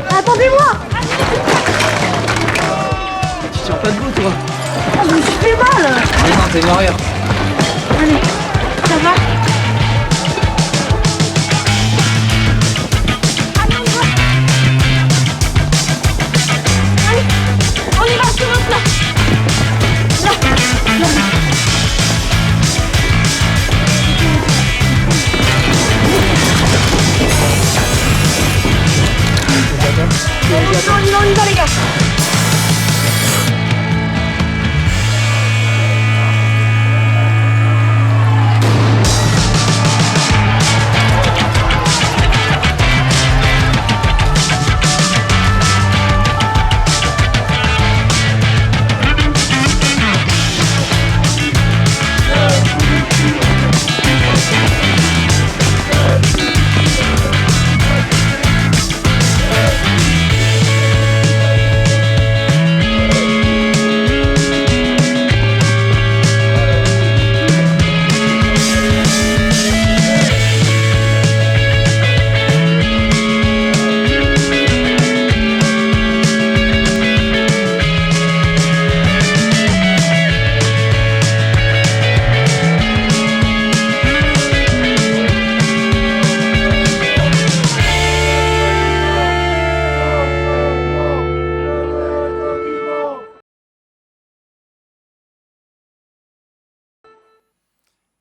Attendez-moi! Tu tiens pas debout, toi? Oh, je me suis fait mal! Mais non, t'es mort. Allez, ça va? Allez, on y va sur le plat! Là. On y va les gars!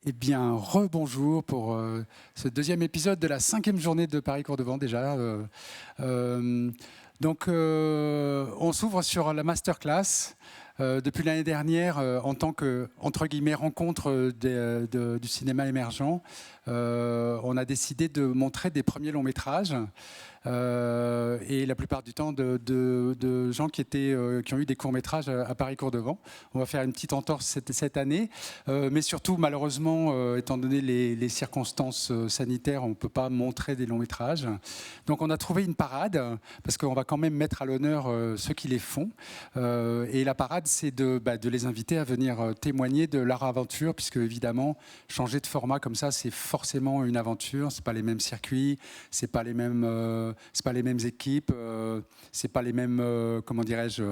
Eh bien, rebonjour pour ce deuxième épisode de la 5e journée de Paris Cours de Vent déjà. Donc, on s'ouvre sur la masterclass. Depuis l'année dernière, en tant que, entre guillemets, rencontre du cinéma émergent, on a décidé de montrer des premiers longs métrages. Et la plupart du temps de gens qui ont eu des courts-métrages à Paris Cours de Vent. On va faire une petite entorse cette année, mais surtout, malheureusement, étant donné les circonstances sanitaires, on ne peut pas montrer des longs-métrages. Donc on a trouvé une parade, parce qu'on va quand même mettre à l'honneur ceux qui les font. Et la parade, c'est de les inviter à venir témoigner de leur aventure, puisque évidemment, changer de format comme ça, c'est forcément une aventure. C'est pas les mêmes circuits, c'est pas les mêmes équipes, c'est pas les mêmes, comment dirais-je,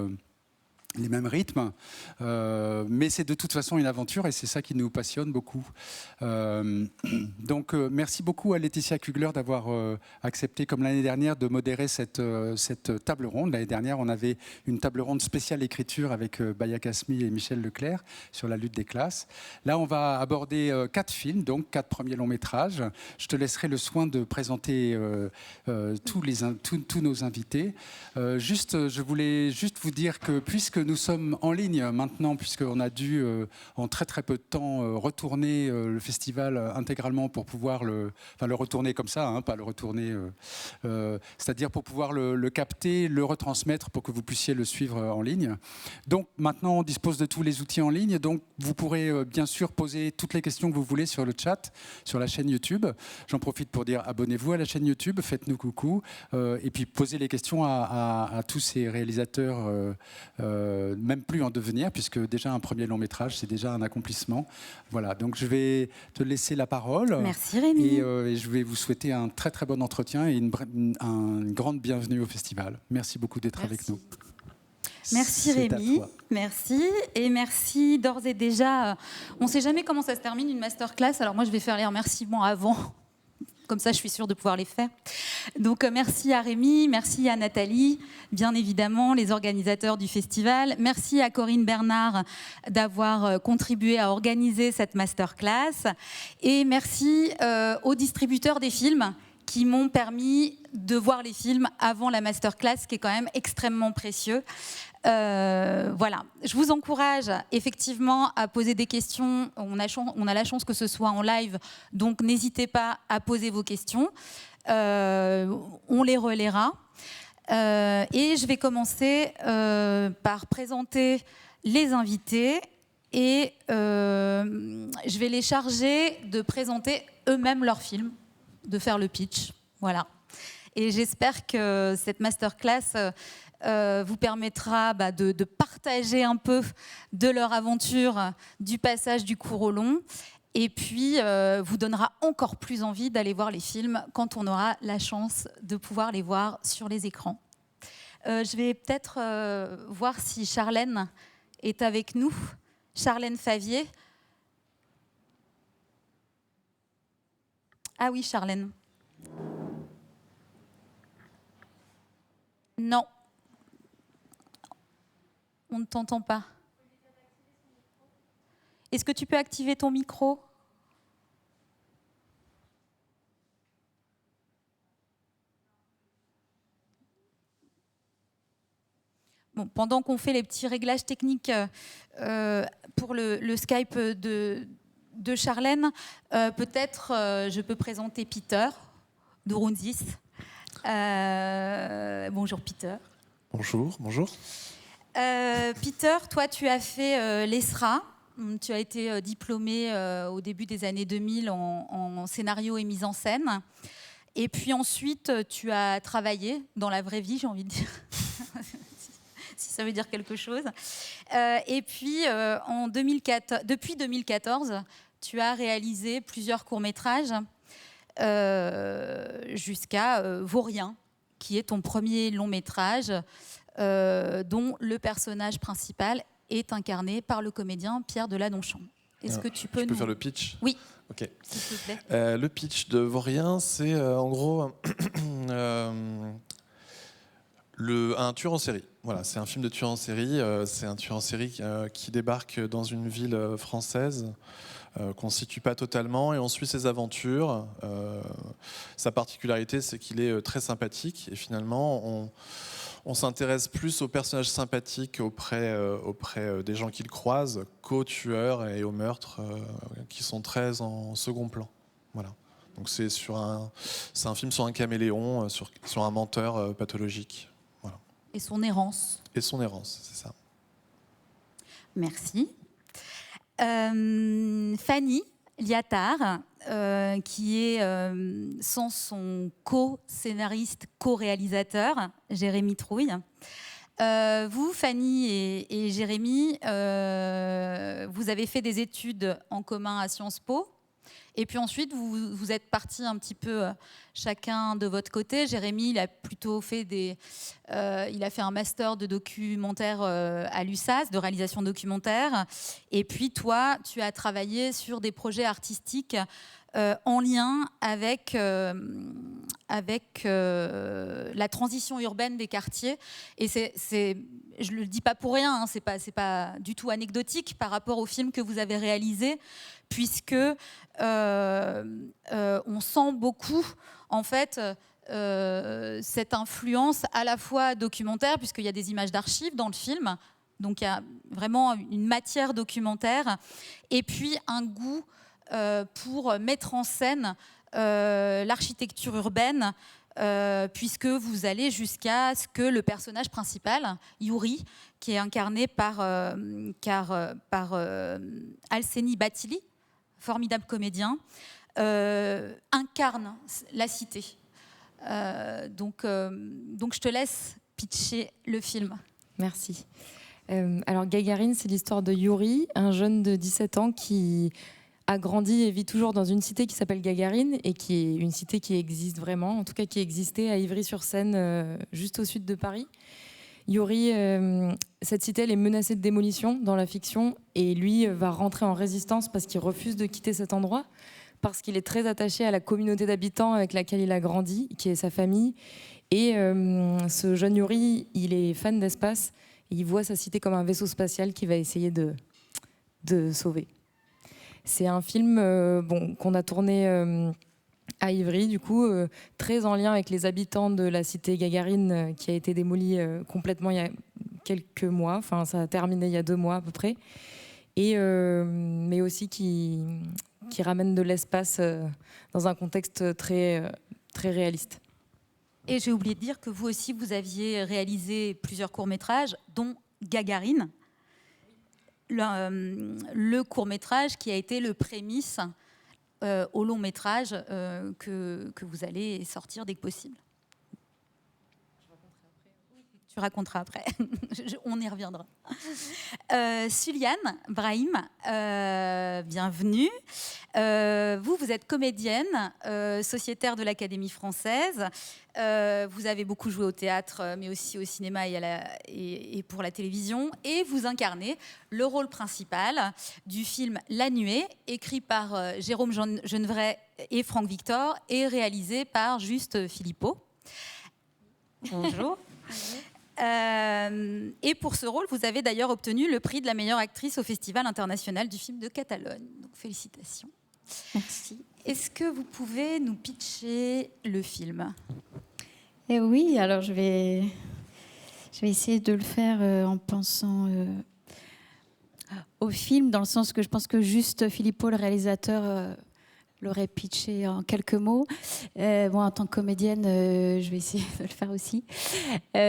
les mêmes rythmes, mais c'est de toute façon une aventure et c'est ça qui nous passionne beaucoup. Donc merci beaucoup à Laetitia Kugler d'avoir accepté, comme l'année dernière, de modérer cette table ronde. L'année dernière, on avait une table ronde spéciale écriture avec Baya Kasmi et Michel Leclerc sur la lutte des classes. Là, on va aborder 4 films, donc 4 premiers longs métrages. Je te laisserai le soin de présenter tous nos invités. Je voulais juste vous dire que puisque nous sommes en ligne maintenant, puisqu'on a dû en très très peu de temps retourner le festival intégralement pour pouvoir le retourner comme ça, hein, pas le retourner, c'est-à-dire pour pouvoir le capter, le retransmettre pour que vous puissiez le suivre en ligne. Donc maintenant on dispose de tous les outils en ligne, donc vous pourrez bien sûr poser toutes les questions que vous voulez sur le chat, sur la chaîne YouTube. J'en profite pour dire abonnez-vous à la chaîne YouTube, faites-nous coucou, et puis posez les questions à tous ces réalisateurs, même plus en devenir, puisque déjà un premier long métrage, c'est déjà un accomplissement. Voilà, donc je vais te laisser la parole. Merci Rémi. Et je vais vous souhaiter un très très bon entretien et une grande bienvenue au festival. Merci beaucoup d'être avec nous. Merci Rémi, merci. Et merci d'ores et déjà. On ne sait jamais comment ça se termine une masterclass, alors moi je vais faire les remerciements avant. Comme ça, je suis sûre de pouvoir les faire. Donc, merci à Rémi, merci à Nathalie, bien évidemment, les organisateurs du festival. Merci à Corinne Bernard d'avoir contribué à organiser cette masterclass. Et merci aux distributeurs des films qui m'ont permis de voir les films avant la masterclass, qui est quand même extrêmement précieux. Voilà, je vous encourage effectivement à poser des questions. On a la chance que ce soit en live, donc n'hésitez pas à poser vos questions. On les relaiera. Et je vais commencer par présenter les invités et je vais les charger de présenter eux-mêmes leur film, de faire le pitch. Voilà. Et j'espère que cette masterclass vous permettra de partager un peu de leur aventure du passage du court au long et puis vous donnera encore plus envie d'aller voir les films quand on aura la chance de pouvoir les voir sur les écrans. Je vais peut-être voir si Charlène est avec nous. Charlène Favier. Ah oui, Charlène. Non. On ne t'entend pas. Est-ce que tu peux activer ton micro ? Bon, pendant qu'on fait les petits réglages techniques pour le Skype de Charlène, peut-être je peux présenter Peter Dourounzis. Bonjour Peter. Bonjour, bonjour. Peter, toi tu as fait l'ESRA, tu as été diplômé au début des années 2000 en scénario et mise en scène. Et puis ensuite tu as travaillé dans la vraie vie, j'ai envie de dire. Si ça veut dire quelque chose. Et puis, depuis 2014, tu as réalisé plusieurs courts-métrages jusqu'à Vaurien, qui est ton premier long-métrage, dont le personnage principal est incarné par le comédien Pierre Deladonchamp. Est-ce que tu peux faire le pitch ? Oui, ok. s'il te plaît. Le pitch de Vaurien, c'est en gros un tueur en série. Voilà, c'est un film de tueur en série. C'est un tueur en série qui débarque dans une ville française qu'on ne situe pas totalement, et on suit ses aventures. Sa particularité, c'est qu'il est très sympathique, et finalement, on s'intéresse plus aux personnages sympathiques auprès des gens qu'il croise qu'aux tueurs et aux meurtres qui sont très en second plan. Voilà. Donc c'est un film sur un caméléon, sur un menteur pathologique. Et son errance. Et son errance, c'est ça. Merci. Fanny Liattard, qui est sans son co-scénariste, co-réalisateur, Jérémy Trouille. Vous, Fanny et Jérémy, vous avez fait des études en commun à Sciences Po. Et puis ensuite, vous êtes partis un petit peu chacun de votre côté. Jérémy, il a plutôt fait il a fait un master de documentaire à l'USAS, de réalisation documentaire. Et puis toi, tu as travaillé sur des projets artistiques en lien avec la transition urbaine des quartiers. Et je ne le dis pas pour rien, hein, c'est pas du tout anecdotique par rapport au film que vous avez réalisé, puisque on sent beaucoup, en fait, cette influence à la fois documentaire, puisqu'il y a des images d'archives dans le film, donc il y a vraiment une matière documentaire, et puis un goût pour mettre en scène l'architecture urbaine, puisque vous allez jusqu'à ce que le personnage principal, Yuri, qui est incarné par Alseni Batili, formidable comédien, incarne la cité. Donc je te laisse pitcher le film. Merci. Alors Gagarine, c'est l'histoire de Yuri, un jeune de 17 ans qui a grandi et vit toujours dans une cité qui s'appelle Gagarine, et qui est une cité qui existe vraiment, en tout cas qui existait à Ivry-sur-Seine, juste au sud de Paris. Yuri, cette cité, elle est menacée de démolition dans la fiction, et lui va rentrer en résistance parce qu'il refuse de quitter cet endroit, parce qu'il est très attaché à la communauté d'habitants avec laquelle il a grandi, qui est sa famille. Et ce jeune Yuri, il est fan d'espace, et il voit sa cité comme un vaisseau spatial qu'il va essayer de sauver. C'est un film qu'on a tourné à Ivry, du coup, très en lien avec les habitants de la cité Gagarine, qui a été démolie complètement il y a quelques mois. Enfin, ça a terminé il y a 2 mois à peu près. Mais aussi qui ramène de l'espace dans un contexte très, très réaliste. Et j'ai oublié de dire que vous aussi, vous aviez réalisé plusieurs courts-métrages, dont Gagarine, le court-métrage qui a été le prémisse au long-métrage que vous allez sortir dès que possible. Tu raconteras après. On y reviendra. Suliane Brahim, bienvenue. Vous êtes comédienne, sociétaire de l'Académie française. Vous avez beaucoup joué au théâtre, mais aussi au cinéma et pour la télévision. Et vous incarnez le rôle principal du film La Nuée, écrit par Jérôme Genevray et Franck Victor, et réalisé par Juste Philippot. Bonjour. Et pour ce rôle, vous avez d'ailleurs obtenu le prix de la meilleure actrice au Festival international du film de Catalogne. Donc félicitations. Merci. Est-ce que vous pouvez nous pitcher le film ? Eh oui, alors je vais essayer de le faire en pensant au film, dans le sens que je pense que Juste Philippot, le réalisateur, l'aurait pitché en quelques mots. Moi, en tant que comédienne, je vais essayer de le faire aussi. Eh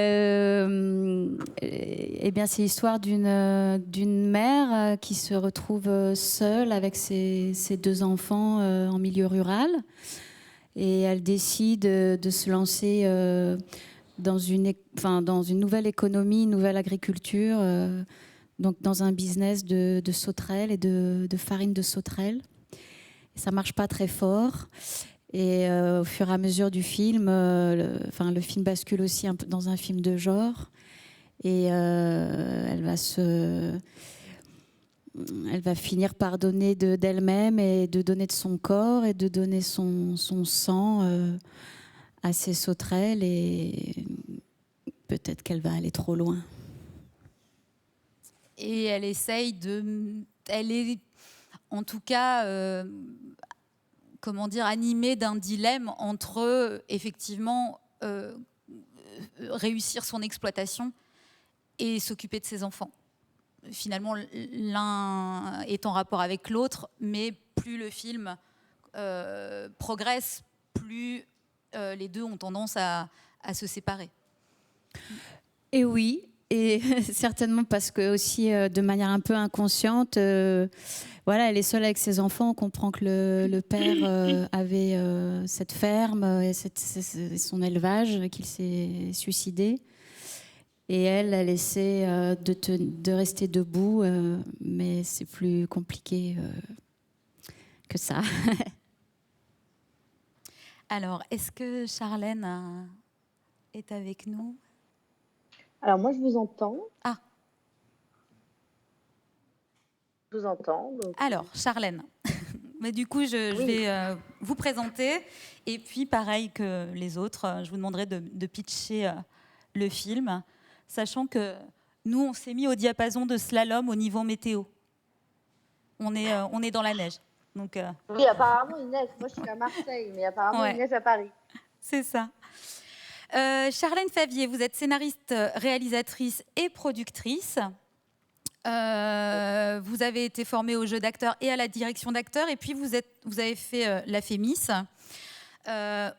bien, c'est l'histoire d'une mère qui se retrouve seule avec ses 2 enfants en milieu rural. Et elle décide de se lancer dans une nouvelle économie, une nouvelle agriculture, donc dans un business de sauterelles et de farine de sauterelles. Ça marche pas très fort. Et au fur et à mesure du film, le film bascule aussi un peu dans un film de genre. Et elle va finir par donner d'elle-même et de donner de son corps et de donner son sang à ces sauterelles. Et peut-être qu'elle va aller trop loin. Et elle essaye de... Elle est, en tout cas... animée d'un dilemme entre, effectivement, réussir son exploitation et s'occuper de ses enfants. Finalement, l'un est en rapport avec l'autre, mais plus le film progresse, plus les deux ont tendance à se séparer. Et oui, et certainement parce que aussi, de manière un peu inconsciente, elle est seule avec ses enfants. On comprend que le père avait cette ferme et son élevage, qu'il s'est suicidé. Et elle essaie de rester debout, mais c'est plus compliqué que ça. Alors, est-ce que Charlène est avec nous ? Alors, moi, je vous entends. Ah. Je vous entends. Donc... Alors, Charlène. Mais du coup, je vais vous présenter. Et puis, pareil que les autres, je vous demanderai de pitcher le film, sachant que nous, on s'est mis au diapason de slalom au niveau météo. On est dans la neige. Donc, Oui, apparemment, il neige. Moi, je suis à Marseille, mais apparemment, il neige à Paris. C'est ça. Charlène Favier, vous êtes scénariste, réalisatrice et productrice. Vous avez été formée au jeu d'acteur et à la direction d'acteur, et puis vous avez fait la Fémis,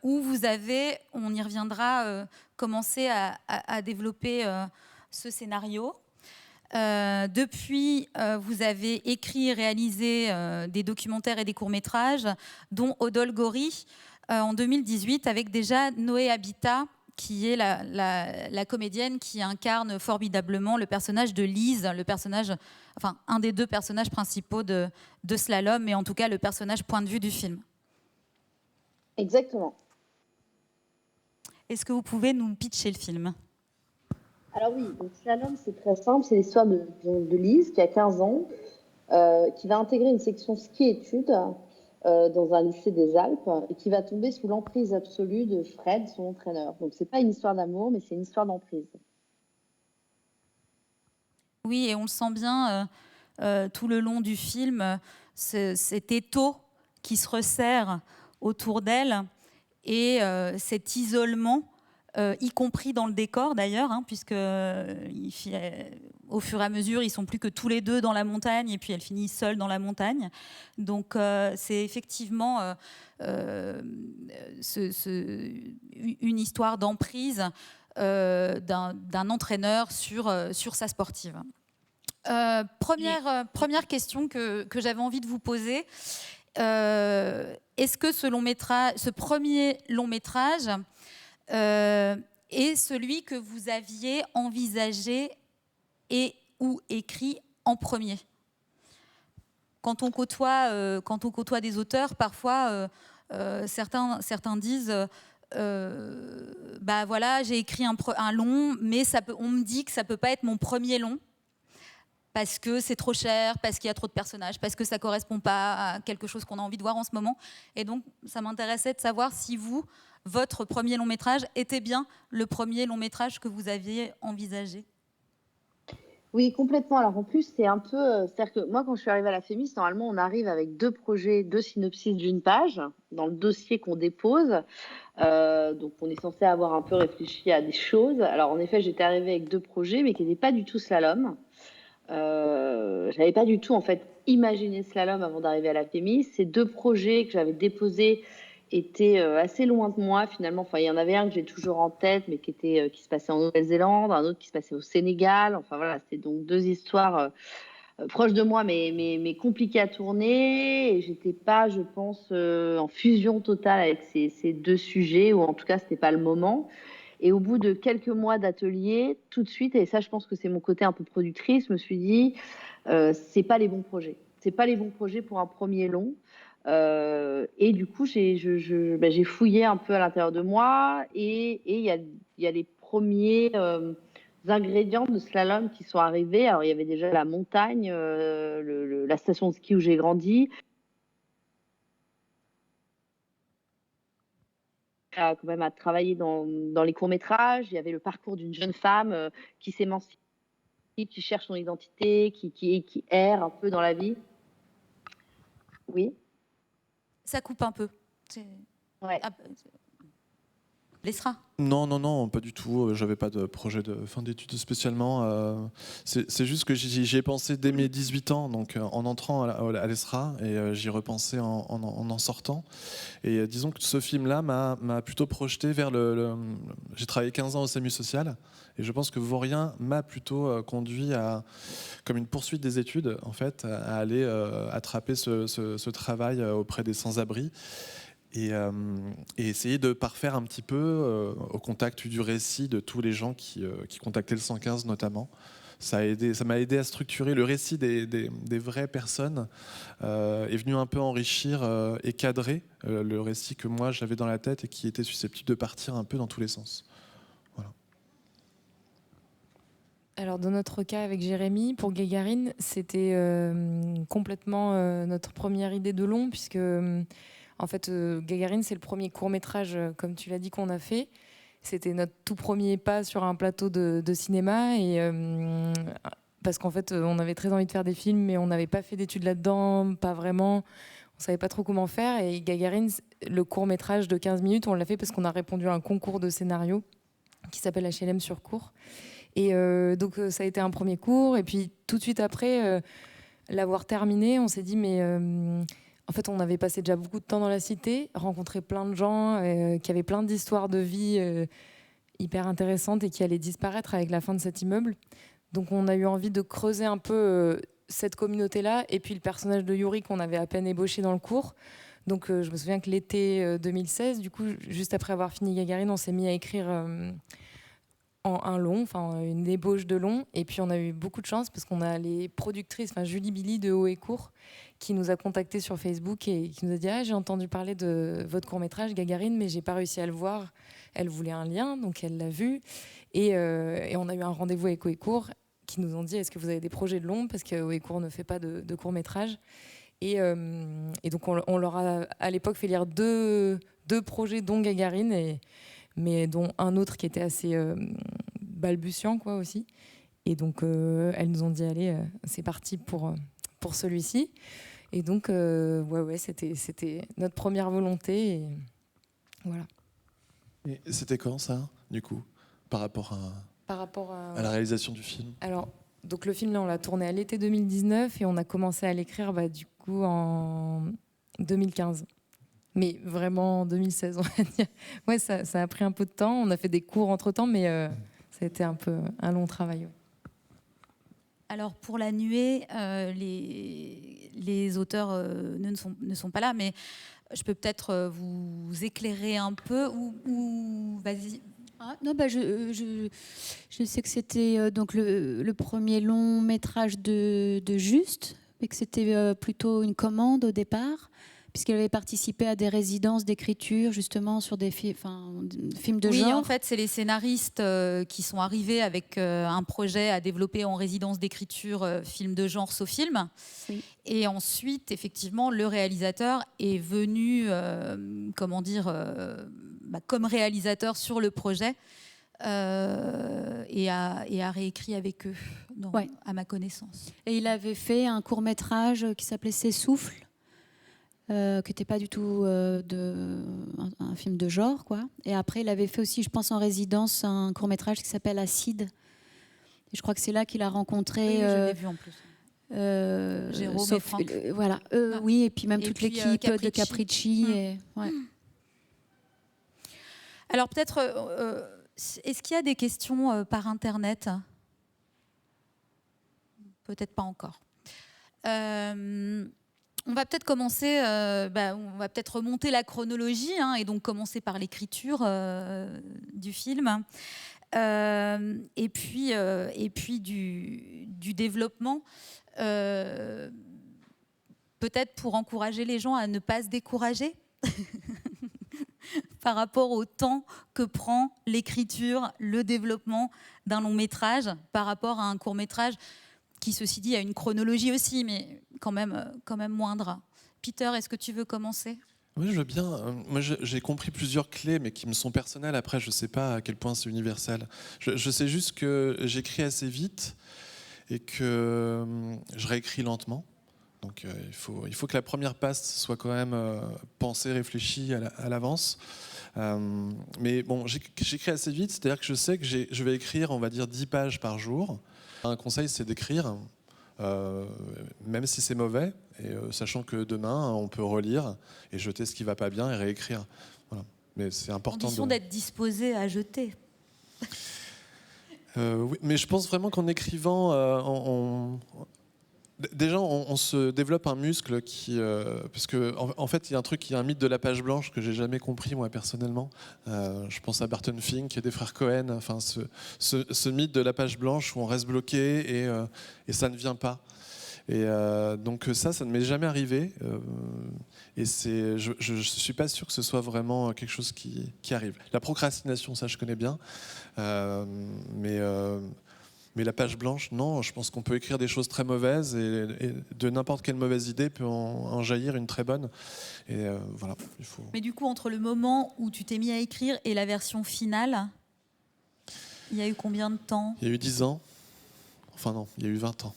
où vous avez, on y reviendra, commencé à développer ce scénario. Depuis, vous avez écrit et réalisé des documentaires et des courts-métrages, dont Odol Gori en 2018, avec déjà Noé Habitat, qui est la comédienne qui incarne formidablement le personnage de Lise, un des 2 personnages principaux de Slalom, mais en tout cas le personnage point de vue du film. Exactement. Est-ce que vous pouvez nous pitcher le film ? Alors oui, donc Slalom, c'est très simple. C'est l'histoire de Lise, qui a 15 ans, qui va intégrer une section ski-études dans un lycée des Alpes, et qui va tomber sous l'emprise absolue de Fred, son entraîneur. Donc c'est pas une histoire d'amour, mais c'est une histoire d'emprise. Oui, et on le sent bien tout le long du film, cet étau qui se resserre autour d'elle, et cet isolement, y compris dans le décor d'ailleurs, puisque au fur et à mesure, ils sont plus que tous les 2 dans la montagne, et puis elle finit seule dans la montagne. Donc c'est effectivement une histoire d'emprise d'un entraîneur sur sa sportive. Première question que j'avais envie de vous poser. Est-ce que ce premier long métrage et celui que vous aviez envisagé et ou écrit en premier. Quand on côtoie des auteurs, parfois certains disent bah voilà, j'ai écrit un long, mais on me dit que ça peut pas être mon premier long parce que c'est trop cher, parce qu'il y a trop de personnages, parce que ça correspond pas à quelque chose qu'on a envie de voir en ce moment. Et donc, ça m'intéressait de savoir si votre premier long métrage était bien le premier long métrage que vous aviez envisagé. Oui, complètement. Alors en plus, c'est un peu... c'est-à-dire que moi, quand je suis arrivée à la Fémis, normalement, on arrive avec 2 projets, 2 synopsis d'une page dans le dossier qu'on dépose. Donc on est censé avoir un peu réfléchi à des choses. Alors en effet, j'étais arrivée avec 2 projets, mais qui n'étaient pas du tout slalom. J'avais pas du tout en fait imaginé slalom avant d'arriver à la Fémis. Ces 2 projets que j'avais déposés étaient assez loin de moi finalement. Enfin, il y en avait un que j'ai toujours en tête, mais qui se passait en Nouvelle-Zélande, un autre qui se passait au Sénégal. Enfin voilà, c'était donc 2 histoires proches de moi, mais compliquées à tourner. Et j'étais pas, je pense, en fusion totale avec ces 2 sujets, ou en tout cas, c'était pas le moment. Et au bout de quelques mois d'atelier, tout de suite, et ça, je pense que c'est mon côté un peu productrice, je me suis dit, c'est pas les bons projets. C'est pas les bons projets pour un premier long. Et du coup, j'ai fouillé un peu à l'intérieur de moi, et il y a les premiers ingrédients de slalom qui sont arrivés. Alors, il y avait déjà la montagne, la station de ski où j'ai grandi. Quand même à travailler dans les courts-métrages. Il y avait le parcours d'une jeune femme qui s'émancipe, qui cherche son identité, qui erre un peu dans la vie. Oui. Ça coupe un peu. Ouais. Laissera. Non, pas du tout. J'avais pas de projet de fin d'études spécialement. C'est juste que j'y ai pensé dès mes 18 ans, donc en entrant à l'ESRA, et j'y repensais en sortant. Et disons que ce film-là m'a plutôt projeté vers J'ai travaillé 15 ans au SAMU social, et je pense que Vaurien m'a plutôt conduit comme une poursuite des études, en fait, à aller attraper ce travail auprès des sans-abri. Et essayer de parfaire un petit peu au contact du récit de tous les gens qui contactaient le 115 notamment. Ça m'a aidé à structurer le récit des vraies personnes, est venu un peu enrichir et cadrer le récit que moi j'avais dans la tête et qui était susceptible de partir un peu dans tous les sens. Voilà. Alors dans notre cas avec Jérémy, pour Gagarine, c'était complètement notre première idée de long, puisque en fait Gagarine c'est le premier court-métrage, comme tu l'as dit, qu'on a fait. C'était notre tout premier pas sur un plateau de cinéma, et parce qu'en fait on avait très envie de faire des films, mais on n'avait pas fait d'études là-dedans, pas vraiment. On savait pas trop comment faire, et Gagarine, le court-métrage de 15 minutes, on l'a fait parce qu'on a répondu à un concours de scénario qui s'appelle HLM sur cours. Et donc ça a été un premier cours, et puis tout de suite après l'avoir terminé, on s'est dit mais en fait on avait passé déjà beaucoup de temps dans la cité, rencontré plein de gens qui avaient plein d'histoires de vie hyper intéressantes et qui allaient disparaître avec la fin de cet immeuble. Donc on a eu envie de creuser un peu cette communauté-là, et puis le personnage de Yuri qu'on avait à peine ébauché dans le cours. Donc je me souviens que l'été 2016, du coup, juste après avoir fini Gagarine, on s'est mis à écrire un long, enfin une ébauche de long, et puis on a eu beaucoup de chance parce qu'on a les productrices, Julie Billy de Haut et Court, qui nous a contactés sur Facebook et qui nous a dit j'ai entendu parler de votre court-métrage Gagarine, mais j'ai pas réussi à le voir. Elle voulait un lien, donc elle l'a vu, et on a eu un rendez-vous avec Haut et Court qui nous ont dit est-ce que vous avez des projets de long, parce que Haut et Court ne fait pas de court-métrage, et donc on leur a à l'époque fait lire deux projets, dont Gagarine, mais dont un autre qui était assez balbutiant quoi aussi. Et donc elles nous ont dit allez, c'est parti pour celui-ci. Et donc ouais, c'était notre première volonté, et voilà. Et c'était quand ça, du coup, par rapport à la réalisation du film? Alors donc le film là on l'a tourné à l'été 2019 et on a commencé à l'écrire du coup en 2015. Mais vraiment en 2016, on va dire. Ouais, ça a pris un peu de temps. On a fait des cours entre-temps, mais ça a été un peu un long travail. Ouais. Alors pour La Nuée, les auteurs ne sont pas là, mais je peux peut-être vous éclairer un peu. Ou vas-y. Non, je sais que c'était donc le premier long métrage de Juste, mais que c'était plutôt une commande au départ, puisqu'elle avait participé à des résidences d'écriture justement sur des films de genre. Oui, en fait, c'est les scénaristes qui sont arrivés avec un projet à développer en résidence d'écriture film de genre, SoFilm. Oui. Et ensuite, effectivement, le réalisateur est venu, comme réalisateur sur le projet et a réécrit avec eux, à ma connaissance. Et il avait fait un court-métrage qui s'appelait Ses souffles, qui n'était pas du tout un film de genre, quoi. Et après, il avait fait aussi, je pense, en résidence, un court-métrage qui s'appelle Acide. Et je crois que c'est là qu'il a rencontré... Oui, je l'ai vu en plus. Jérôme et Franck. Oui, et puis même toute puis, l'équipe Capricci. de Capricci. Alors peut-être, est-ce qu'il y a des questions par Internet? Peut-être pas encore. On va peut-être commencer, on va peut-être remonter la chronologie et donc commencer par l'écriture du film et puis du développement. Peut-être pour encourager les gens à ne pas se décourager par rapport au temps que prend l'écriture, le développement d'un long métrage par rapport à un court métrage qui, ceci dit, a une chronologie aussi, mais quand même moindre. Peter, est-ce que tu veux commencer ? Oui, je veux bien. Moi, j'ai compris plusieurs clés, mais qui me sont personnelles. Après, je ne sais pas à quel point c'est universel. Je sais juste que j'écris assez vite et que je réécris lentement. Donc, il faut que la première passe soit quand même pensée, réfléchie à l'avance. Mais bon, j'écris assez vite, c'est-à-dire que je sais que je vais écrire, on va dire, 10 pages par jour. Un conseil, c'est d'écrire, même si c'est mauvais, et sachant que demain, on peut relire et jeter ce qui ne va pas bien et réécrire. Voilà. Mais c'est important. Condition d'être disposé à jeter. Oui, mais je pense vraiment qu'en écrivant, déjà, on se développe un muscle parce que en fait, il y a un mythe de la page blanche que j'ai jamais compris moi personnellement. Je pense à Barton Fink et des frères Cohen. Enfin, ce mythe de la page blanche où on reste bloqué et ça ne vient pas. Et donc ça ne m'est jamais arrivé. Et je suis pas sûr que ce soit vraiment quelque chose qui arrive. La procrastination, ça je connais bien, mais la page blanche, non, je pense qu'on peut écrire des choses très mauvaises et de n'importe quelle mauvaise idée peut en jaillir une très bonne. Et voilà, il faut... Mais du coup, entre le moment où tu t'es mis à écrire et la version finale, il y a eu combien de temps ? Il y a eu 10 ans. Enfin non, il y a eu 20 ans.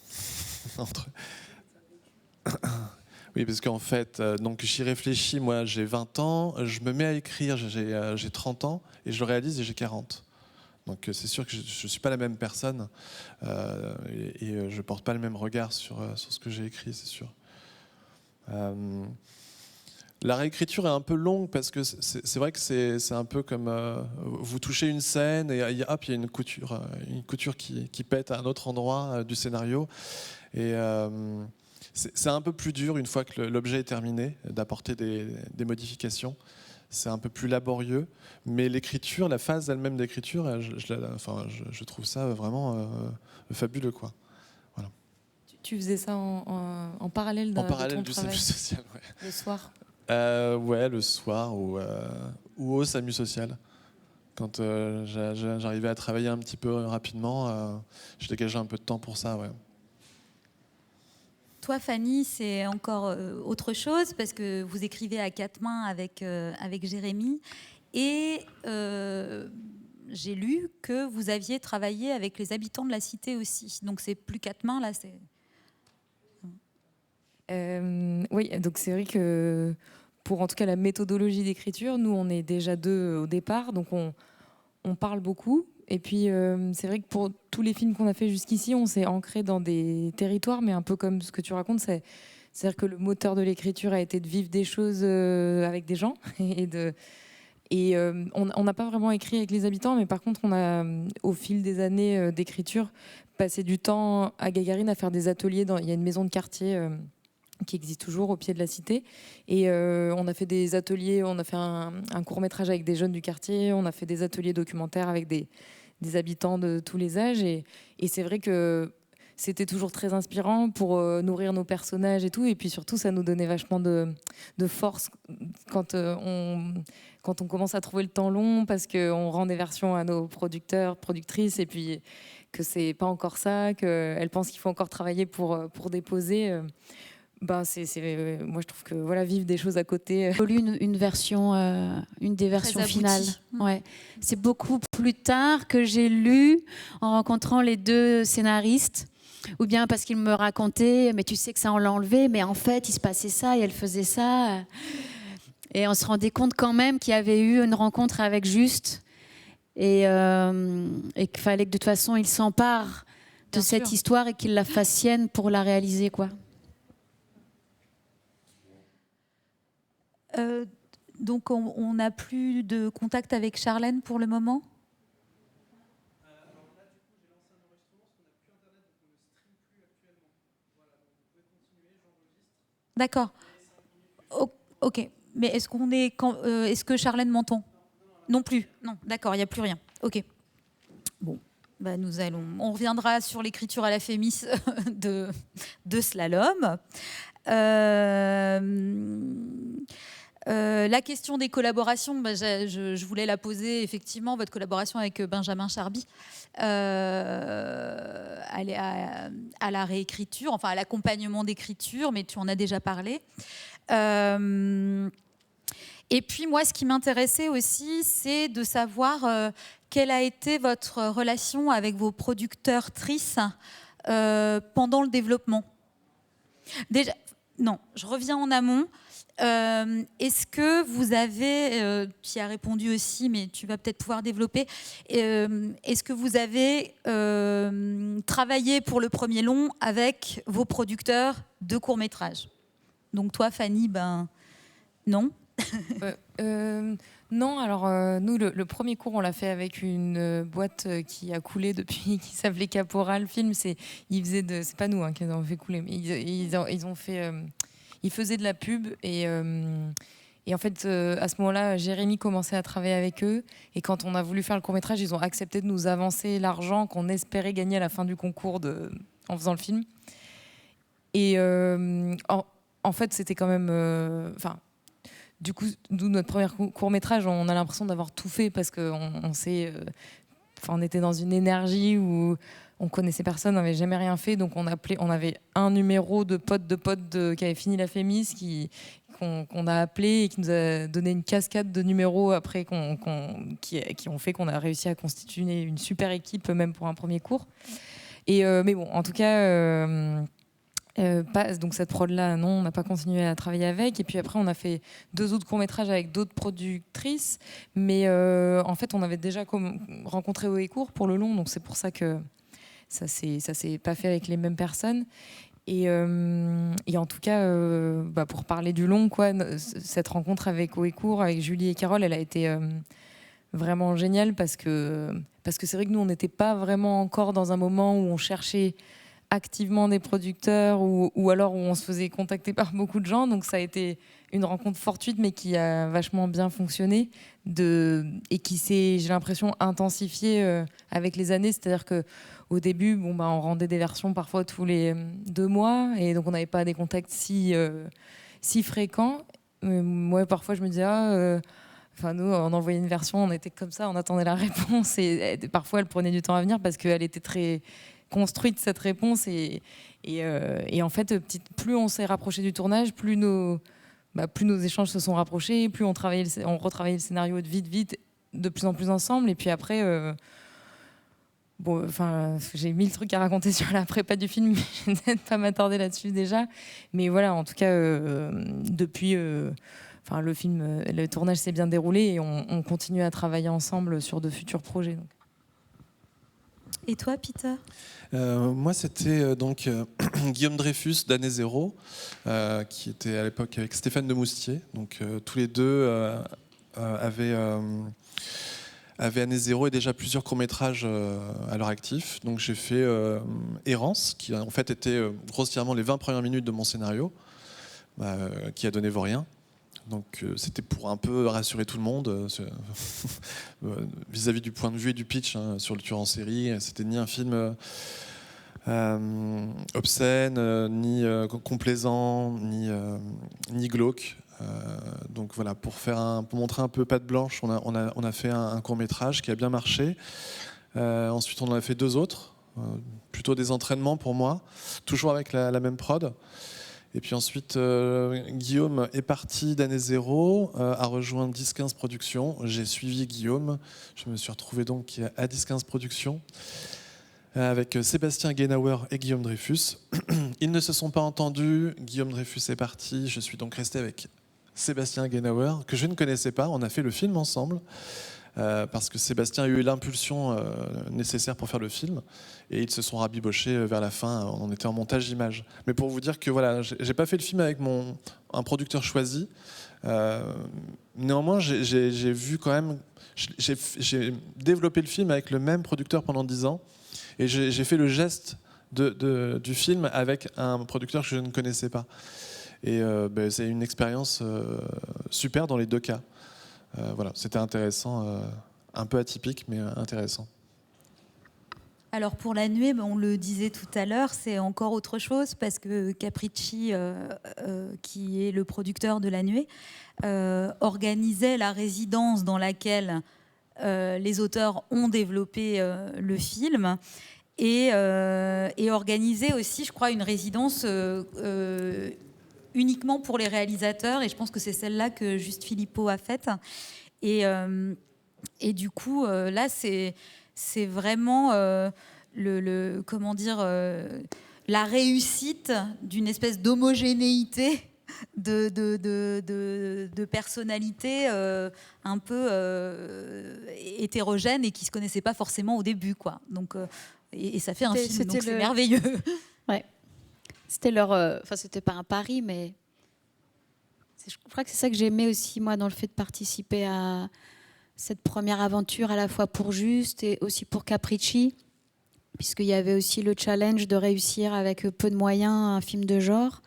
Oui, parce qu'en fait, donc j'y réfléchis, moi j'ai 20 ans, je me mets à écrire, j'ai 30 ans, et je le réalise et j'ai 40. Donc c'est sûr que je ne suis pas la même personne et je ne porte pas le même regard sur ce que j'ai écrit, c'est sûr. La réécriture est un peu longue parce que c'est vrai que c'est un peu comme vous touchez une scène et hop, il y a une couture qui pète à un autre endroit du scénario. Et c'est un peu plus dur une fois que l'objet est terminé d'apporter des modifications. C'est un peu plus laborieux, mais l'écriture, la phase elle-même d'écriture, je trouve ça vraiment fabuleux, quoi. Voilà. Tu faisais ça en parallèle de ton du travail, SAMU social, ouais. le soir. Ouais, le soir ou au SAMU social. Quand j'arrivais à travailler un petit peu rapidement, je dégageais un peu de temps pour ça, ouais. Toi, Fanny, c'est encore autre chose parce que vous écrivez à quatre mains avec Jérémy. Et j'ai lu que vous aviez travaillé avec les habitants de la cité aussi. Donc, c'est plus quatre mains, là. Oui, donc c'est vrai que pour en tout cas la méthodologie d'écriture, nous, on est déjà deux au départ. Donc, on parle beaucoup. Et puis, c'est vrai que pour tous les films qu'on a fait jusqu'ici, on s'est ancré dans des territoires, mais un peu comme ce que tu racontes, c'est-à-dire que le moteur de l'écriture a été de vivre des choses avec des gens. On n'a pas vraiment écrit avec les habitants, mais par contre, on a, au fil des années d'écriture, passé du temps à Gagarine à faire des ateliers. Il y a une maison de quartier qui existe toujours au pied de la cité. Et on a fait des ateliers, on a fait un court-métrage avec des jeunes du quartier, on a fait des ateliers documentaires avec des habitants de tous les âges. Et c'est vrai que c'était toujours très inspirant pour nourrir nos personnages et tout. Et puis surtout, ça nous donnait vachement de force quand on commence à trouver le temps long, parce qu'on rend des versions à nos producteurs, productrices, et puis que c'est pas encore ça, qu'elles pensent qu'il faut encore travailler pour déposer. Moi je trouve que voilà, vivre des choses à côté. J'ai lu une version, une des versions finales. Ouais. C'est beaucoup plus tard que j'ai lu en rencontrant les deux scénaristes, ou bien parce qu'ils me racontaient, mais tu sais que ça on l'a enlevé, mais en fait il se passait ça et elle faisait ça. Et on se rendait compte quand même qu'il y avait eu une rencontre avec Juste et qu'il fallait que de toute façon il s'empare de cette histoire et qu'il la fasse sienne pour la réaliser, quoi. Donc on n'a plus de contact avec Charlène pour le moment. D'accord. Ok. Mais est-ce que Charlène m'entend? Non plus. Non. D'accord. Il n'y a plus rien. Ok. Bon. Bah, on reviendra sur l'écriture à la Fémis de Slalom. La question des collaborations, je voulais la poser effectivement, votre collaboration avec Benjamin Charby à la réécriture, enfin à l'accompagnement d'écriture, mais tu en as déjà parlé. Et puis moi, ce qui m'intéressait aussi, c'est de savoir quelle a été votre relation avec vos producteurs-trices pendant le développement. Déjà, non, je reviens en amont. Est-ce que vous avez, tu y as répondu aussi, mais tu vas peut-être pouvoir développer, est-ce que vous avez travaillé pour le premier long avec vos producteurs de courts-métrages? Donc toi, Fanny, non. Non, alors nous, le premier cours, on l'a fait avec une boîte qui a coulé depuis, qui s'appelait Caporal Film. C'est pas nous qui ont fait couler, mais ils ont fait... Ils faisaient de la pub et en fait, à ce moment-là, Jérémy commençait à travailler avec eux. Et quand on a voulu faire le court-métrage, ils ont accepté de nous avancer l'argent qu'on espérait gagner à la fin du concours en faisant le film. Et en fait, c'était quand même... du coup, nous, notre premier court-métrage, on a l'impression d'avoir tout fait parce qu'on on était dans une énergie où... On connaissait personne, on n'avait jamais rien fait, donc on avait un numéro de pote qui avait fini la Fémis, qu'on a appelé et qui nous a donné une cascade de numéros après qui ont fait qu'on a réussi à constituer une super équipe, même pour un premier cours. Mais bon, en tout cas, donc cette prod-là, non, on n'a pas continué à travailler avec. Et puis après, on a fait 2 autres courts-métrages avec d'autres productrices, mais en fait, on avait déjà rencontré Oecourt pour le long, donc c'est pour ça que ça s'est pas fait avec les mêmes personnes. Et en tout cas, pour parler du long, cette rencontre avec Oecourt, avec Julie et Carole, elle a été vraiment géniale parce que c'est vrai que nous, on n'était pas vraiment encore dans un moment où on cherchait activement des producteurs ou alors où on se faisait contacter par beaucoup de gens. Donc ça a été une rencontre fortuite, mais qui a vachement bien fonctionné et qui s'est, j'ai l'impression, intensifiée avec les années. C'est-à-dire qu'au début, on rendait des versions parfois tous les 2 mois, et donc on n'avait pas des contacts si fréquents. Moi, parfois, je me disais, nous, on envoyait une version, on était comme ça, on attendait la réponse, et parfois, elle prenait du temps à venir parce qu'elle était très construite, cette réponse. Et en fait, plus on s'est rapproché du tournage, plus nos échanges se sont rapprochés, plus on retravaillait le scénario vite, de plus en plus ensemble. Et puis après, j'ai 1000 trucs à raconter sur la prépa du film, mais je vais peut-être pas m'attarder là-dessus déjà. Mais voilà, en tout cas, depuis, le tournage s'est bien déroulé et on continue à travailler ensemble sur de futurs projets. Donc. Et toi, Peter ? Moi, c'était Guillaume Dreyfus d'Année Zéro, qui était à l'époque avec Stéphane Demoustier. Donc, tous les deux avaient Année Zéro et déjà plusieurs courts-métrages à leur actif. Donc, j'ai fait Errance, qui en fait était grossièrement les 20 premières minutes de mon scénario. qui a donné Vaurien. Donc c'était pour un peu rassurer tout le monde vis-à-vis du point de vue et du pitch sur le tueur en série. C'était ni un film obscène, ni complaisant, ni glauque. Donc voilà, pour montrer un peu patte blanche, on a fait un court-métrage qui a bien marché. Ensuite, on en a fait 2 autres, plutôt des entraînements pour moi, toujours avec la même prod. Et puis ensuite, Guillaume est parti d'Année Zéro, a rejoint 10-15 Productions. J'ai suivi Guillaume. Je me suis retrouvé donc à 10-15 Productions avec Sébastien Genauer et Guillaume Dreyfus. Ils ne se sont pas entendus. Guillaume Dreyfus est parti. Je suis donc resté avec Sébastien Genauer, que je ne connaissais pas. On a fait le film ensemble. Parce que Sébastien a eu l'impulsion nécessaire pour faire le film et ils se sont rabibochés vers la fin. On était en montage d'image. Mais pour vous dire que voilà, j'ai pas fait le film avec un producteur choisi. Néanmoins, j'ai vu quand même, j'ai développé le film avec le même producteur pendant 10 ans et j'ai fait le geste du film avec un producteur que je ne connaissais pas. Et c'est une expérience super dans les 2 cas. Voilà, c'était intéressant, un peu atypique, mais intéressant. Alors pour La Nuée, on le disait tout à l'heure, c'est encore autre chose parce que Capricci, qui est le producteur de La Nuée, organisait la résidence dans laquelle les auteurs ont développé le film et organisait aussi, je crois, une résidence uniquement pour les réalisateurs, et je pense que c'est celle-là que Juste Philippot a faite. Et du coup, là, c'est vraiment comment dire, la réussite d'une espèce d'homogénéité de personnalité un peu hétérogène et qui ne se connaissait pas forcément au début, quoi. Donc, et ça fait un film, donc c'est merveilleux. Ouais. C'était enfin, c'était pas un pari, mais je crois que c'est ça que j'aimais aussi, moi, dans le fait de participer à cette première aventure, à la fois pour Juste et aussi pour Capricci, puisqu'il y avait aussi le challenge de réussir avec peu de moyens un film de genre.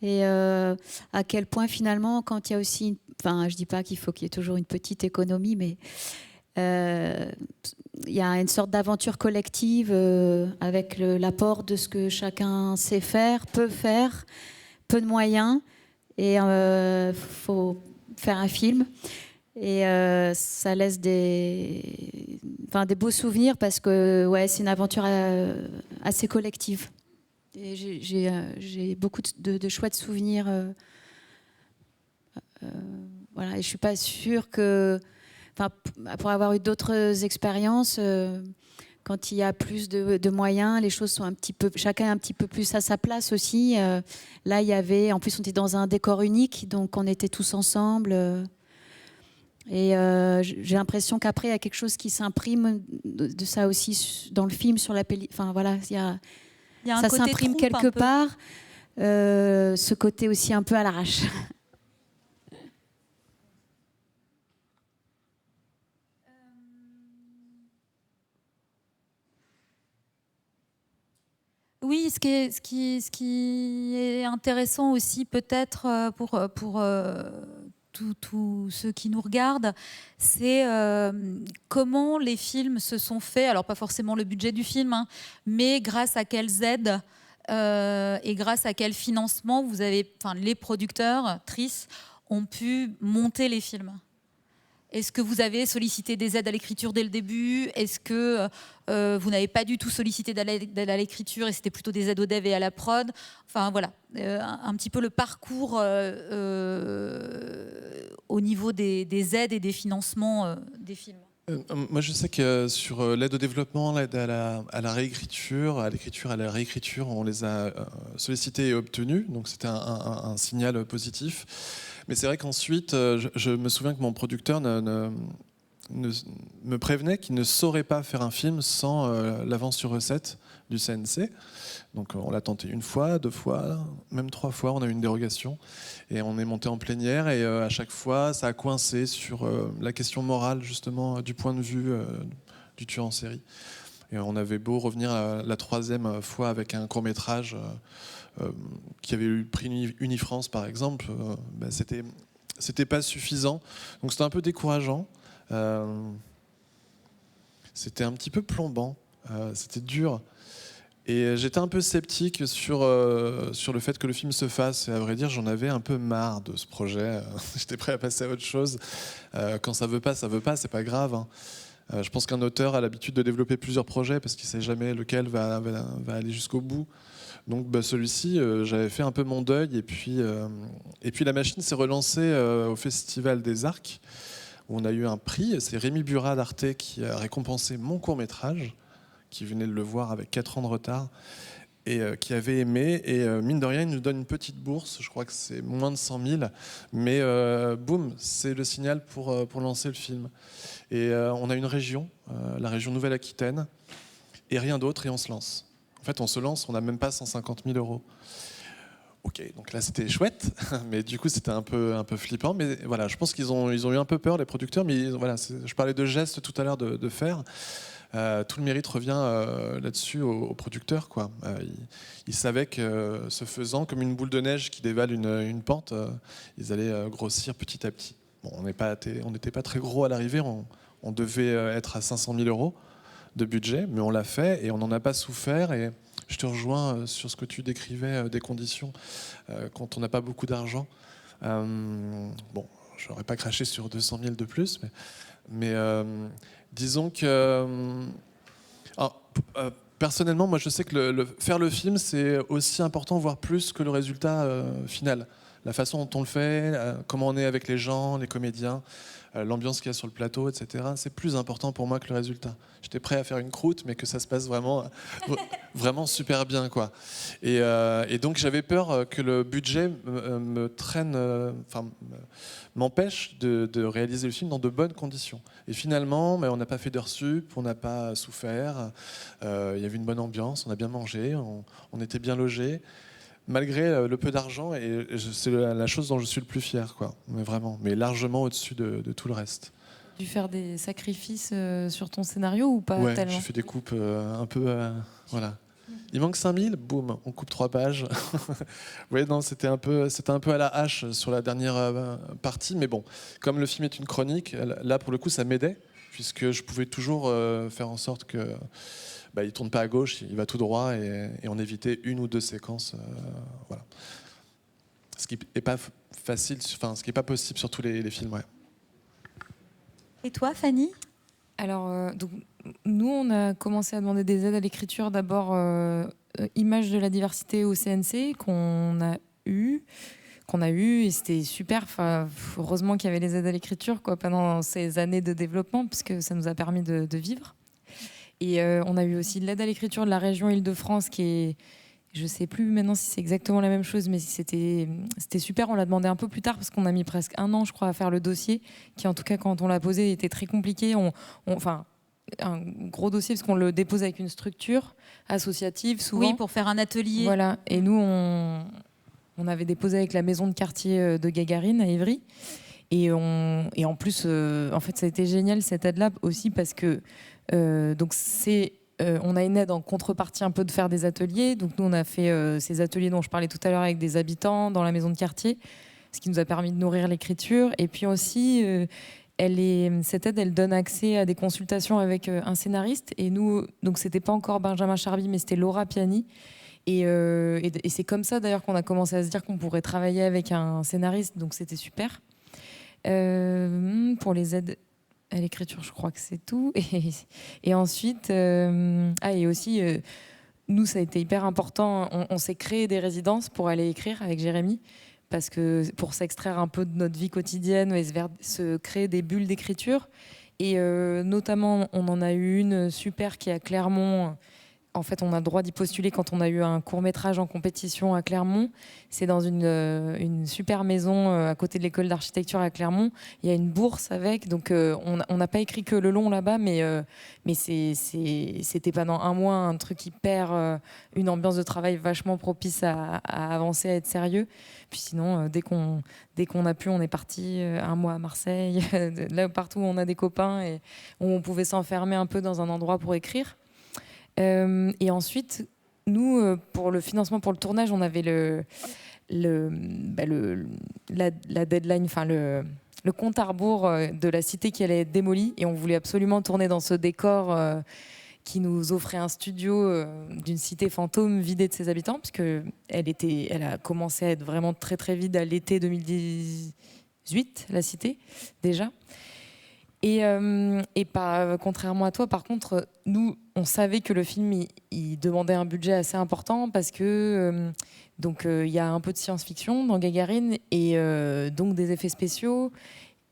Et à quel point, finalement, quand il y a aussi... Enfin, je dis pas qu'il faut qu'il y ait toujours une petite économie, mais... il y a une sorte d'aventure collective avec l'apport de ce que chacun sait faire, peut faire, peu de moyens, et faut faire un film. Et ça laisse des beaux souvenirs parce que c'est une aventure assez collective. Et j'ai beaucoup de chouettes souvenirs. Voilà, et je suis pas sûre que... Enfin, pour avoir eu d'autres expériences, quand il y a plus de moyens, les choses sont chacun un petit peu plus à sa place aussi. Là, il y avait, en plus, on était dans un décor unique, donc on était tous ensemble. Et j'ai l'impression qu'après, il y a quelque chose qui s'imprime de ça aussi dans le film, sur la pellicule. Enfin voilà, ça s'imprime quelque part. Ce côté aussi un peu à l'arrache. Oui, ce qui est intéressant aussi peut-être pour tous ceux qui nous regardent, c'est comment les films se sont faits, alors pas forcément le budget du film, mais grâce à quelles aides et grâce à quel financement les producteurs, Tris, ont pu monter les films. Est-ce que vous avez sollicité des aides à l'écriture dès le début? Est-ce que vous n'avez pas du tout sollicité d'aide à l'écriture et c'était plutôt des aides au dev et à la prod? Enfin voilà, un petit peu le parcours au niveau des aides et des financements des films. Moi, je sais que sur l'aide au développement, l'aide à la réécriture, à l'écriture, à la réécriture, on les a sollicités et obtenus. Donc, c'était un signal positif. Mais c'est vrai qu'ensuite, je me souviens que mon producteur me prévenait qu'il ne saurait pas faire un film sans l'avance sur recette du CNC. Donc on l'a tenté 1 fois, 2 fois, même 3 fois, on a eu une dérogation. Et on est monté en plénière et à chaque fois, ça a coincé sur la question morale, justement, du point de vue du tueur en série. Et on avait beau revenir la troisième fois avec un court-métrage qui avait eu le prix Unifrance, par exemple, c'était pas suffisant. Donc c'était un peu décourageant. C'était un petit peu plombant. C'était dur. Et j'étais un peu sceptique sur le fait que le film se fasse. Et à vrai dire, j'en avais un peu marre de ce projet. J'étais prêt à passer à autre chose. Quand ça veut pas, c'est pas grave. Hein. Je pense qu'un auteur a l'habitude de développer plusieurs projets parce qu'il ne sait jamais lequel va aller jusqu'au bout. Donc celui-ci, j'avais fait un peu mon deuil. Et puis la machine s'est relancée au Festival des Arcs, où on a eu un prix. C'est Rémi Burat d'Arte qui a récompensé mon court-métrage, qui venait de le voir avec 4 ans de retard, et qui avait aimé. Et mine de rien, il nous donne une petite bourse. Je crois que c'est moins de 100 000. Mais boum, c'est le signal pour lancer le film. Et on a une région, la région Nouvelle-Aquitaine, et rien d'autre, et on se lance. En fait, on se lance, on n'a même pas 150 000 euros. Ok, donc là c'était chouette, mais du coup c'était un peu flippant. Mais voilà, je pense qu'ils ont eu un peu peur, les producteurs. Mais voilà, je parlais de gestes tout à l'heure de faire. Tout le mérite revient là-dessus aux producteurs, quoi. Ils savaient que ce faisant, comme une boule de neige qui dévale une pente, ils allaient grossir petit à petit. Bon, on n'était pas très gros à l'arrivée, on devait être à 500 000 euros de budget, mais on l'a fait et on n'en a pas souffert. Et je te rejoins sur ce que tu décrivais des conditions quand on n'a pas beaucoup d'argent. Bon, je n'aurais pas craché sur 200 000 de plus, mais disons que personnellement, moi je sais que faire le film, c'est aussi important, voire plus que le résultat final. La façon dont on le fait, comment on est avec les gens, les comédiens, l'ambiance qu'il y a sur le plateau, etc. C'est plus important pour moi que le résultat. J'étais prêt à faire une croûte, mais que ça se passe vraiment super bien, quoi. Et donc j'avais peur que le budget m'empêche de réaliser le film dans de bonnes conditions. Et finalement, on n'a pas fait d'heures sup, on n'a pas souffert. Il y avait une bonne ambiance, on a bien mangé, on était bien logés. Malgré le peu d'argent, et c'est la chose dont je suis le plus fier, quoi. Mais vraiment, mais largement au-dessus de tout le reste. Tu as dû faire des sacrifices sur ton scénario ou pas tellement? J'ai fait des coupes un peu... voilà. Il manque 5000, boum, on coupe 3 pages. Oui, non, c'était un peu à la hache sur la dernière partie, mais bon, comme le film est une chronique, là, pour le coup, ça m'aidait, puisque je pouvais toujours faire en sorte que... il tourne pas à gauche, il va tout droit, et on évitait 1 ou 2 séquences. Voilà. Ce qui n'est pas facile, ce qui n'est pas possible sur tous les films. Ouais. Et toi, Fanny? Alors, donc, nous, on a commencé à demander des aides à l'écriture. D'abord, Image de la diversité au CNC, qu'on a eu, et c'était super. Enfin, heureusement qu'il y avait les aides à l'écriture, quoi, pendant ces années de développement, parce que ça nous a permis de vivre. Et on a eu aussi l'aide à l'écriture de la région Île-de-France, qui est, je ne sais plus maintenant si c'est exactement la même chose, mais c'était super. On l'a demandé un peu plus tard parce qu'on a mis presque 1 an, je crois, à faire le dossier, qui en tout cas, quand on l'a posé, était très compliqué. Enfin, un gros dossier parce qu'on le dépose avec une structure associative, souvent. Oui, pour faire un atelier. Voilà. Et nous, on avait déposé avec la maison de quartier de Gagarine à Évry. Et en plus, en fait, ça a été génial cette aide-là aussi parce que donc on a une aide en contrepartie un peu de faire des ateliers. Donc nous, on a fait ces ateliers dont je parlais tout à l'heure avec des habitants dans la maison de quartier, ce qui nous a permis de nourrir l'écriture. Et puis aussi, cette aide, elle donne accès à des consultations avec un scénariste. Et nous, donc c'était pas encore Benjamin Charby, mais c'était Laura Piani. Et c'est comme ça d'ailleurs qu'on a commencé à se dire qu'on pourrait travailler avec un scénariste. Donc c'était super. Pour les aides à l'écriture, je crois que c'est tout. Et ensuite, et aussi, nous, ça a été hyper important. On s'est créé des résidences pour aller écrire avec Jérémy, parce que pour s'extraire un peu de notre vie quotidienne et se créer des bulles d'écriture. Et notamment, on en a eu une super qui est à Clermont. En fait, on a le droit d'y postuler quand on a eu un court-métrage en compétition à Clermont. C'est dans une super maison à côté de l'école d'architecture à Clermont. Il y a une bourse avec. Donc, on n'a pas écrit que le long là-bas, mais c'était pendant 1 mois un truc hyper... une ambiance de travail vachement propice à avancer, à être sérieux. Puis sinon, dès qu'on a pu, on est parti 1 mois à Marseille, là partout où on a des copains et où on pouvait s'enfermer un peu dans un endroit pour écrire. Et ensuite, nous, pour le financement pour le tournage, on avait la deadline, enfin le compte à rebours de la cité qui allait être démolie, et on voulait absolument tourner dans ce décor qui nous offrait un studio d'une cité fantôme vidée de ses habitants, puisque elle a commencé à être vraiment très très vide à l'été 2018, la cité déjà. Et contrairement à toi, par contre, nous, on savait que le film il demandait un budget assez important, parce que il y a un peu de science-fiction dans Gagarine, et donc des effets spéciaux,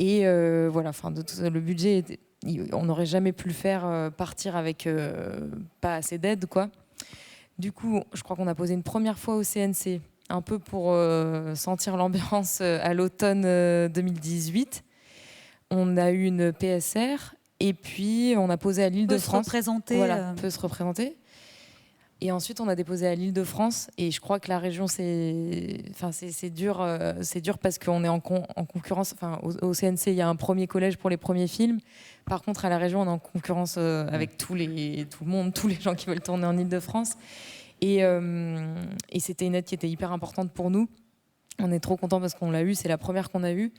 et voilà. Enfin, le budget on n'aurait jamais pu le faire partir avec pas assez d'aide, quoi. Du coup, je crois qu'on a posé une première fois au CNC, un peu pour sentir l'ambiance à l'automne 2018. On a eu une PSR, et puis on a posé à l'Île-de-France. Peut se représenter. Et ensuite, on a déposé à l'Île-de-France, et je crois que la région, c'est dur, parce qu'on est en concurrence. Enfin, au CNC, il y a un premier collège pour les premiers films. Par contre, à la région, on est en concurrence avec tout le monde, tous les gens qui veulent tourner en Île-de-France. Et c'était une aide qui était hyper importante pour nous. On est trop contents parce qu'on l'a eu, c'est la première qu'on a eue.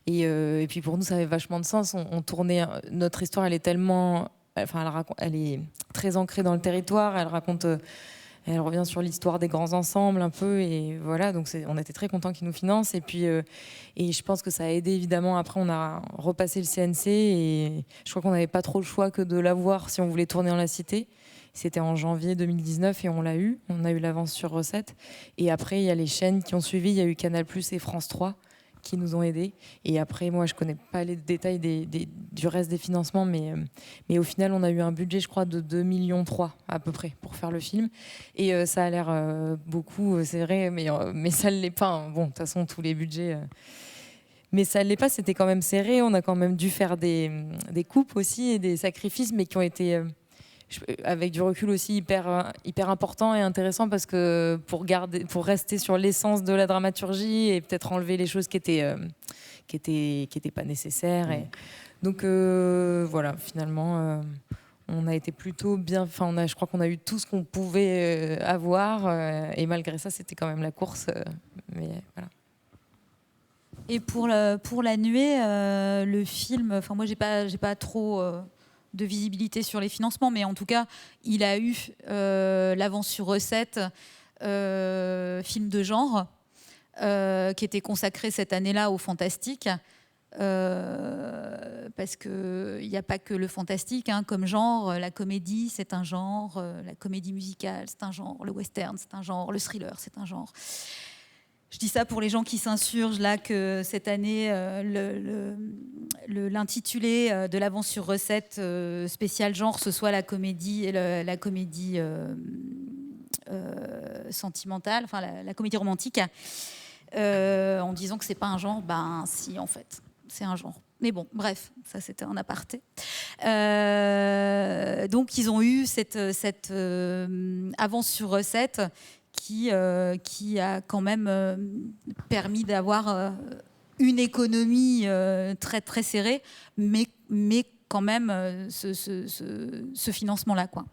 Et puis pour nous, ça avait vachement de sens. On tournait, notre histoire, elle est tellement... Enfin, elle est très ancrée dans le territoire. Elle revient sur l'histoire des grands ensembles un peu, et voilà. Donc on était très contents qu'ils nous financent. Et puis, et je pense que ça a aidé évidemment. Après, on a repassé le CNC, et je crois qu'on n'avait pas trop le choix que de l'avoir si on voulait tourner dans la cité. C'était en janvier 2019 et on l'a eu. On a eu l'avance sur recette. Et après, il y a les chaînes qui ont suivi. Il y a eu Canal+ et France 3 qui nous ont aidés. Et après, moi, je ne connais pas les détails du reste des financements, mais au final, on a eu un budget, je crois, de 2,3 millions à peu près pour faire le film. Et ça a l'air beaucoup, c'est vrai, mais ça ne l'est pas. Hein. Bon, de toute façon, tous les budgets... mais ça ne l'est pas, c'était quand même serré. On a quand même dû faire des coupes aussi et des sacrifices, mais qui ont été... avec du recul aussi hyper important et intéressant, parce que pour rester sur l'essence de la dramaturgie et peut-être enlever les choses qui étaient pas nécessaires. Et donc voilà, finalement on a été plutôt bien. Enfin, je crois qu'on a eu tout ce qu'on pouvait avoir, et malgré ça, c'était quand même la course. Mais voilà. Et pour la nuée, le film. Enfin, moi, j'ai pas trop de visibilité sur les financements, mais en tout cas, il a eu l'avance sur recette, film de genre, qui était consacré cette année-là au fantastique, parce qu'il n'y a pas que le fantastique comme genre. La comédie, c'est un genre, la comédie musicale, c'est un genre, le western, c'est un genre, le thriller, c'est un genre. Je dis ça pour les gens qui s'insurgent là que cette année, l'intitulé de l'avance sur recette spéciale genre, ce soit la comédie, sentimentale, enfin la comédie romantique, en disant que c'est pas un genre. Ben si, en fait, c'est un genre. Mais bon, bref, ça c'était un aparté. Donc ils ont eu cette avance sur recette qui a quand même permis d'avoir une économie très très serrée, mais quand même ce financement-là, quoi.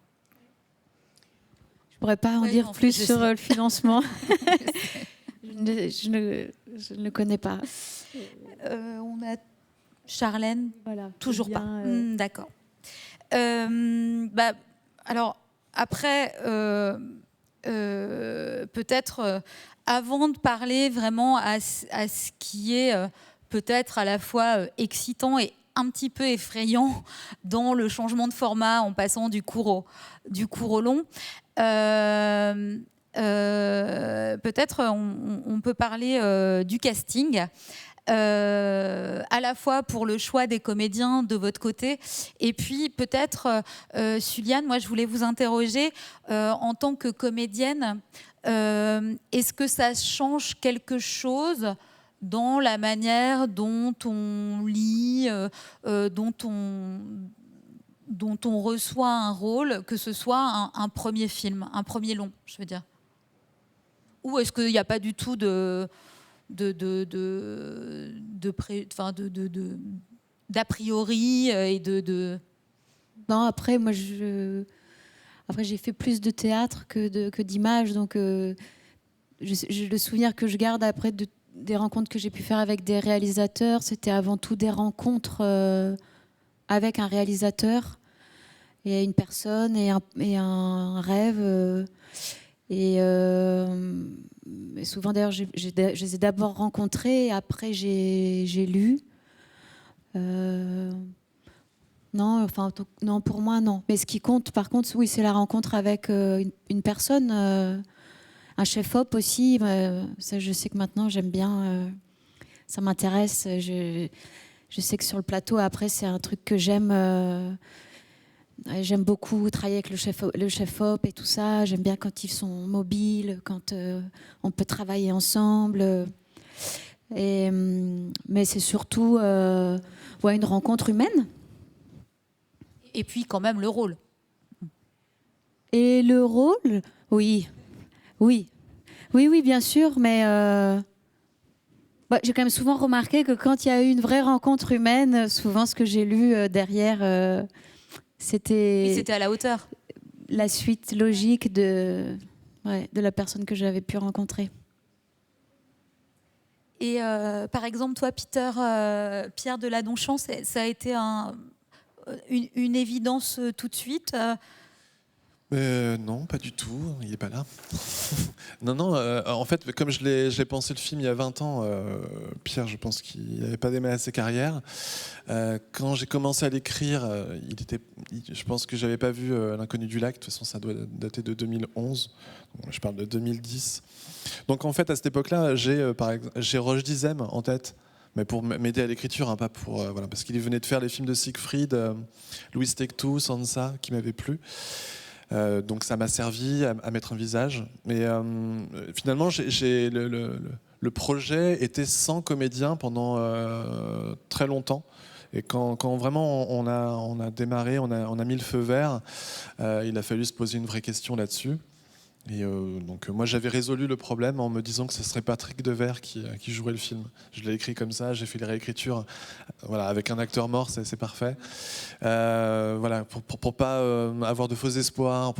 Je pourrais pas en dire plus sur le financement. je ne le connais pas. On a Charlène, voilà, toujours bien, pas. D'accord. Alors après. Peut-être avant de parler vraiment à ce qui est peut-être à la fois excitant et un petit peu effrayant dans le changement de format en passant du court au long, peut-être on peut parler du casting. À la fois pour le choix des comédiens de votre côté, et puis peut-être Suliane, moi je voulais vous interroger en tant que comédienne, est-ce que ça change quelque chose dans la manière dont on lit, dont on reçoit un rôle, que ce soit un premier film, un premier long, je veux dire, ou est-ce qu'il n'y a pas du tout d'a priori et de... Non, après, moi, Après, j'ai fait plus de théâtre que d'images, donc le souvenir que je garde après des rencontres que j'ai pu faire avec des réalisateurs, c'était avant tout des rencontres avec un réalisateur et une personne et un rêve. Et souvent, d'ailleurs, je les ai d'abord rencontrés et après, j'ai lu. Non, non, pour moi, non. Mais ce qui compte, par contre, oui, c'est la rencontre avec une personne, un chef-op aussi. Ça, je sais que maintenant, j'aime bien. Ça m'intéresse. Je sais que sur le plateau, après, c'est un truc que j'aime. J'aime beaucoup travailler avec le chef-op et tout ça. J'aime bien quand ils sont mobiles, quand on peut travailler ensemble. Mais c'est surtout une rencontre humaine. Et puis quand même le rôle. Et le rôle, oui, bien sûr, mais j'ai quand même souvent remarqué que quand il y a eu une vraie rencontre humaine, souvent ce que j'ai lu derrière, c'était à la hauteur. La suite logique de la personne que j'avais pu rencontrer. Et par exemple, toi, Peter, Pierre Deladonchamp, ça a été une évidence tout de suite Non, pas du tout, il n'est pas là. non, en fait, comme je l'ai pensé le film il y a 20 ans, Pierre, je pense qu'il n'avait pas démarré sa carrière. Quand j'ai commencé à l'écrire, je pense que je n'avais pas vu L'Inconnu du lac, de toute façon ça doit dater de 2011, je parle de 2010. Donc en fait, à cette époque-là, j'ai Roche Dizem en tête, mais pour m'aider à l'écriture, hein, pas pour parce qu'il venait de faire les films de Siegfried, Louis Tectou, Sansa, qui m'avaient plu. Donc ça m'a servi à mettre un visage. Mais finalement, le projet était sans comédien pendant très longtemps. Et quand vraiment on a démarré, on a mis le feu vert, il a fallu se poser une vraie question là-dessus. Et donc moi j'avais résolu le problème en me disant que ce serait Patrick Devers qui jouerait le film. Je l'ai écrit comme ça, j'ai fait les réécritures, avec un acteur mort, c'est parfait. Pour pas avoir de faux espoirs,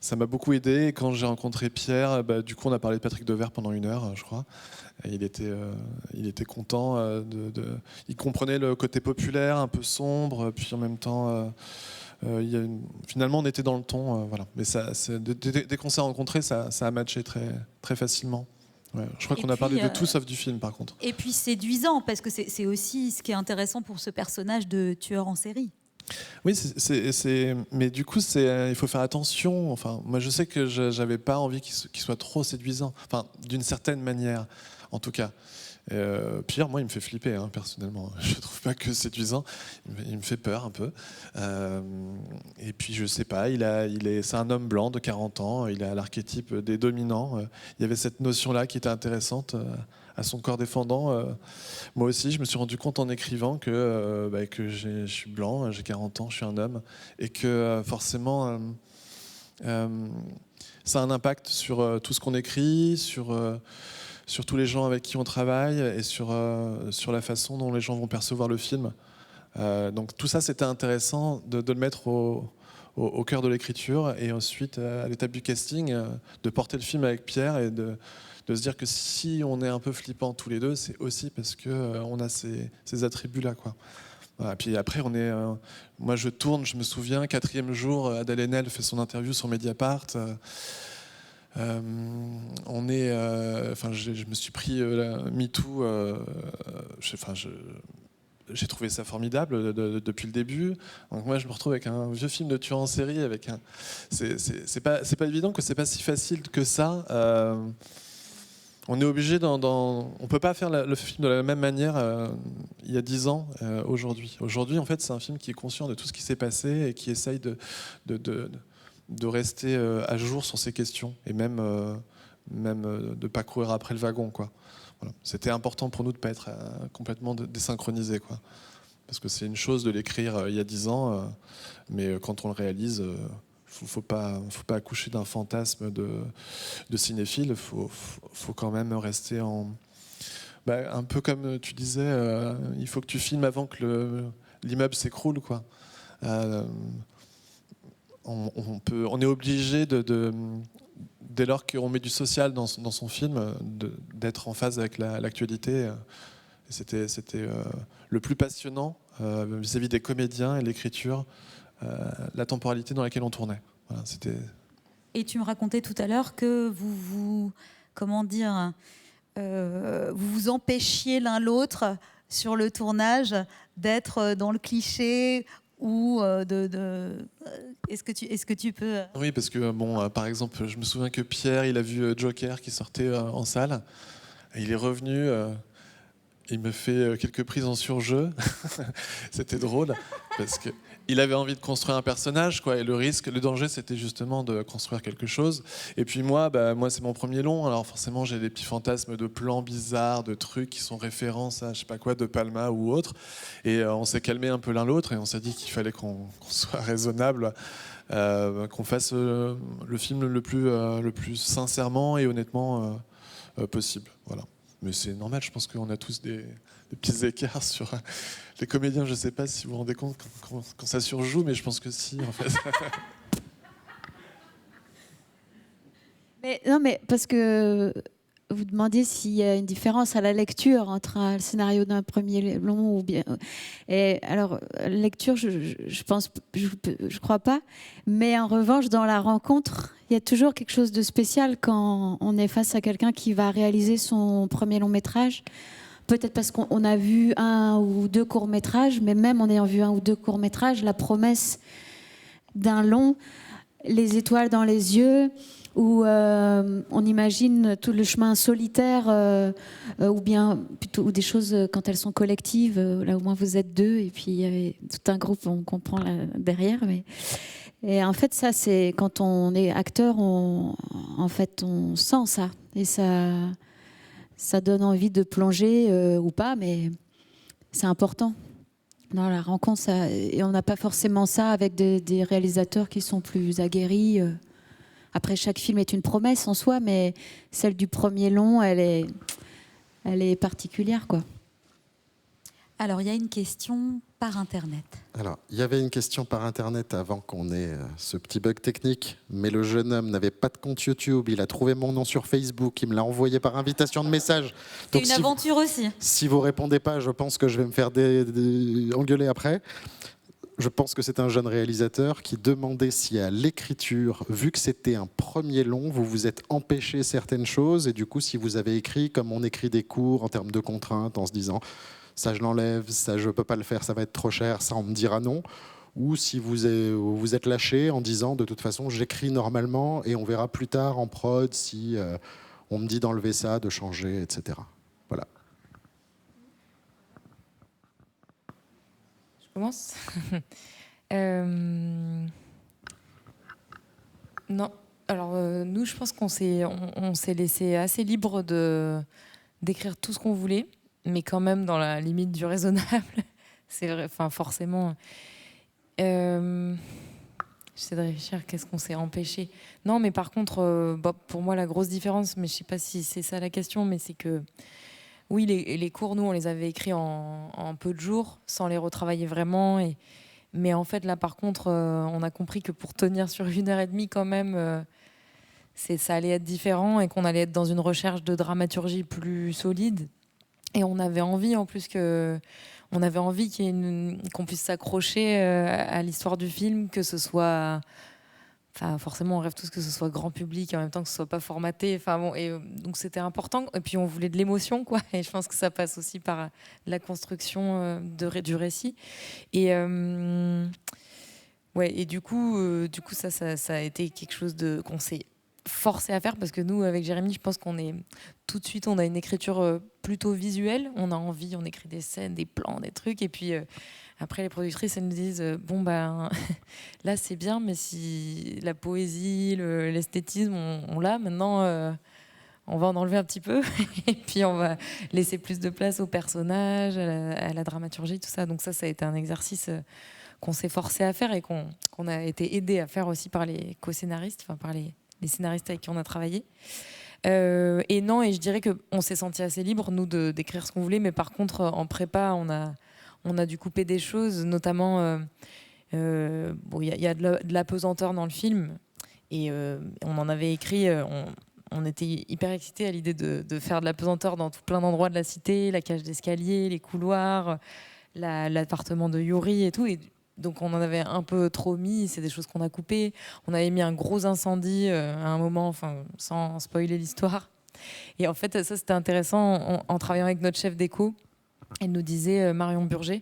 ça m'a beaucoup aidé. Et quand j'ai rencontré Pierre, du coup on a parlé de Patrick Devers pendant 1 heure, je crois. Et il était content il comprenait le côté populaire, un peu sombre, puis en même temps. Finalement, on était dans le ton, Mais dès qu'on s'est rencontrés, ça a matché très, très facilement. Ouais, je crois qu'on a parlé de tout sauf du film, par contre. Et puis séduisant, parce que c'est aussi ce qui est intéressant pour ce personnage de tueur en série. Oui, mais du coup, il faut faire attention. Enfin, moi, je sais que j'avais pas envie qu'il soit trop séduisant. Enfin, d'une certaine manière, en tout cas. Pierre, moi, il me fait flipper, hein, personnellement. Je trouve pas que séduisant. Il me fait peur un peu. Et puis, je sais pas, c'est un homme blanc de 40 ans. Il a l'archétype des dominants. Il y avait cette notion-là qui était intéressante à son corps défendant. Moi aussi, je me suis rendu compte en écrivant que je suis blanc, j'ai 40 ans, je suis un homme. Et que forcément, ça a un impact sur tout ce qu'on écrit, sur tous les gens avec qui on travaille et sur la façon dont les gens vont percevoir le film. Donc tout ça, c'était intéressant de le mettre au cœur de l'écriture et ensuite, à l'étape du casting, de porter le film avec Pierre et de se dire que si on est un peu flippant tous les deux, c'est aussi parce qu'on a ces attributs-là, quoi. Voilà, puis après, moi je tourne, je me souviens, 4e jour, Adèle Haenel fait son interview sur Mediapart. Je me suis pris MeToo. J'ai trouvé ça formidable depuis le début. Donc moi, je me retrouve avec un vieux film de tueur en série. C'est pas évident, que c'est pas si facile que ça. On est obligé on peut pas faire le film de la même manière il y a 10 ans aujourd'hui. Aujourd'hui, en fait, c'est un film qui est conscient de tout ce qui s'est passé et qui essaye de rester à jour sur ces questions et même de pas courir après le wagon, quoi. Voilà. C'était important pour nous de pas être complètement désynchronisés, quoi. Parce que c'est une chose de l'écrire il y a 10 ans, mais quand on le réalise, faut pas accoucher d'un fantasme de cinéphile. Faut quand même rester un peu comme tu disais, il faut que tu filmes avant que l'immeuble s'écroule, quoi. on est obligé dès lors qu'on met du social dans son film, d'être en phase avec l'actualité. C'était le plus passionnant vis-à-vis des comédiens et l'écriture, la temporalité dans laquelle on tournait. Voilà, Et tu me racontais tout à l'heure que vous vous empêchiez l'un l'autre sur le tournage d'être dans le cliché ou Est-ce que tu peux... Oui, parce que par exemple, je me souviens que Pierre, il a vu Joker qui sortait en salle. Et il est revenu, il me fait quelques prises en surjeu. C'était drôle parce que il avait envie de construire un personnage, quoi. Et le danger, c'était justement de construire quelque chose. Et puis moi, c'est mon premier long. Alors forcément, j'ai des petits fantasmes de plans bizarres, de trucs qui sont références à je sais pas quoi, De Palma ou autre. Et on s'est calmé un peu l'un l'autre et on s'est dit qu'il fallait qu'on soit raisonnable, qu'on fasse le film le plus sincèrement et honnêtement possible. Voilà. Mais c'est normal. Je pense qu'on a tous des petits écarts sur les comédiens. Je ne sais pas si vous vous rendez compte quand ça surjoue, mais je pense que si, en fait. Mais parce que vous demandez s'il y a une différence à la lecture entre le scénario d'un premier long ou bien. Et alors, lecture, je pense, je crois pas. Mais en revanche, dans la rencontre, il y a toujours quelque chose de spécial quand on est face à quelqu'un qui va réaliser son premier long métrage. Peut-être parce qu'on a vu 1 ou 2 courts-métrages, mais même en ayant vu 1 ou 2 courts-métrages, la promesse d'un long, les étoiles dans les yeux, où on imagine tout le chemin solitaire, ou bien plutôt ou des choses quand elles sont collectives, là au moins vous êtes 2, et puis il y avait tout un groupe on comprend là, derrière. Et en fait, ça, c'est quand on est acteur, on sent ça. Et ça donne envie de plonger ou pas, mais c'est important. Dans la rencontre, et on n'a pas forcément ça avec des réalisateurs qui sont plus aguerris. Après, chaque film est une promesse en soi, mais celle du premier long, elle est particulière, quoi. Alors, il y a une question par Internet. Alors, il y avait une question par Internet avant qu'on ait ce petit bug technique, mais le jeune homme n'avait pas de compte YouTube, il a trouvé mon nom sur Facebook, il me l'a envoyé par invitation de message. C'est une aventure aussi. Si vous répondez pas, je pense que je vais me faire engueuler après. Je pense que c'est un jeune réalisateur qui demandait si à l'écriture, vu que c'était un premier long, vous vous êtes empêché certaines choses, et du coup, si vous avez écrit comme on écrit des cours en termes de contraintes, en se disant ça je l'enlève, ça je peux pas le faire, ça va être trop cher, ça on me dira non, ou si vous êtes lâché en disant de toute façon j'écris normalement et on verra plus tard en prod si on me dit d'enlever ça, de changer, etc. Voilà. Je commence. Non. Alors nous, je pense qu'on s'est laissé assez libre d'écrire tout ce qu'on voulait, mais quand même dans la limite du raisonnable. C'est vrai, enfin forcément. J'essaie de réfléchir, qu'est-ce qu'on s'est empêché. Non, mais par contre, pour moi, la grosse différence, mais je ne sais pas si c'est ça la question, mais c'est que, oui, les cours, nous, on les avait écrits en peu de jours, sans les retravailler vraiment. Mais en fait, là, par contre, on a compris que pour tenir sur 1h30, quand même, ça allait être différent et qu'on allait être dans une recherche de dramaturgie plus solide. Et on avait envie, en plus, qu'on puisse s'accrocher à l'histoire du film, que ce soit... Enfin, forcément, on rêve tous que ce soit grand public, en même temps que ce soit pas formaté. Enfin, bon, et donc c'était important. Et puis on voulait de l'émotion, quoi. Et je pense que ça passe aussi par la construction du récit. Et ouais. Et du coup, ça a été quelque chose qu'on s'est forcé à faire, parce que nous, avec Jérémy, je pense qu'on est tout de suite, on a une écriture plutôt visuelle. On a envie, on écrit des scènes, des plans, des trucs, et puis. Après, les productrices, elles nous disent bon, ben, là, c'est bien, mais si la poésie, l'esthétisme, on l'a, maintenant, on va en enlever un petit peu. Et puis, on va laisser plus de place aux personnages, à la dramaturgie, tout ça. Donc, ça a été un exercice qu'on s'est forcé à faire et qu'on a été aidé à faire aussi par les co-scénaristes, enfin, par les scénaristes avec qui on a travaillé. Et non, et je dirais qu'on s'est senti assez libre, nous, d'écrire ce qu'on voulait, mais par contre, en prépa, on a dû couper des choses, notamment Bon, il y a de la pesanteur dans le film, et on en avait écrit. On était hyper excités à l'idée de faire de la pesanteur dans tout plein d'endroits de la cité, la cage d'escalier, les couloirs, l'appartement de Yuri et tout. Et donc on en avait un peu trop mis, c'est des choses qu'on a coupées. On avait mis un gros incendie à un moment, enfin, sans spoiler l'histoire. Et en fait, ça c'était intéressant en travaillant avec notre chef déco. Elle nous disait, Marion Burger,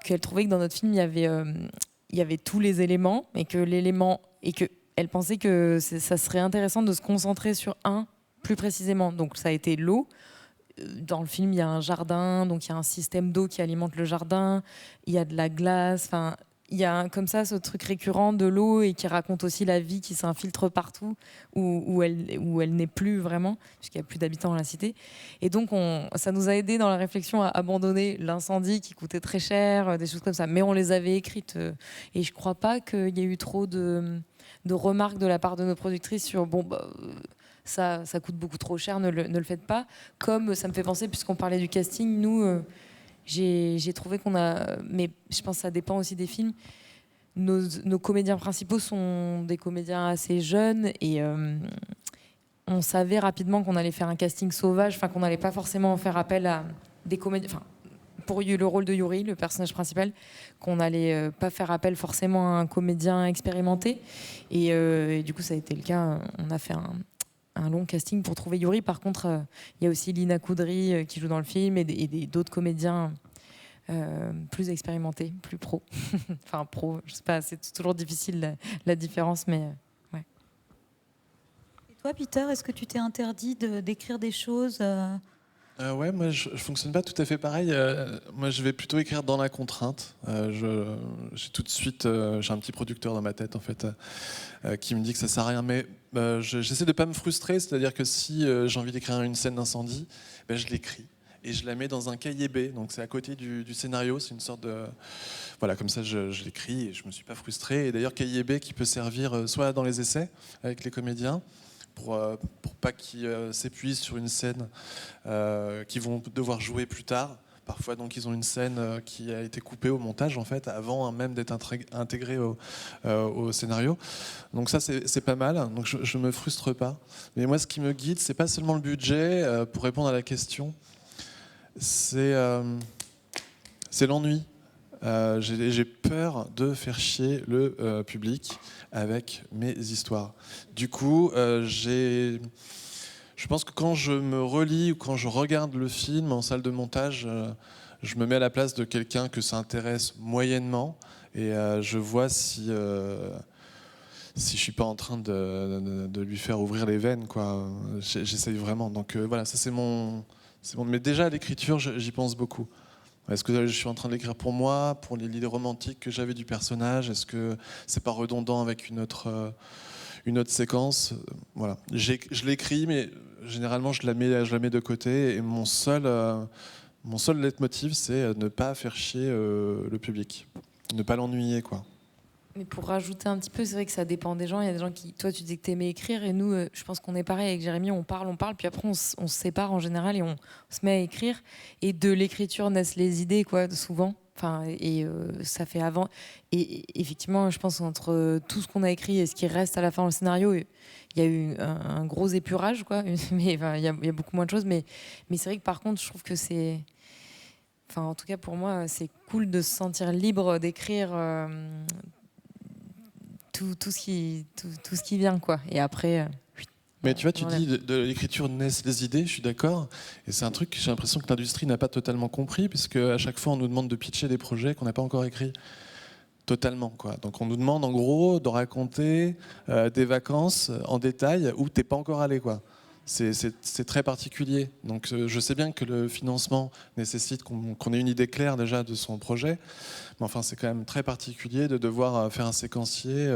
qu'elle trouvait que dans notre film, il y avait tous les éléments, et que elle pensait que ça serait intéressant de se concentrer sur un plus précisément. Donc ça a été l'eau. Dans le film, il y a un jardin, donc il y a un système d'eau qui alimente le jardin, il y a de la glace, enfin, il y a comme ça ce truc récurrent de l'eau, et qui raconte aussi la vie qui s'infiltre partout, où elle n'est plus vraiment, puisqu'il n'y a plus d'habitants dans la cité. Et donc ça nous a aidé dans la réflexion à abandonner l'incendie qui coûtait très cher, des choses comme ça. Mais on les avait écrites, et je ne crois pas qu'il y ait eu trop de remarques de la part de nos productrices sur ça coûte beaucoup trop cher, ne le faites pas. Comme ça me fait penser, puisqu'on parlait du casting, nous, j'ai trouvé qu'on a... Mais je pense que ça dépend aussi des films. Nos comédiens principaux sont des comédiens assez jeunes, et on savait rapidement qu'on allait faire un casting sauvage, enfin qu'on n'allait pas forcément faire appel à des comédiens... Enfin, pour le rôle de Yuri, le personnage principal, qu'on n'allait pas faire appel forcément à un comédien expérimenté. Et du coup, ça a été le cas. On a fait un long casting pour trouver Yuri. Par contre, il y a aussi Lina Koudry qui joue dans le film, et d'autres comédiens plus expérimentés, plus pro. Enfin, pro, je sais pas, c'est toujours difficile la différence, mais ouais. Et toi, Peter, est-ce que tu t'es interdit d'écrire des choses Ouais, moi je fonctionne pas tout à fait pareil. Moi je vais plutôt écrire dans la contrainte. J'ai tout de suite, j'ai un petit producteur dans ma tête en fait, qui me dit que ça sert à rien. Mais j'essaie de pas me frustrer, c'est-à-dire que si j'ai envie d'écrire une scène d'incendie, je l'écris et je la mets dans un cahier B. Donc c'est à côté du scénario, c'est une sorte de voilà, comme ça je l'écris et je me suis pas frustré. Et d'ailleurs cahier B qui peut servir soit dans les essais avec les comédiens, pour pas qu'ils s'épuisent sur une scène qu'ils vont devoir jouer plus tard. Parfois, donc, ils ont une scène qui a été coupée au montage, en fait, avant même d'être intégrée au scénario. Donc ça, c'est pas mal. Donc je me frustre pas. Mais moi, ce qui me guide, c'est pas seulement le budget. Pour répondre à la question, c'est l'ennui. J'ai peur de faire chier le public avec mes histoires. Du coup, je pense que quand je me relis ou quand je regarde le film en salle de montage, je me mets à la place de quelqu'un que ça intéresse moyennement, et je vois si je suis pas en train de lui faire ouvrir les veines, quoi. J'essaye vraiment. Donc voilà, ça c'est mon. Mais déjà à l'écriture, j'y pense beaucoup. Est-ce que je suis en train de l'écrire pour moi, pour l'idée romantique que j'avais du personnage? Est-ce que c'est pas redondant avec une autre séquence? Voilà. Je l'écris, mais généralement je la mets de côté. Et mon seul leitmotiv, c'est ne pas faire chier le public, ne pas l'ennuyer, quoi. Mais pour rajouter un petit peu, c'est vrai que ça dépend des gens. Il y a des gens qui, toi, tu dis que tu aimais écrire, et nous, je pense qu'on est pareil avec Jérémy. On parle, puis après on se sépare en général, et on se met à écrire. Et de l'écriture naissent les idées, quoi, souvent. Enfin, ça fait avant. Et effectivement, je pense entre tout ce qu'on a écrit et ce qui reste à la fin dans le scénario, il y a eu un gros épurage, quoi. Mais enfin, il y a beaucoup moins de choses. Mais c'est vrai que par contre, je trouve que c'est. Enfin, en tout cas pour moi, c'est cool de se sentir libre d'écrire. Tout ce qui vient, quoi. Et après. Mais tu vois, tu dis de l'écriture naissent les idées, je suis d'accord. Et c'est un truc que j'ai l'impression que l'industrie n'a pas totalement compris, puisque à chaque fois on nous demande de pitcher des projets qu'on n'a pas encore écrits totalement, quoi. Donc on nous demande en gros de raconter des vacances en détail où t'es pas encore allé, quoi. C'est très particulier. Donc je sais bien que le financement nécessite qu'on ait une idée claire déjà de son projet. Mais enfin, c'est quand même très particulier de devoir faire un séquencier,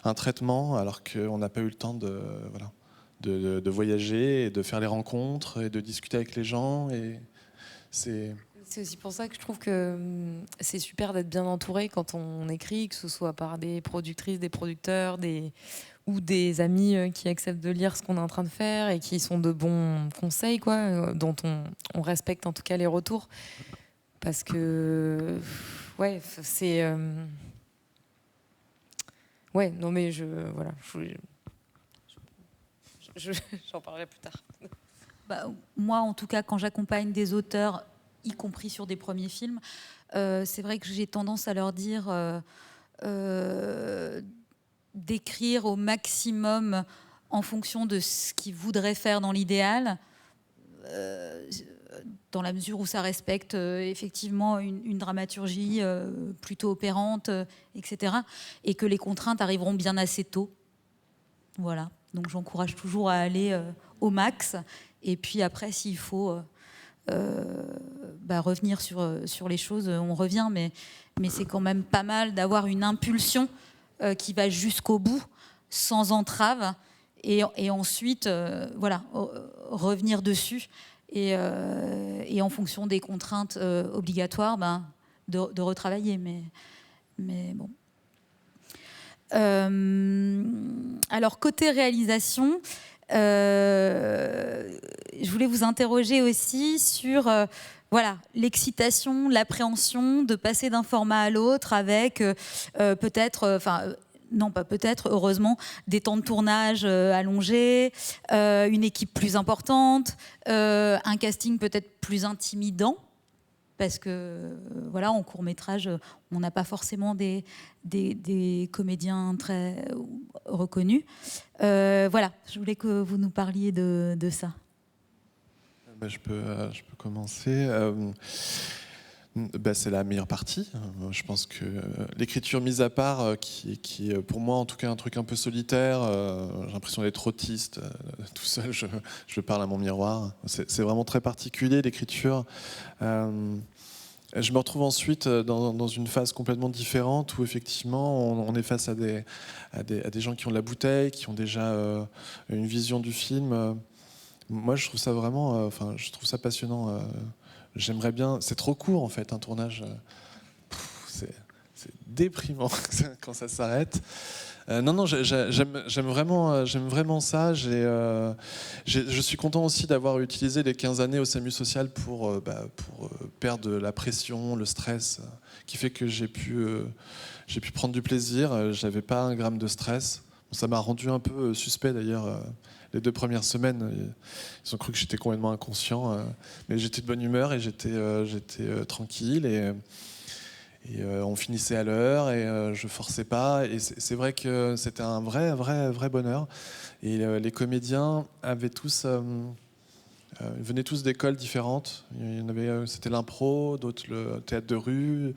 un traitement, alors qu'on n'a pas eu le temps de voyager et de faire les rencontres et de discuter avec les gens. Et c'est aussi pour ça que je trouve que c'est super d'être bien entouré quand on écrit, que ce soit par des productrices, des producteurs, ou des amis qui acceptent de lire ce qu'on est en train de faire et qui sont de bons conseils, quoi, dont on respecte en tout cas les retours. Parce que, ouais, c'est Ouais, non mais voilà, j'en parlerai plus tard. Moi, en tout cas, quand j'accompagne des auteurs, y compris sur des premiers films, c'est vrai que j'ai tendance à leur dire d'écrire au maximum en fonction de ce qu'ils voudraient faire dans l'idéal, dans la mesure où ça respecte effectivement une dramaturgie plutôt opérante, etc. Et que les contraintes arriveront bien assez tôt. Voilà. Donc j'encourage toujours à aller au max. Et puis après, s'il faut revenir sur les choses, on revient. Mais c'est quand même pas mal d'avoir une impulsion qui va jusqu'au bout, sans entrave. Et ensuite, revenir dessus. Et en fonction des contraintes obligatoires, de retravailler. Mais bon. Alors, côté réalisation, je voulais vous interroger aussi sur l'excitation, l'appréhension de passer d'un format à l'autre avec heureusement, des temps de tournage allongés, une équipe plus importante, un casting peut-être plus intimidant. Parce que, en court-métrage, on n'a pas forcément des comédiens très reconnus. Je voulais que vous nous parliez de ça. Je peux commencer. C'est la meilleure partie. Je pense que l'écriture mise à part, qui est pour moi en tout cas un truc un peu solitaire, j'ai l'impression d'être autiste, tout seul, je parle à mon miroir. C'est vraiment très particulier l'écriture. Je me retrouve ensuite dans une phase complètement différente où effectivement on est face à des gens qui ont de la bouteille, qui ont déjà une vision du film. Moi je trouve ça vraiment, je trouve ça passionnant. J'aimerais bien, c'est trop court en fait un tournage, c'est déprimant quand ça s'arrête. Non, j'aime vraiment ça. Je suis content aussi d'avoir utilisé les 15 années au SAMU social pour perdre la pression, le stress, qui fait que j'ai pu prendre du plaisir. J'avais pas un gramme de stress. Ça m'a rendu un peu suspect d'ailleurs. Les 2 premières semaines, ils ont cru que j'étais complètement inconscient, mais j'étais de bonne humeur et j'étais tranquille et on finissait à l'heure et je forçais pas. Et c'est vrai que c'était un vrai bonheur. Et les comédiens avaient tous, venaient tous d'écoles différentes. Il y en avait, c'était l'impro, d'autres le théâtre de rue,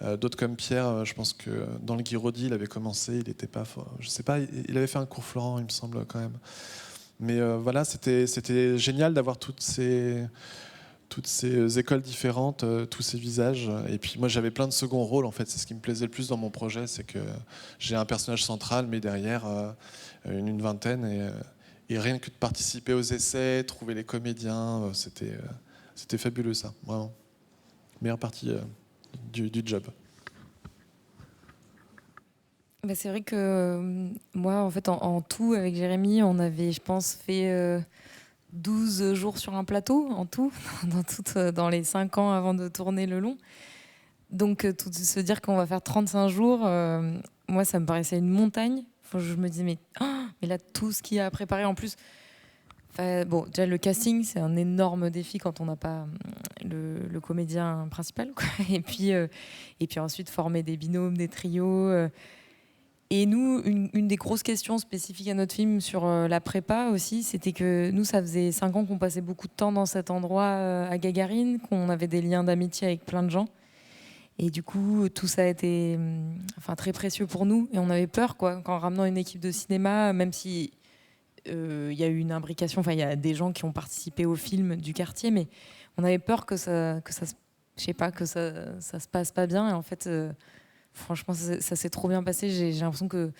d'autres comme Pierre. Je pense que dans le Guiraudy, il avait commencé. Il n'était pas fort. Je sais pas. Il avait fait un cours Florent, il me semble quand même. Mais c'était génial d'avoir toutes ces écoles différentes, tous ces visages. Et puis moi j'avais plein de seconds rôles en fait. C'est ce qui me plaisait le plus dans mon projet, c'est que j'ai un personnage central, mais derrière une vingtaine. Et rien que de participer aux essais, trouver les comédiens, c'était fabuleux ça, vraiment. Meilleure partie du job. C'est vrai que moi, en fait, en tout, avec Jérémy, on avait, je pense, fait 12 jours sur un plateau, en tout, dans les 5 ans avant de tourner le long. Donc, se dire qu'on va faire 35 jours, moi, ça me paraissait une montagne. Je me disais, mais là, tout ce qu'il y a à préparer, en plus... déjà, le casting, c'est un énorme défi quand on n'a pas le comédien principal, quoi. Et puis ensuite, former des binômes, des trios... Et nous, une des grosses questions spécifiques à notre film sur la prépa aussi, c'était que nous, ça faisait 5 ans qu'on passait beaucoup de temps dans cet endroit à Gagarine, qu'on avait des liens d'amitié avec plein de gens. Et du coup, tout ça a été très précieux pour nous. Et on avait peur, quoi, qu'en ramenant une équipe de cinéma, même si y a eu une imbrication, il y a des gens qui ont participé au film du quartier, mais on avait peur que ça se passe pas bien. Et en fait... franchement, ça s'est trop bien passé. J'ai l'impression que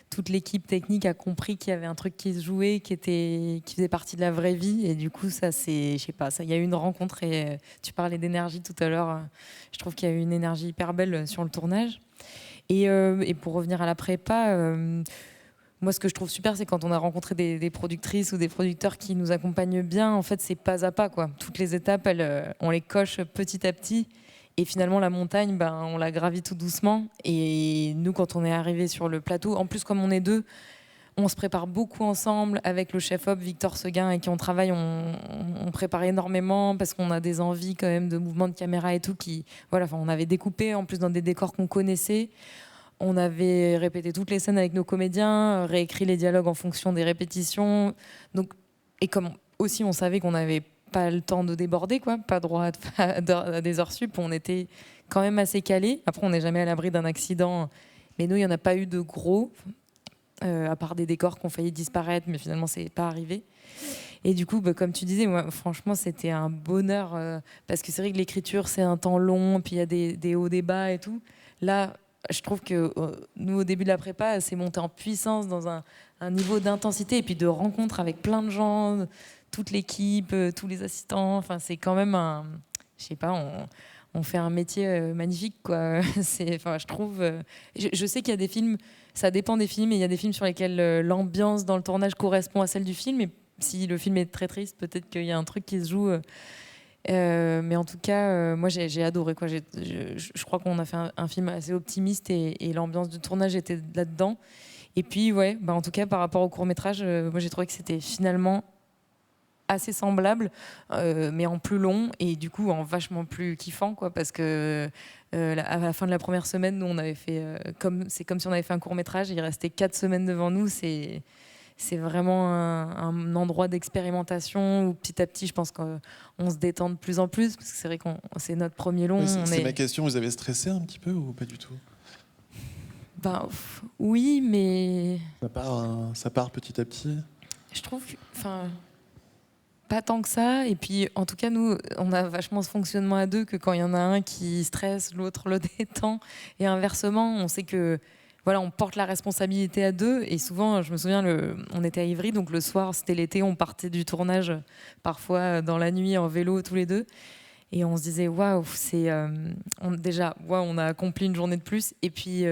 toute l'équipe technique a compris qu'il y avait un truc qui se jouait, qui faisait partie de la vraie vie. Et du coup, il y a eu une rencontre. Et tu parlais d'énergie tout à l'heure. Je trouve qu'il y a eu une énergie hyper belle sur le tournage. Et pour revenir à la prépa, moi, ce que je trouve super, c'est quand on a rencontré des productrices ou des producteurs qui nous accompagnent bien. En fait, c'est pas à pas, quoi. Toutes les étapes, on les coche petit à petit. Et finalement, la montagne, on l'a gravie tout doucement. Et nous, quand on est arrivé sur le plateau, en plus, comme on est deux, on se prépare beaucoup ensemble avec le chef-op Victor Seguin avec qui on travaille. On prépare énormément parce qu'on a des envies quand même de mouvements de caméra et tout. On avait découpé en plus dans des décors qu'on connaissait. On avait répété toutes les scènes avec nos comédiens, réécrit les dialogues en fonction des répétitions. Donc, et comme aussi on savait qu'on n'avait pas le temps de déborder, pas droit à des heures sup, on était quand même assez calés. Après, on n'est jamais à l'abri d'un accident, mais nous, il n'y en a pas eu de gros, à part des décors qui ont failli disparaître, mais finalement, c'est pas arrivé. Et du coup, comme tu disais, moi, franchement, c'était un bonheur, parce que c'est vrai que l'écriture, c'est un temps long, puis il y a des hauts, des bas et tout. Là, je trouve que nous, au début de la prépa, c'est monté en puissance dans un niveau d'intensité et puis de rencontres avec plein de gens, toute l'équipe, tous les assistants. Enfin, c'est quand même je sais pas, on fait un métier magnifique, quoi. Je trouve. Je sais qu'il y a des films, ça dépend des films, et il y a des films sur lesquels l'ambiance dans le tournage correspond à celle du film. Et si le film est très triste, peut-être qu'il y a un truc qui se joue. Mais en tout cas, moi j'ai adoré, quoi. Je crois qu'on a fait un film assez optimiste et l'ambiance du tournage était là-dedans. Et puis en tout cas par rapport au court-métrage, moi j'ai trouvé que c'était finalement assez semblable, mais en plus long et du coup en vachement plus kiffant, quoi, parce que à la fin de la première semaine, nous on avait fait c'est comme si on avait fait un court-métrage. Il restait 4 semaines devant nous. C'est vraiment un endroit d'expérimentation où petit à petit, je pense qu'on se détend de plus en plus, parce que c'est vrai que c'est notre premier long. Oui, c'est ma question, vous avez stressé un petit peu ou pas du tout? Oui, mais... Ça part petit à petit? Je trouve pas tant que ça. Et puis, en tout cas, nous, on a vachement ce fonctionnement à deux, que quand il y en a un qui stresse, l'autre le détend. Et inversement, on sait que on porte la responsabilité à deux. Et souvent, je me souviens, on était à Ivry, donc le soir, c'était l'été, on partait du tournage, parfois dans la nuit, en vélo, tous les deux. Et on se disait, waouh, on a accompli une journée de plus. Et puis,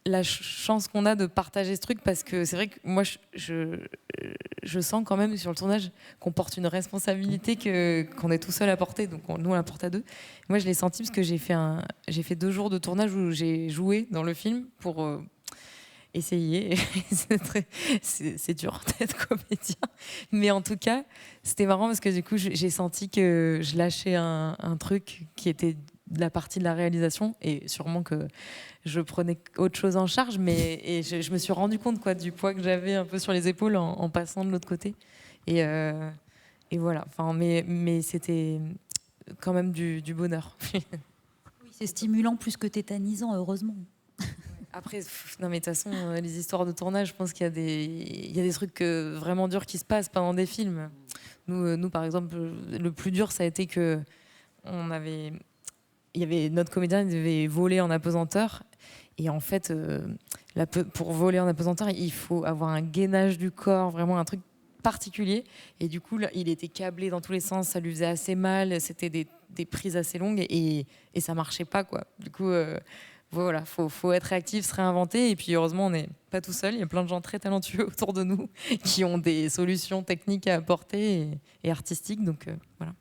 la chance qu'on a de partager ce truc, parce que c'est vrai que moi, je sens quand même sur le tournage qu'on porte une responsabilité qu'on est tout seul à porter. Donc, nous, on la porte à deux. Moi, je l'ai senti parce que j'ai fait 2 jours de tournage où j'ai joué dans le film pour essayer. C'est dur d'être comédien. Mais en tout cas, c'était marrant parce que du coup, j'ai senti que je lâchais un truc qui était de la partie de la réalisation, et sûrement que je prenais autre chose en charge, mais je me suis rendu compte, quoi, du poids que j'avais un peu sur les épaules en passant de l'autre côté. Et voilà. Mais c'était quand même du bonheur. Oui, c'est stimulant plus que tétanisant, heureusement. Après, non, mais de toute façon, les histoires de tournage, je pense qu'il y a des trucs vraiment durs qui se passent pendant des films. Nous, par exemple, le plus dur, ça a été que il y avait notre comédien, il devait voler en apesanteur. Et en fait, pour voler en apesanteur, il faut avoir un gainage du corps, vraiment un truc particulier. Et du coup, là, il était câblé dans tous les sens, ça lui faisait assez mal. C'était des prises assez longues et ça marchait pas, quoi. Du coup, voilà, faut être réactif, se réinventer. Et puis, heureusement, on n'est pas tout seul. Il y a plein de gens très talentueux autour de nous qui ont des solutions techniques à apporter et artistiques. Donc, voilà.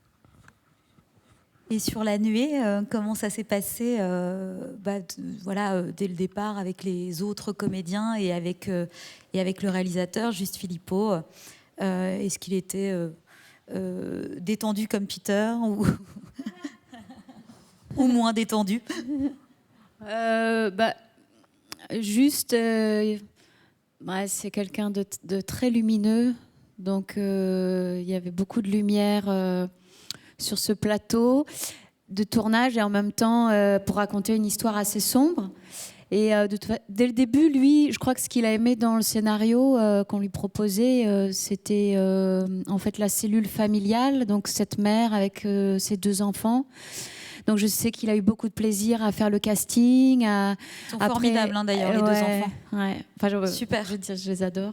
Et sur La Nuée, comment ça s'est passé dès le départ avec les autres comédiens et avec le réalisateur, Juste Philippot? Est-ce qu'il était détendu comme Peter ou moins détendu? Juste, c'est quelqu'un de très lumineux. Donc, il y avait beaucoup de lumière sur ce plateau de tournage et en même temps pour raconter une histoire assez sombre. Et dès le début, lui, je crois que ce qu'il a aimé dans le scénario qu'on lui proposait, c'était en fait la cellule familiale, donc cette mère avec ses 2 enfants. Donc je sais qu'il a eu beaucoup de plaisir à faire le casting. Ils sont formidables, hein, d'ailleurs, les 2 enfants. Ouais. Super. Je les adore.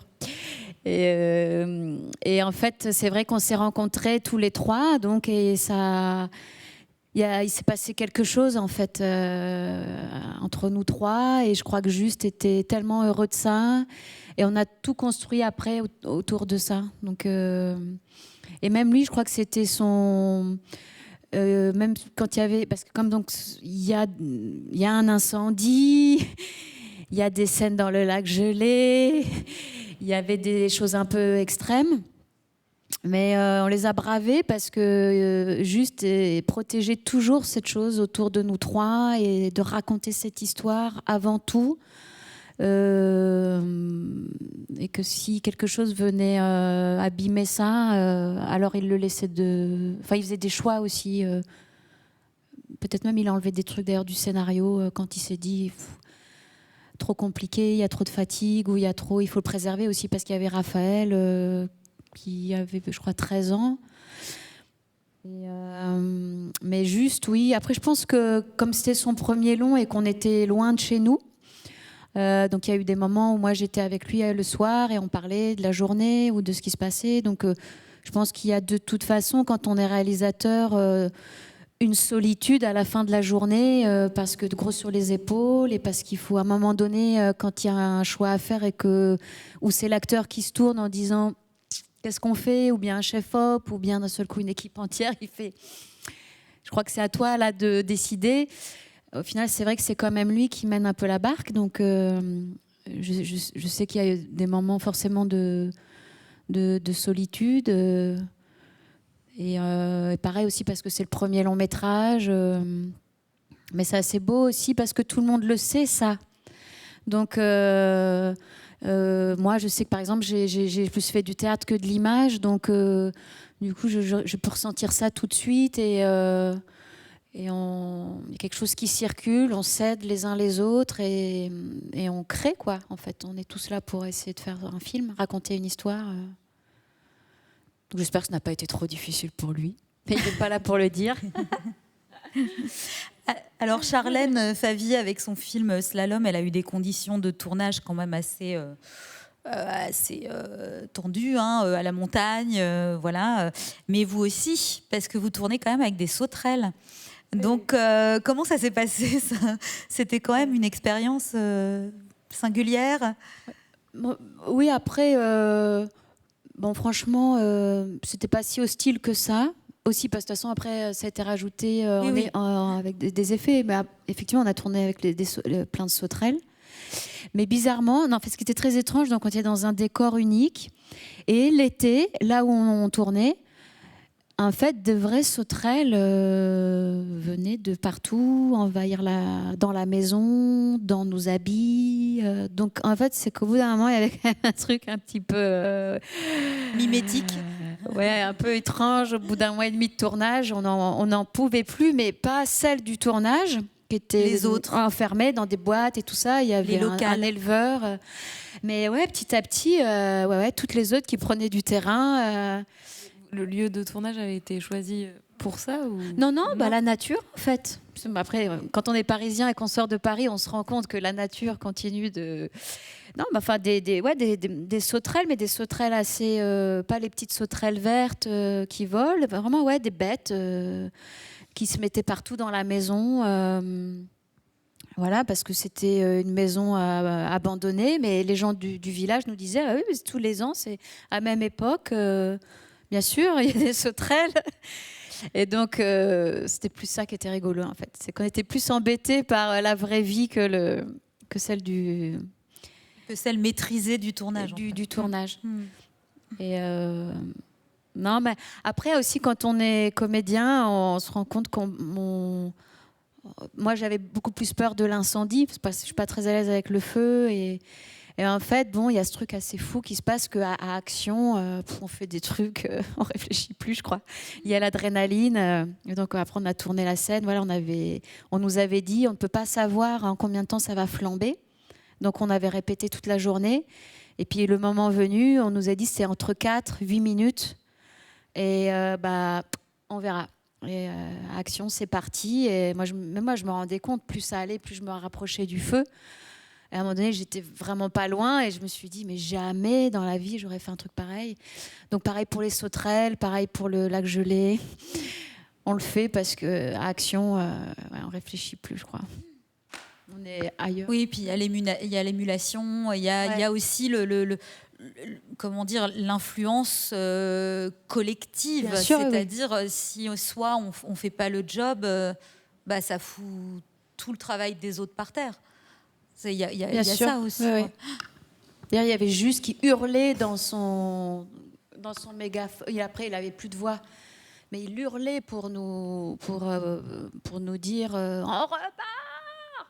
Et en fait, c'est vrai qu'on s'est rencontrés tous les 3, donc il s'est passé quelque chose en fait entre nous 3, et je crois que Juste était tellement heureux de ça, et on a tout construit après autour de ça. Donc et même lui, je crois que c'était même quand il y avait, parce que comme donc il y a un incendie, il y a des scènes dans le lac gelé, il y avait des choses un peu extrêmes, mais on les a bravées parce que juste protéger toujours cette chose autour de nous trois et de raconter cette histoire avant tout. Et que si quelque chose venait abîmer ça, alors il le laissait Enfin, il faisait des choix aussi. Peut-être même il a enlevé des trucs d'ailleurs du scénario quand il s'est dit trop compliqué, il y a trop de fatigue, ou il faut le préserver aussi parce qu'il y avait Raphaël qui avait, je crois, 13 ans. Mais juste, oui. Après, je pense que comme c'était son premier long et qu'on était loin de chez nous, donc il y a eu des moments où moi j'étais avec lui le soir et on parlait de la journée ou de ce qui se passait. Donc je pense qu'il y a de toute façon, quand on est réalisateur, une solitude à la fin de la journée parce que de gros sur les épaules et parce qu'il faut à un moment donné, quand il y a un choix à faire et où c'est l'acteur qui se tourne en disant qu'est-ce qu'on fait, ou bien un chef-op, ou bien d'un seul coup une équipe entière, il fait je crois que c'est à toi là de décider. Au final, c'est vrai que c'est quand même lui qui mène un peu la barque. Donc, je sais qu'il y a eu des moments forcément de solitude. Et pareil aussi parce que c'est le premier long métrage. Mais c'est assez beau aussi parce que tout le monde le sait, ça. Donc, moi, je sais que par exemple, j'ai plus fait du théâtre que de l'image. Donc, du coup, je peux ressentir ça tout de suite. Et il y a quelque chose qui circule, on s'aide les uns les autres et on crée, quoi. En fait, on est tous là pour essayer de faire un film, raconter une histoire. Donc j'espère que ça n'a pas été trop difficile pour lui. Mais il n'est pas là pour le dire. Alors Charlène Favier, avec son film Slalom, elle a eu des conditions de tournage quand même assez tendues, à la montagne, voilà. Mais vous aussi, parce que vous tournez quand même avec des sauterelles. Donc, comment ça s'est passé, ça ? C'était quand même une expérience singulière. Oui, après, franchement, c'était pas si hostile que ça. Aussi, parce que de toute façon, après, ça a été rajouté avec des effets. Mais effectivement, on a tourné avec plein de sauterelles. Mais bizarrement, en fait, ce qui était très étrange, donc on était dans un décor unique. Et l'été, là où on tournait, en fait, de vraies sauterelles venaient de partout, envahir dans la maison, dans nos habits. Donc, en fait, c'est qu'au bout d'un moment, il y avait quand même un truc un petit peu... mimétique. Ouais, un peu étrange. Au bout d'un mois et demi de tournage, on n'en pouvait plus, mais pas celle du tournage, qui était les autres enfermées dans des boîtes et tout ça. Il y avait un éleveur. Mais ouais, petit à petit, toutes les autres qui prenaient du terrain... Le lieu de tournage avait été choisi pour ça ou... Non, la nature, en fait. Après, quand on est parisien et qu'on sort de Paris, on se rend compte que la nature continue de... Non, des sauterelles, mais des sauterelles assez... pas les petites sauterelles vertes qui volent, vraiment, des bêtes qui se mettaient partout dans la maison. Voilà, parce que c'était une maison abandonnée, mais les gens du village nous disaient, ah oui, mais tous les ans, c'est à la même époque... Bien sûr, il y a des sauterelles. Et donc, c'était plus ça qui était rigolo, en fait. C'est qu'on était plus embêtés par la vraie vie que celle que celle maîtrisée du tournage. Du tournage. Et non, mais après aussi, quand on est comédien, on se rend compte moi, j'avais beaucoup plus peur de l'incendie, parce que je suis pas très à l'aise avec le feu et en fait, il y a ce truc assez fou qui se passe qu'à Action, on fait des trucs, on réfléchit plus, je crois. Il y a l'adrénaline. Et donc après, on a tourné la scène. Voilà, on nous avait dit, on ne peut pas savoir en combien de temps ça va flamber. Donc on avait répété toute la journée. Et puis le moment venu, on nous a dit c'est entre 4 et 8 minutes. Et on verra. Et Action, c'est parti. Et moi, je me rendais compte, plus ça allait, plus je me rapprochais du feu. Et à un moment donné, j'étais vraiment pas loin et je me suis dit, mais jamais dans la vie, j'aurais fait un truc pareil. Donc pareil pour les sauterelles, pareil pour le lac gelé. On le fait parce qu'à Action, on réfléchit plus, je crois. On est ailleurs. Oui, puis il y a l'émulation, il y a aussi comment dire, l'influence collective. Bien sûr, C'est-à-dire, si soit on fait pas le job, ça fout tout le travail des autres par terre. Il y a ça aussi. Oui, oui. D'ailleurs, il y avait Juste qui hurlait dans son mégaphone. Après, il avait plus de voix, mais il hurlait pour nous dire on repart.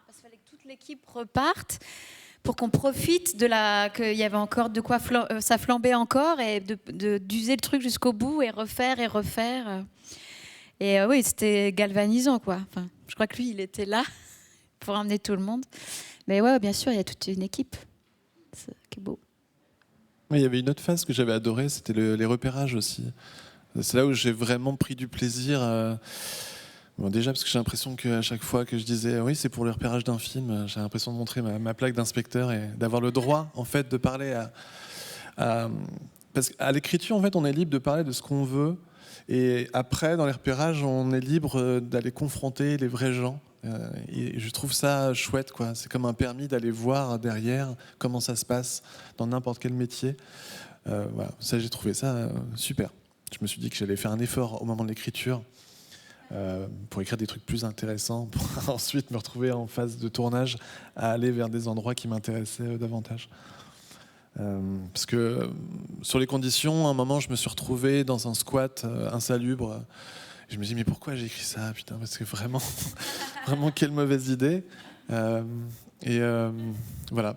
Parce qu'il fallait que toute l'équipe reparte pour qu'on profite qu'il y avait encore de quoi ça flambait encore et d'user le truc jusqu'au bout et refaire et refaire. Et oui, c'était galvanisant, quoi. Enfin, je crois que lui, il était là pour emmener tout le monde. Mais ouais, bien sûr, il y a toute une équipe. C'est beau. Il y avait une autre phase que j'avais adorée, c'était les repérages aussi. C'est là où j'ai vraiment pris du plaisir. Bon, déjà parce que j'ai l'impression qu'à chaque fois que je disais oui, c'est pour le repérage d'un film, j'ai l'impression de montrer ma plaque d'inspecteur et d'avoir le droit en fait de parler parce qu'à l'écriture en fait on est libre de parler de ce qu'on veut et après dans les repérages on est libre d'aller confronter les vrais gens. Et je trouve ça chouette, quoi. C'est comme un permis d'aller voir derrière comment ça se passe dans n'importe quel métier. Voilà. Ça, j'ai trouvé ça super. Je me suis dit que j'allais faire un effort au moment de l'écriture pour écrire des trucs plus intéressants, pour ensuite me retrouver en phase de tournage à aller vers des endroits qui m'intéressaient davantage. Parce que sur les conditions, à un moment, je me suis retrouvé dans un squat insalubre. Je me dis mais pourquoi j'ai écrit ça, putain, parce que vraiment quelle mauvaise idée. Voilà,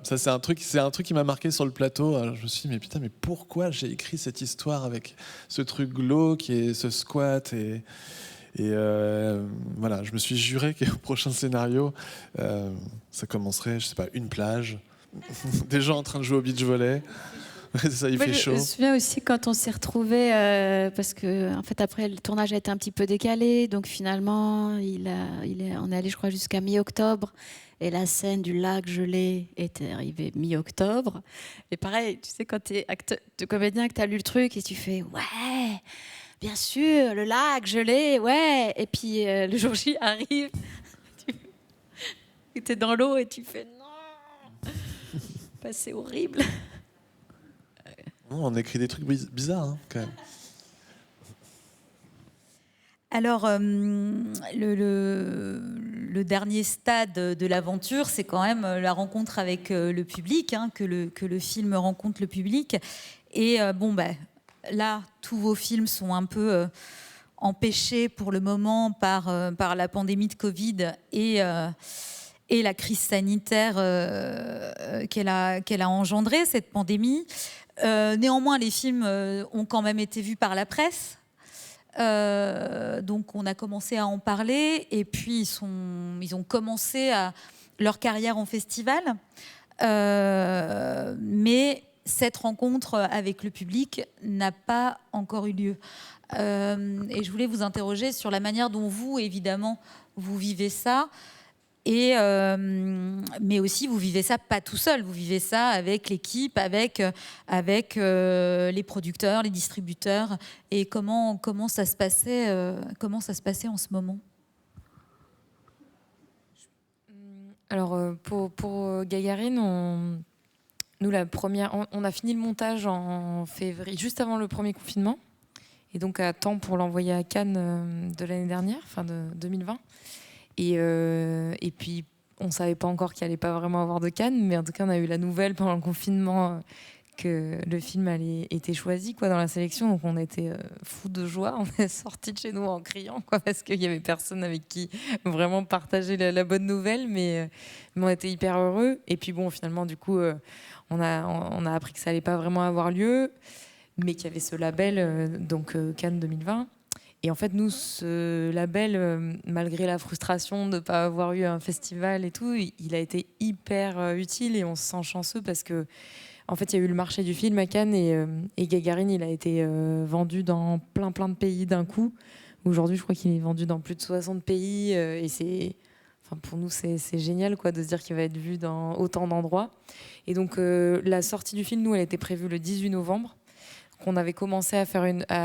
ça c'est un truc qui m'a marqué sur le plateau. Alors, je me suis dit mais pourquoi j'ai écrit cette histoire avec ce truc glauque et ce squat et voilà, je me suis juré qu'au prochain scénario, ça commencerait, je sais pas, une plage, des gens en train de jouer au beach volley. Ça, il fait chaud. Je me souviens aussi quand on s'est retrouvés, parce que en fait après le tournage a été un petit peu décalé, donc finalement on est allé je crois jusqu'à mi-octobre et la scène du lac gelé était arrivée mi-octobre. Et pareil, tu sais quand t'es comédien que t'as lu le truc et tu fais ouais, bien sûr le lac gelé, ouais. Et puis le jour J arrive, t'es dans l'eau et tu fais non, c'est horrible. On écrit des trucs bizarres, hein, quand même. Alors, le dernier stade de l'aventure, c'est quand même la rencontre avec le public, hein, que le film rencontre le public. Et là, tous vos films sont un peu empêchés pour le moment par la pandémie de Covid et la crise sanitaire qu'elle a engendrée, cette pandémie. Néanmoins, les films ont quand même été vus par la presse. Donc on a commencé à en parler et puis ils ont commencé leur carrière en festival. Mais cette rencontre avec le public n'a pas encore eu lieu. Et je voulais vous interroger sur la manière dont vous, évidemment, vous vivez ça. Mais aussi, vous vivez ça pas tout seul, vous vivez ça avec l'équipe, avec les producteurs, les distributeurs. Et comment ça se passait en ce moment? Alors pour Gagarine, on a fini le montage en février, juste avant le premier confinement, et donc à temps pour l'envoyer à Cannes de l'année dernière, fin de 2020. Et puis, on ne savait pas encore qu'il n'allait pas vraiment avoir de Cannes, mais en tout cas, on a eu la nouvelle pendant le confinement que le film allait été choisi dans la sélection. Donc, on était fous de joie. On est sortis de chez nous en criant, parce qu'il n'y avait personne avec qui vraiment partager la bonne nouvelle. Mais on était hyper heureux. Et puis, bon, finalement, du coup, on a appris que ça n'allait pas vraiment avoir lieu, mais qu'il y avait ce label, donc Cannes 2020. Et en fait, nous, ce label, malgré la frustration de ne pas avoir eu un festival et tout, il a été hyper utile et on se sent chanceux parce que, en fait, il y a eu le marché du film à Cannes et Gagarine, il a été vendu dans plein de pays d'un coup. Aujourd'hui, je crois qu'il est vendu dans plus de 60 pays et pour nous, c'est génial de se dire qu'il va être vu dans autant d'endroits. Et donc, la sortie du film, nous, elle était prévue le 18 novembre. On avait commencé à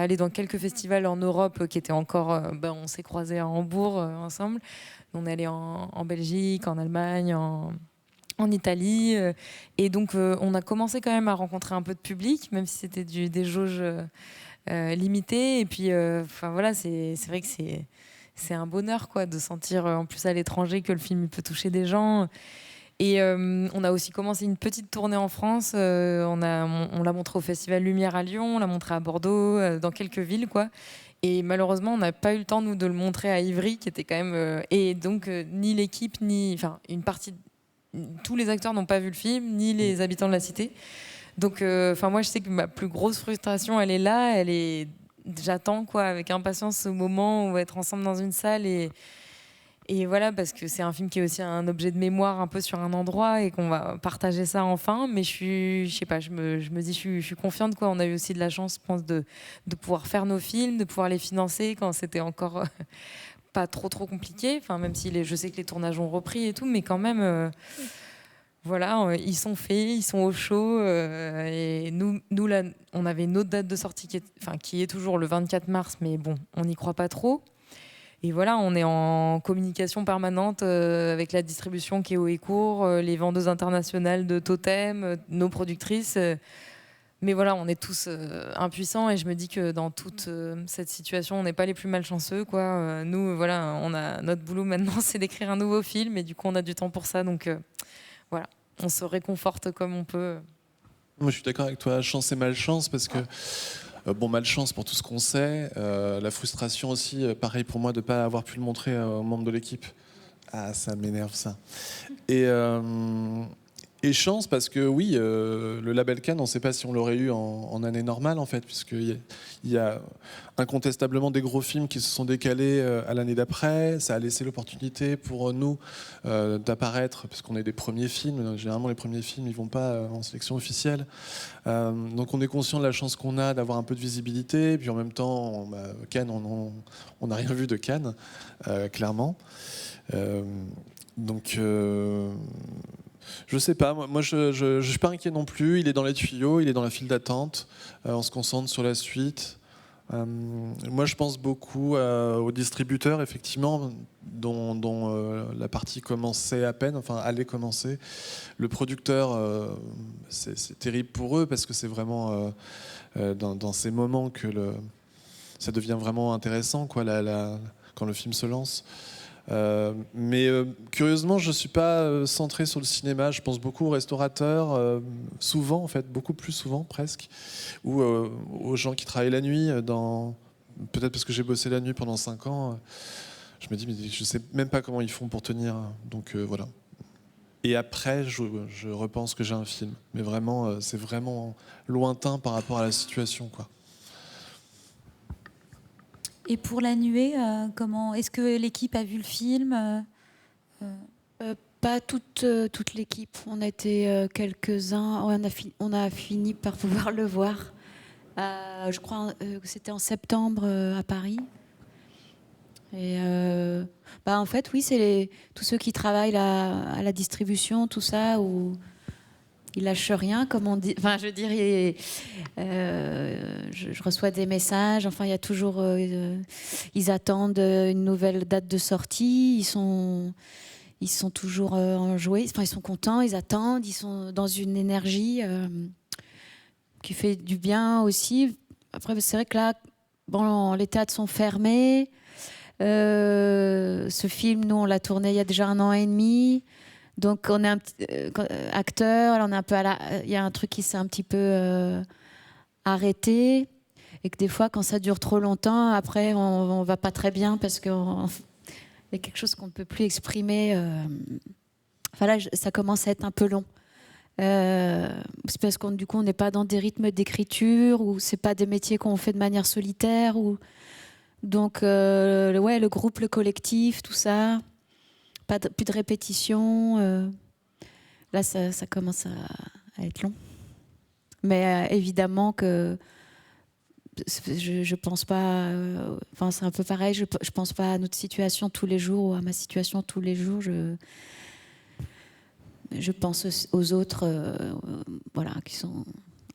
aller dans quelques festivals en Europe qui étaient encore... on s'est croisés à Hambourg ensemble. On est allé en Belgique, en Allemagne, en Italie. Et donc, on a commencé quand même à rencontrer un peu de public, même si c'était des jauges limitées. Et puis, voilà, c'est vrai que c'est un bonheur quoi, de sentir, en plus à l'étranger, que le film peut toucher des gens. Et on a aussi commencé une petite tournée en France. On l'a montré au Festival Lumière à Lyon, on l'a montré à Bordeaux, dans quelques villes, quoi. Et malheureusement, on n'a pas eu le temps, nous, de le montrer à Ivry, qui était quand même... et donc, ni l'équipe, enfin, une partie... Tous les acteurs n'ont pas vu le film, ni les habitants de la cité. Donc, moi, je sais que ma plus grosse frustration, elle est là. J'attends, quoi, avec impatience ce moment où on va être ensemble dans une salle et voilà, parce que c'est un film qui est aussi un objet de mémoire un peu sur un endroit et qu'on va partager ça enfin. Mais je sais pas, je me dis, je suis confiante, quoi. On a eu aussi de la chance, je pense, de pouvoir faire nos films, de pouvoir les financer quand c'était encore pas trop compliqué. Enfin, même si je sais que les tournages ont repris et tout, mais quand même, voilà, ils sont faits, ils sont au chaud. Et nous là, on avait une autre date de sortie qui est toujours le 24 mars, mais bon, on n'y croit pas trop. Et voilà, on est en communication permanente avec la distribution qui est haut et court, les vendeuses internationales de Totem, nos productrices. Mais voilà, on est tous impuissants et je me dis que dans toute cette situation, on n'est pas les plus malchanceux, quoi. Nous, voilà, on a notre boulot maintenant, c'est d'écrire un nouveau film et du coup, on a du temps pour ça. Donc voilà, on se réconforte comme on peut. Moi, je suis d'accord avec toi, chance et malchance, parce que malchance pour tout ce qu'on sait. La frustration aussi, pareil pour moi, de ne pas avoir pu le montrer aux membres de l'équipe. Ah, ça m'énerve, ça. Et chance, parce que oui, le label Cannes, on ne sait pas si on l'aurait eu en année normale, en fait, puisqu'il y a incontestablement des gros films qui se sont décalés à l'année d'après. Ça a laissé l'opportunité pour nous d'apparaître, parce qu'on est des premiers films. Généralement, les premiers films, ils ne vont pas en sélection officielle. Donc on est conscient de la chance qu'on a d'avoir un peu de visibilité. Puis en même temps, Cannes, on n'a rien vu de Cannes, clairement. Donc... je sais pas, moi je suis pas inquiet non plus. Il est dans les tuyaux, il est dans la file d'attente. On se concentre sur la suite. Moi je pense beaucoup aux distributeurs, effectivement, dont la partie commençait à peine, enfin allait commencer. Le producteur, c'est terrible pour eux parce que c'est vraiment dans ces moments que ça devient vraiment intéressant, quoi, quand le film se lance. Mais curieusement, je ne suis pas centré sur le cinéma. Je pense beaucoup aux restaurateurs, souvent en fait, beaucoup plus souvent presque, ou aux gens qui travaillent la nuit. Peut-être parce que j'ai bossé la nuit pendant 5 ans. Je me dis, mais je ne sais même pas comment ils font pour tenir. Donc voilà. Et après, je repense que j'ai un film. Mais vraiment, c'est vraiment lointain par rapport à la situation, quoi. Et pour La Nuée, comment est-ce que l'équipe a vu le film Pas toute l'équipe. On a été quelques-uns. On a fini par pouvoir le voir. Je crois que c'était en septembre à Paris. Et en fait, oui, c'est tous ceux qui travaillent à la distribution, tout ça, où ils lâchent rien, comme on dit. Enfin, je dirais, je reçois des messages. Enfin, il y a toujours, ils attendent une nouvelle date de sortie. Ils sont toujours enjoués. Enfin, ils sont contents. Ils attendent. Ils sont dans une énergie qui fait du bien aussi. Après, c'est vrai que là, les théâtres sont fermés. Ce film, nous, on l'a tourné il y a déjà 1 an et demi. Donc, on est un petit acteur. Alors on est un peu il y a un truc qui s'est un petit peu arrêté. Et que des fois, quand ça dure trop longtemps, après, on va pas très bien parce qu'il y a quelque chose qu'on ne peut plus exprimer. Enfin là, ça commence à être un peu long. C'est parce qu'on, du coup, on n'est pas dans des rythmes d'écriture ou c'est pas des métiers qu'on fait de manière solitaire. Donc, le groupe, le collectif, tout ça. Plus de répétition. Là, ça commence à être long. Mais évidemment que je pense pas. Enfin, c'est un peu pareil. Je pense pas à notre situation tous les jours ou à ma situation tous les jours. Je pense aux autres, qui sont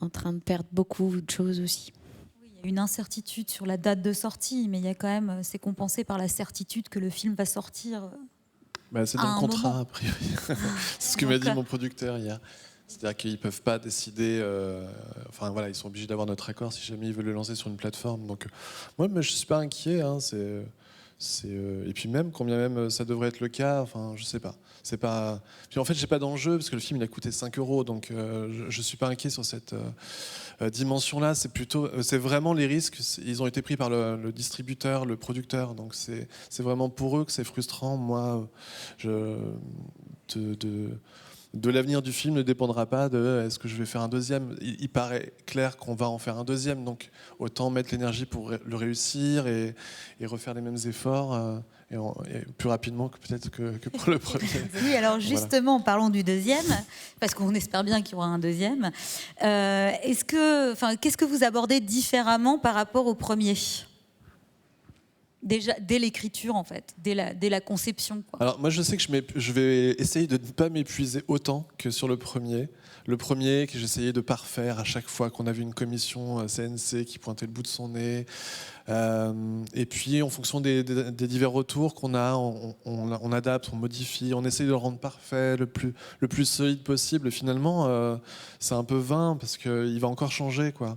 en train de perdre beaucoup de choses aussi. Oui, il y a une incertitude sur la date de sortie, mais il y a quand même, c'est compensé par la certitude que le film va sortir C'est dans le contrat, a priori. C'est ce que m'a dit mon producteur hier. C'est-à-dire qu'ils ne peuvent pas décider... ils sont obligés d'avoir notre accord si jamais ils veulent le lancer sur une plateforme. Donc, moi, je ne suis pas inquiet. Hein, et puis même, combien même ça devrait être le cas, je ne sais pas. Puis en fait, j'ai pas d'enjeu parce que le film il a coûté 5 €, donc je suis pas inquiet sur cette dimension-là. C'est vraiment les risques. Ils ont été pris par le distributeur, le producteur, donc c'est vraiment pour eux que c'est frustrant. Moi, de l'avenir du film ne dépendra pas de est-ce que je vais faire un deuxième. Il paraît clair qu'on va en faire un deuxième, donc autant mettre l'énergie pour le réussir et refaire les mêmes efforts et plus rapidement que peut-être que pour le premier. Oui, alors justement, parlons du deuxième, parce qu'on espère bien qu'il y aura un deuxième. Qu'est-ce que vous abordez différemment par rapport au premier ? Déjà, dès l'écriture, en fait, dès la conception, quoi. Alors, moi, je sais que je vais essayer de ne pas m'épuiser autant que sur le premier. Le premier, que j'essayais de parfaire à chaque fois qu'on avait une commission CNC qui pointait le bout de son nez. Et puis, en fonction des divers retours qu'on a, on adapte, on modifie, on essaye de le rendre parfait, le plus solide possible. Finalement, c'est un peu vain parce qu'il va encore changer, quoi.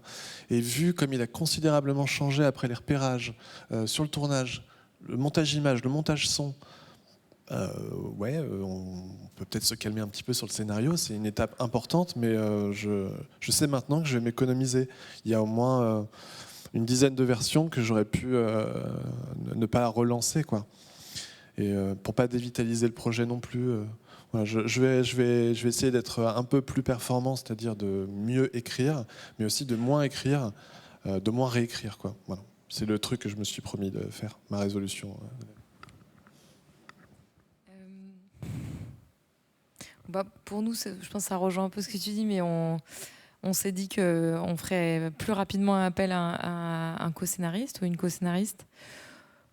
Et vu comme il a considérablement changé après les repérages, sur le tournage, le montage image, le montage son, on peut peut-être se calmer un petit peu sur le scénario, c'est une étape importante, mais je sais maintenant que je vais m'économiser. Il y a au moins une dizaine de versions que j'aurais pu ne pas relancer, quoi. Et pour pas dévitaliser le projet non plus. Je vais essayer d'être un peu plus performant, c'est-à-dire de mieux écrire, mais aussi de moins écrire, de moins réécrire, quoi. Voilà. C'est le truc que je me suis promis de faire, ma résolution. Pour nous, je pense que ça rejoint un peu ce que tu dis, mais on s'est dit qu'on ferait plus rapidement appel à un co-scénariste ou une co-scénariste,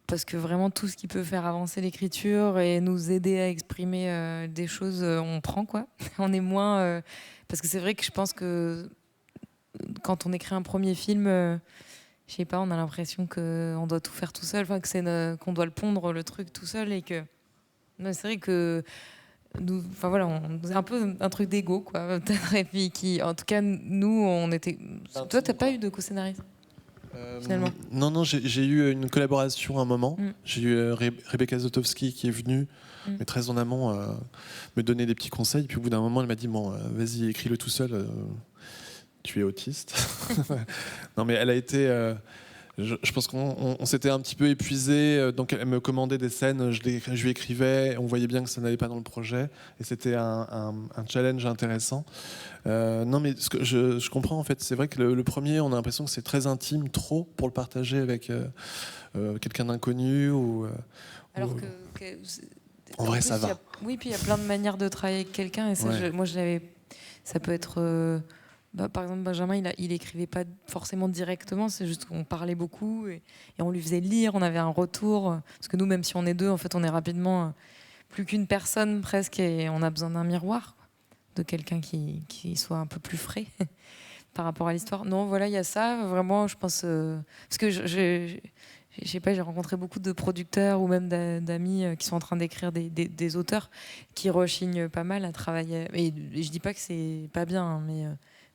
parce que vraiment tout ce qui peut faire avancer l'écriture et nous aider à exprimer des choses, on prend, quoi. On est moins... parce que c'est vrai que je pense que quand on écrit un premier film, je sais pas, on a l'impression qu'on doit tout faire tout seul, qu'on doit le pondre, le truc tout seul, et que... Non, c'est vrai que... c'est un peu un truc d'égo, quoi, peut-être. Et puis en tout cas, nous, on était. Toi, t'as pas eu de co-scénariste finalement? Non, j'ai eu une collaboration à un moment. J'ai eu Rebecca Zotowski qui est venue, mais très en amont, me donner des petits conseils. Puis au bout d'un moment, elle m'a dit vas-y, écris-le tout seul. Tu es autiste. Non, mais elle a été. Je pense qu'on s'était un petit peu épuisé, donc elle me commandait des scènes, je lui écrivais, on voyait bien que ça n'allait pas dans le projet, et c'était un challenge intéressant. Non, mais ce que je comprends, en fait, c'est vrai que le premier, on a l'impression que c'est très intime, trop pour le partager avec quelqu'un d'inconnu. Alors en vrai, ça va. Oui, puis il y a plein de manières de travailler avec quelqu'un, et ça, ça peut être... par exemple, Benjamin, il écrivait pas forcément directement, c'est juste qu'on parlait beaucoup et on lui faisait lire, on avait un retour. Parce que nous, même si on est deux, en fait, on est rapidement plus qu'une personne presque, et on a besoin d'un miroir, quoi, de quelqu'un qui soit un peu plus frais par rapport à l'histoire. Non, voilà, il y a ça, vraiment, je pense... parce que je sais pas, j'ai rencontré beaucoup de producteurs ou même d'amis qui sont en train d'écrire des auteurs qui rechignent pas mal à travailler. Et je dis pas que c'est pas bien, hein, mais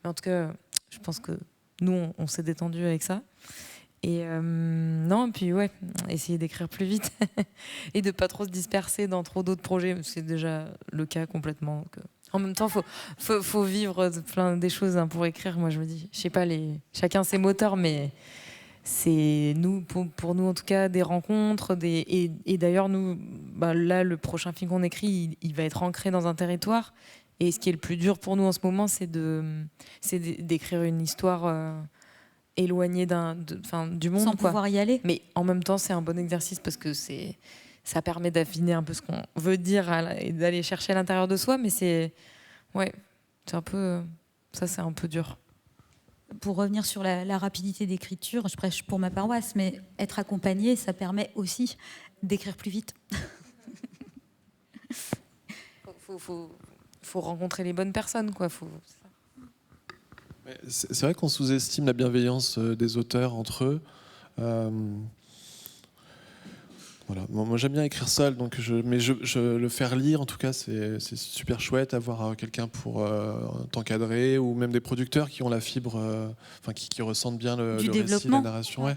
en tout cas, je pense que nous, on s'est détendu avec ça. Et puis essayer d'écrire plus vite et de pas trop se disperser dans trop d'autres projets. C'est déjà le cas complètement. En même temps, faut vivre plein des choses, hein, pour écrire. Moi, je me dis, je sais pas, chacun ses moteurs, mais c'est nous, pour nous en tout cas, des rencontres, et d'ailleurs nous, là, le prochain film qu'on écrit, il va être ancré dans un territoire. Et ce qui est le plus dur pour nous en ce moment, c'est d'écrire une histoire éloignée du monde. Sans pouvoir y aller. Mais en même temps, c'est un bon exercice parce que ça permet d'affiner un peu ce qu'on veut dire et d'aller chercher à l'intérieur de soi. Mais c'est un peu... Ça, c'est un peu dur. Pour revenir sur la rapidité d'écriture, je prêche pour ma paroisse, mais être accompagné, ça permet aussi d'écrire plus vite. Faut rencontrer les bonnes personnes, quoi. C'est vrai qu'on sous-estime la bienveillance des auteurs entre eux. Voilà. Moi j'aime bien écrire seul, donc mais le faire lire en tout cas c'est super chouette, avoir quelqu'un pour t'encadrer, ou même des producteurs qui ont la fibre, qui ressentent bien le récit, la narration. Ouais.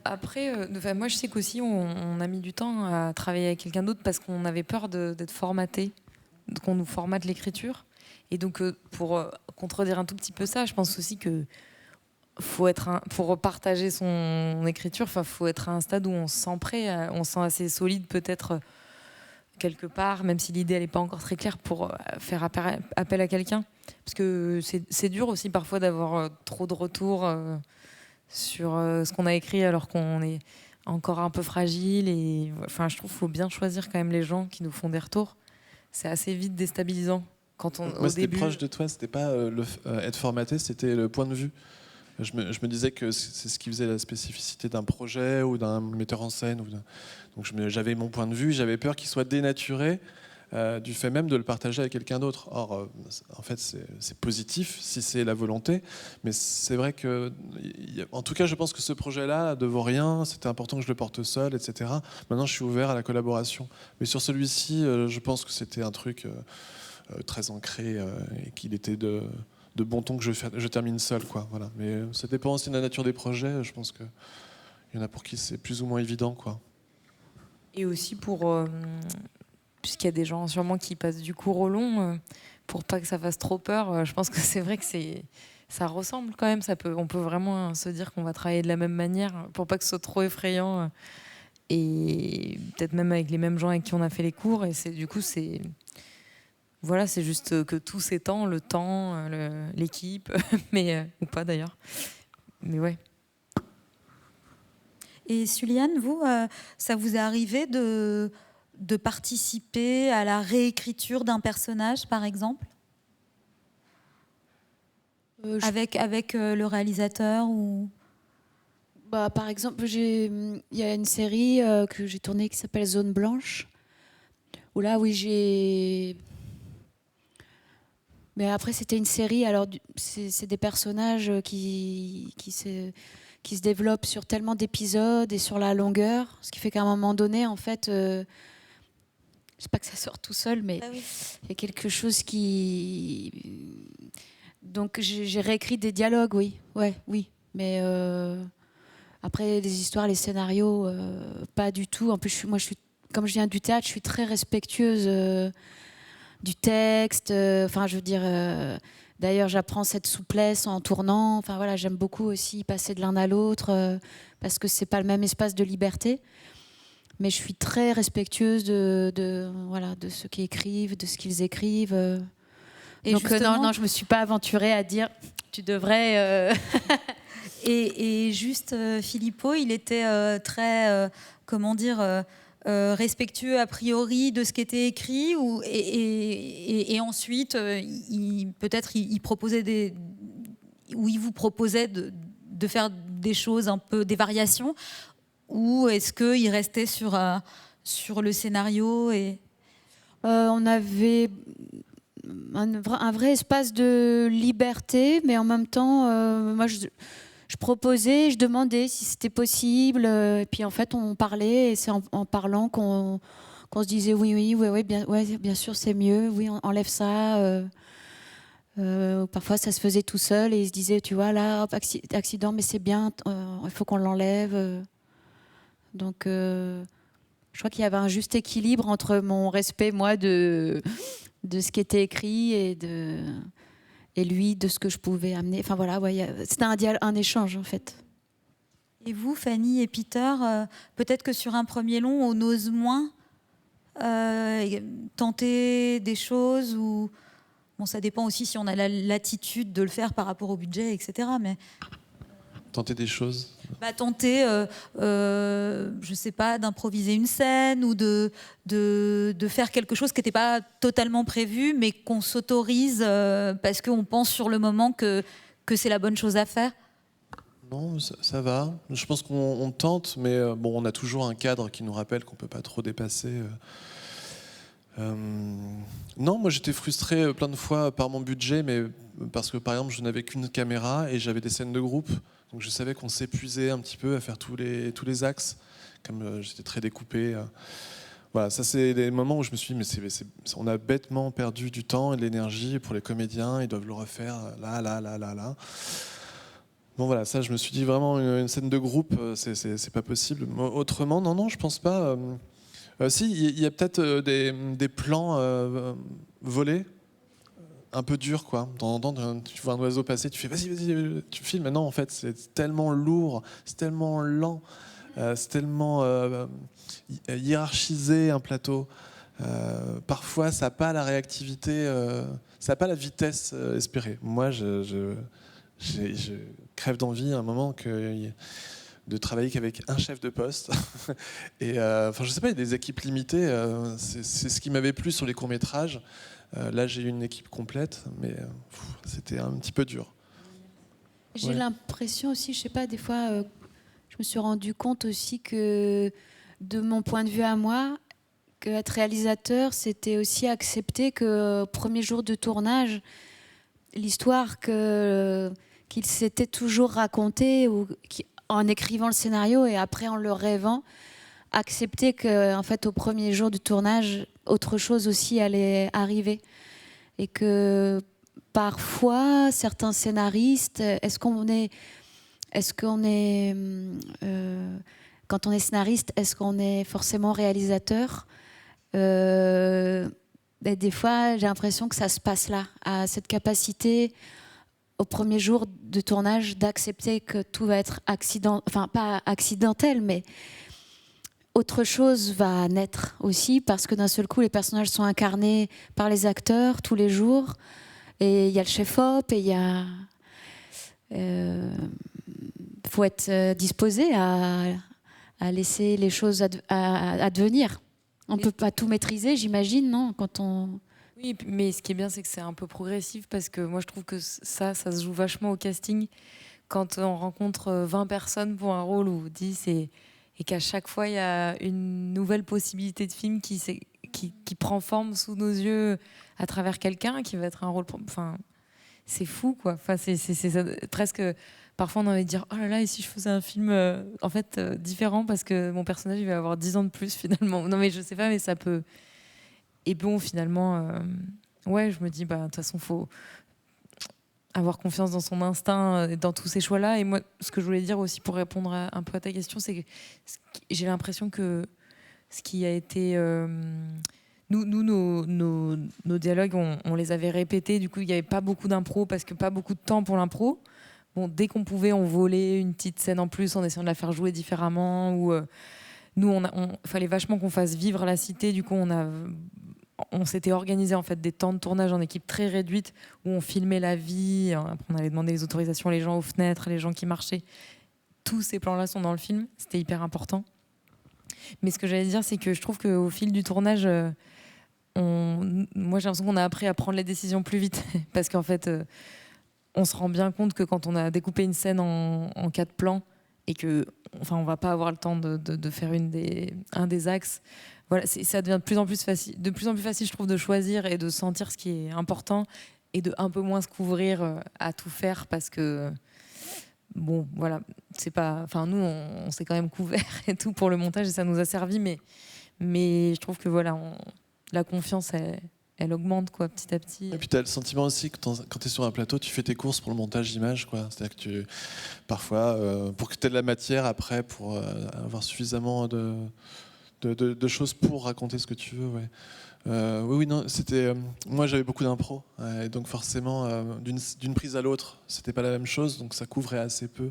Après, moi je sais qu'aussi on a mis du temps à travailler avec quelqu'un d'autre parce qu'on avait peur d'être formaté, qu'on nous formate l'écriture. Et donc pour contredire un tout petit peu ça, je pense aussi que pour partager son écriture, faut être à un stade où on se sent prêt, on se sent assez solide peut-être quelque part, même si l'idée elle n'est pas encore très claire, pour faire appel à quelqu'un. Parce que c'est dur aussi parfois d'avoir trop de retours sur ce qu'on a écrit alors qu'on est encore un peu fragile. Et je trouve qu'il faut bien choisir quand même les gens qui nous font des retours. C'est assez vite déstabilisant. Quand Moi, c'était proche de toi, c'était pas être formaté, c'était le point de vue. Je me disais que c'est ce qui faisait la spécificité d'un projet ou d'un metteur en scène. Donc j'avais mon point de vue, j'avais peur qu'il soit dénaturé du fait même de le partager avec quelqu'un d'autre. Or, en fait, c'est positif si c'est la volonté, mais c'est vrai que, en tout cas, je pense que ce projet-là ne vaut rien, c'était important que je le porte seul, etc. Maintenant, je suis ouvert à la collaboration. Mais sur celui-ci, je pense que c'était un truc très ancré et qu'il était de bon ton que je termine seul, quoi. Voilà. Mais ça dépend aussi de la nature des projets. Je pense qu'il y en a pour qui c'est plus ou moins évident, quoi. Et aussi puisqu'il y a des gens sûrement qui passent du court au long, pour pas que ça fasse trop peur, je pense que c'est vrai que ça ressemble quand même. On peut vraiment se dire qu'on va travailler de la même manière pour pas que ce soit trop effrayant. Et peut-être même avec les mêmes gens avec qui on a fait les cours. Et voilà, c'est juste que tout s'étend, le temps, l'équipe, mais ou pas d'ailleurs. Mais ouais. Et Suliane, vous, ça vous est arrivé de participer à la réécriture d'un personnage, par exemple, avec le réalisateur ou... Par exemple, il y a une série que j'ai tournée qui s'appelle Zone Blanche, où là, oui, j'ai... Mais après, c'était une série, alors c'est des personnages qui se développent sur tellement d'épisodes et sur la longueur, ce qui fait qu'à un moment donné, en fait, je sais pas que ça sort tout seul, mais il y a quelque chose qui... Donc j'ai réécrit des dialogues, oui, mais après les histoires, les scénarios, pas du tout. En plus, comme je viens du théâtre, je suis très respectueuse du texte. Je veux dire, d'ailleurs, j'apprends cette souplesse en tournant. Enfin voilà, j'aime beaucoup aussi passer de l'un à l'autre parce que c'est pas le même espace de liberté. Mais je suis très respectueuse de ceux qui écrivent, de ce qu'ils écrivent. Et donc non, je me suis pas aventurée à dire tu devrais. Et juste, Philippot, il était très, respectueux a priori de ce qui était écrit, et ensuite, peut-être il proposait il vous proposait de faire des choses un peu, des variations, ou est-ce qu'il restait sur le scénario et... On avait un vrai espace de liberté, mais en même temps, moi je proposais, je demandais si c'était possible, et puis en fait on parlait, et c'est en parlant qu'on se disait oui, bien sûr c'est mieux, oui, on enlève ça. Parfois ça se faisait tout seul et il se disait tu vois là, hop, accident, mais c'est bien, il faut qu'on l'enlève. Donc je crois qu'il y avait un juste équilibre entre mon respect, moi, de ce qui était écrit et lui, de ce que je pouvais amener. Enfin voilà, c'était un échange, en fait. Et vous, Fanny et Peter, peut-être que sur un premier long, on ose moins tenter des choses ou... Bon, ça dépend aussi si on a la latitude de le faire par rapport au budget, etc. Mais... Tenter des choses. Tenter, je sais pas, d'improviser une scène ou de faire quelque chose qui n'était pas totalement prévu, mais qu'on s'autorise parce qu'on pense sur le moment que c'est la bonne chose à faire. Non, ça va. Je pense qu'on tente, mais on a toujours un cadre qui nous rappelle qu'on peut pas trop dépasser. Non, moi j'étais frustré plein de fois par mon budget, mais parce que par exemple je n'avais qu'une caméra et j'avais des scènes de groupe. Donc je savais qu'on s'épuisait un petit peu à faire tous les axes, comme j'étais très découpé. Voilà, ça c'est des moments où je me suis dit, mais on a bêtement perdu du temps et de l'énergie pour les comédiens, ils doivent le refaire là. Bon voilà, ça je me suis dit vraiment une scène de groupe, c'est pas possible. Autrement, non, je pense pas. Si, il y a peut-être des plans volés, un peu durs quoi. De temps en temps, tu vois un oiseau passer, tu fais vas-y, tu filmes. Mais non, en fait, c'est tellement lourd, c'est tellement lent, c'est tellement hiérarchisé un plateau. Parfois, ça n'a pas la réactivité, ça n'a pas la vitesse espérée. Moi, je crève d'envie à un moment de travailler qu'avec un chef de poste. Et je sais pas, il y a des équipes limitées. C'est ce qui m'avait plu sur les courts-métrages. Là, j'ai eu une équipe complète, mais c'était un petit peu dur. J'ai l'impression aussi, je sais pas, des fois, je me suis rendu compte aussi que, de mon point de vue à moi, qu'être réalisateur, c'était aussi accepter que premier jour de tournage, l'histoire qu'il s'était toujours racontée en écrivant le scénario et après en le rêvant, accepter que, en fait, au premier jour du tournage, autre chose aussi allait arriver. Et que parfois, certains scénaristes, quand on est scénariste, est-ce qu'on est forcément réalisateur ? Des fois, j'ai l'impression que ça se passe là, à cette capacité au premier jour de tournage d'accepter que tout va être pas accidentel, mais autre chose va naître aussi, parce que d'un seul coup, les personnages sont incarnés par les acteurs tous les jours, et il y a le chef-op, et il y a... faut être disposé à laisser les choses advenir. On ne peut pas tout maîtriser, j'imagine, non, quand on... Oui, mais ce qui est bien, c'est que c'est un peu progressif, parce que moi, je trouve que ça se joue vachement au casting. Quand on rencontre 20 personnes pour un rôle ou 10, et qu'à chaque fois, il y a une nouvelle possibilité de film qui prend forme sous nos yeux à travers quelqu'un, qui va être un rôle... Enfin, c'est fou, quoi. Enfin, c'est presque... Parfois, on a envie de dire, oh là là, et si je faisais un film différent, parce que mon personnage, il va avoir 10 ans de plus, finalement. Non, mais je sais pas, mais ça peut... Et bon, finalement, je me dis, de toute façon, faut avoir confiance dans son instinct, dans tous ces choix-là. Et moi, ce que je voulais dire aussi pour répondre un peu à ta question, c'est que j'ai l'impression que ce qui a été... Nos dialogues, on les avait répétés. Du coup, il n'y avait pas beaucoup d'impro, parce que pas beaucoup de temps pour l'impro. Bon, dès qu'on pouvait, on volait une petite scène en plus en essayant de la faire jouer différemment. Ou nous, fallait vachement qu'on fasse vivre la cité. Du coup, on s'était organisé en fait des temps de tournage en équipe très réduite où on filmait la vie. Après, on allait demander les autorisations, les gens aux fenêtres, les gens qui marchaient. Tous ces plans-là sont dans le film. C'était hyper important. Mais ce que j'allais dire, c'est que je trouve qu'au fil du tournage, moi j'ai l'impression qu'on a appris à prendre les décisions plus vite. Parce qu'en fait, on se rend bien compte que quand on a découpé une scène en 4 plans et que, on va pas avoir le temps de faire un des axes. Voilà, ça devient de plus en plus facile, je trouve, de choisir et de sentir ce qui est important et de un peu moins se couvrir à tout faire, parce que bon, voilà, c'est pas, nous, on s'est quand même couvert et tout pour le montage et ça nous a servi, mais je trouve que voilà, la confiance, elle augmente, quoi, petit à petit. Et puis tu as le sentiment aussi que quand tu es sur un plateau, tu fais tes courses pour le montage d'image, quoi. C'est-à-dire que parfois, pour que tu aies de la matière après, pour avoir suffisamment de choses pour raconter ce que tu veux, ouais. Oui, non, c'était... moi, j'avais beaucoup d'impro, et donc forcément, d'une prise à l'autre, c'était pas la même chose, donc ça couvrait assez peu.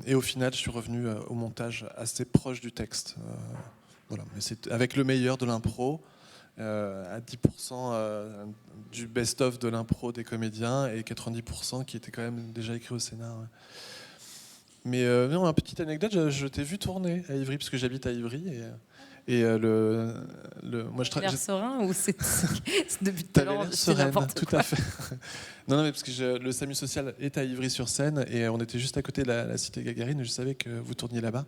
Et au final, je suis revenu au montage assez proche du texte. Voilà. Mais c'est avec le meilleur de l'impro, à 10% du best-of de l'impro des comédiens et 90% qui était quand même déjà écrit au scénar. Ouais. Mais non, une petite anecdote, je t'ai vu tourner à Ivry, parce que j'habite à Ivry. Et moi, je travaille. Serein ou c'est depuis tout à l'heure, c'est n'importe quoi. Tout à fait. Non, mais parce que le SAMU social est à Ivry-sur-Seine et on était juste à côté de la cité Gagarine. Je savais que vous tourniez là-bas.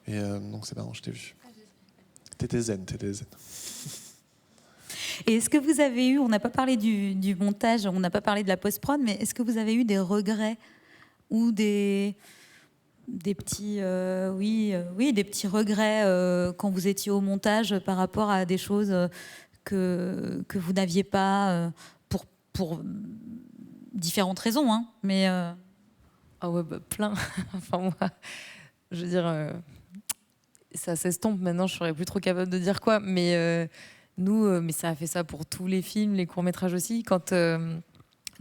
Et donc c'est marrant, je t'ai vu. T'étais zen. Et est-ce que vous avez eu, on n'a pas parlé du montage, on n'a pas parlé de la post-prod, mais est-ce que vous avez eu des regrets ou des petits, des petits regrets quand vous étiez au montage par rapport à des choses que vous n'aviez pas pour différentes raisons, hein, mais Ah ouais, plein. Enfin, moi, je veux dire, ça s'estompe maintenant, je serais plus trop capable de dire quoi, mais nous, mais ça a fait ça pour tous les films, les courts-métrages aussi. Quand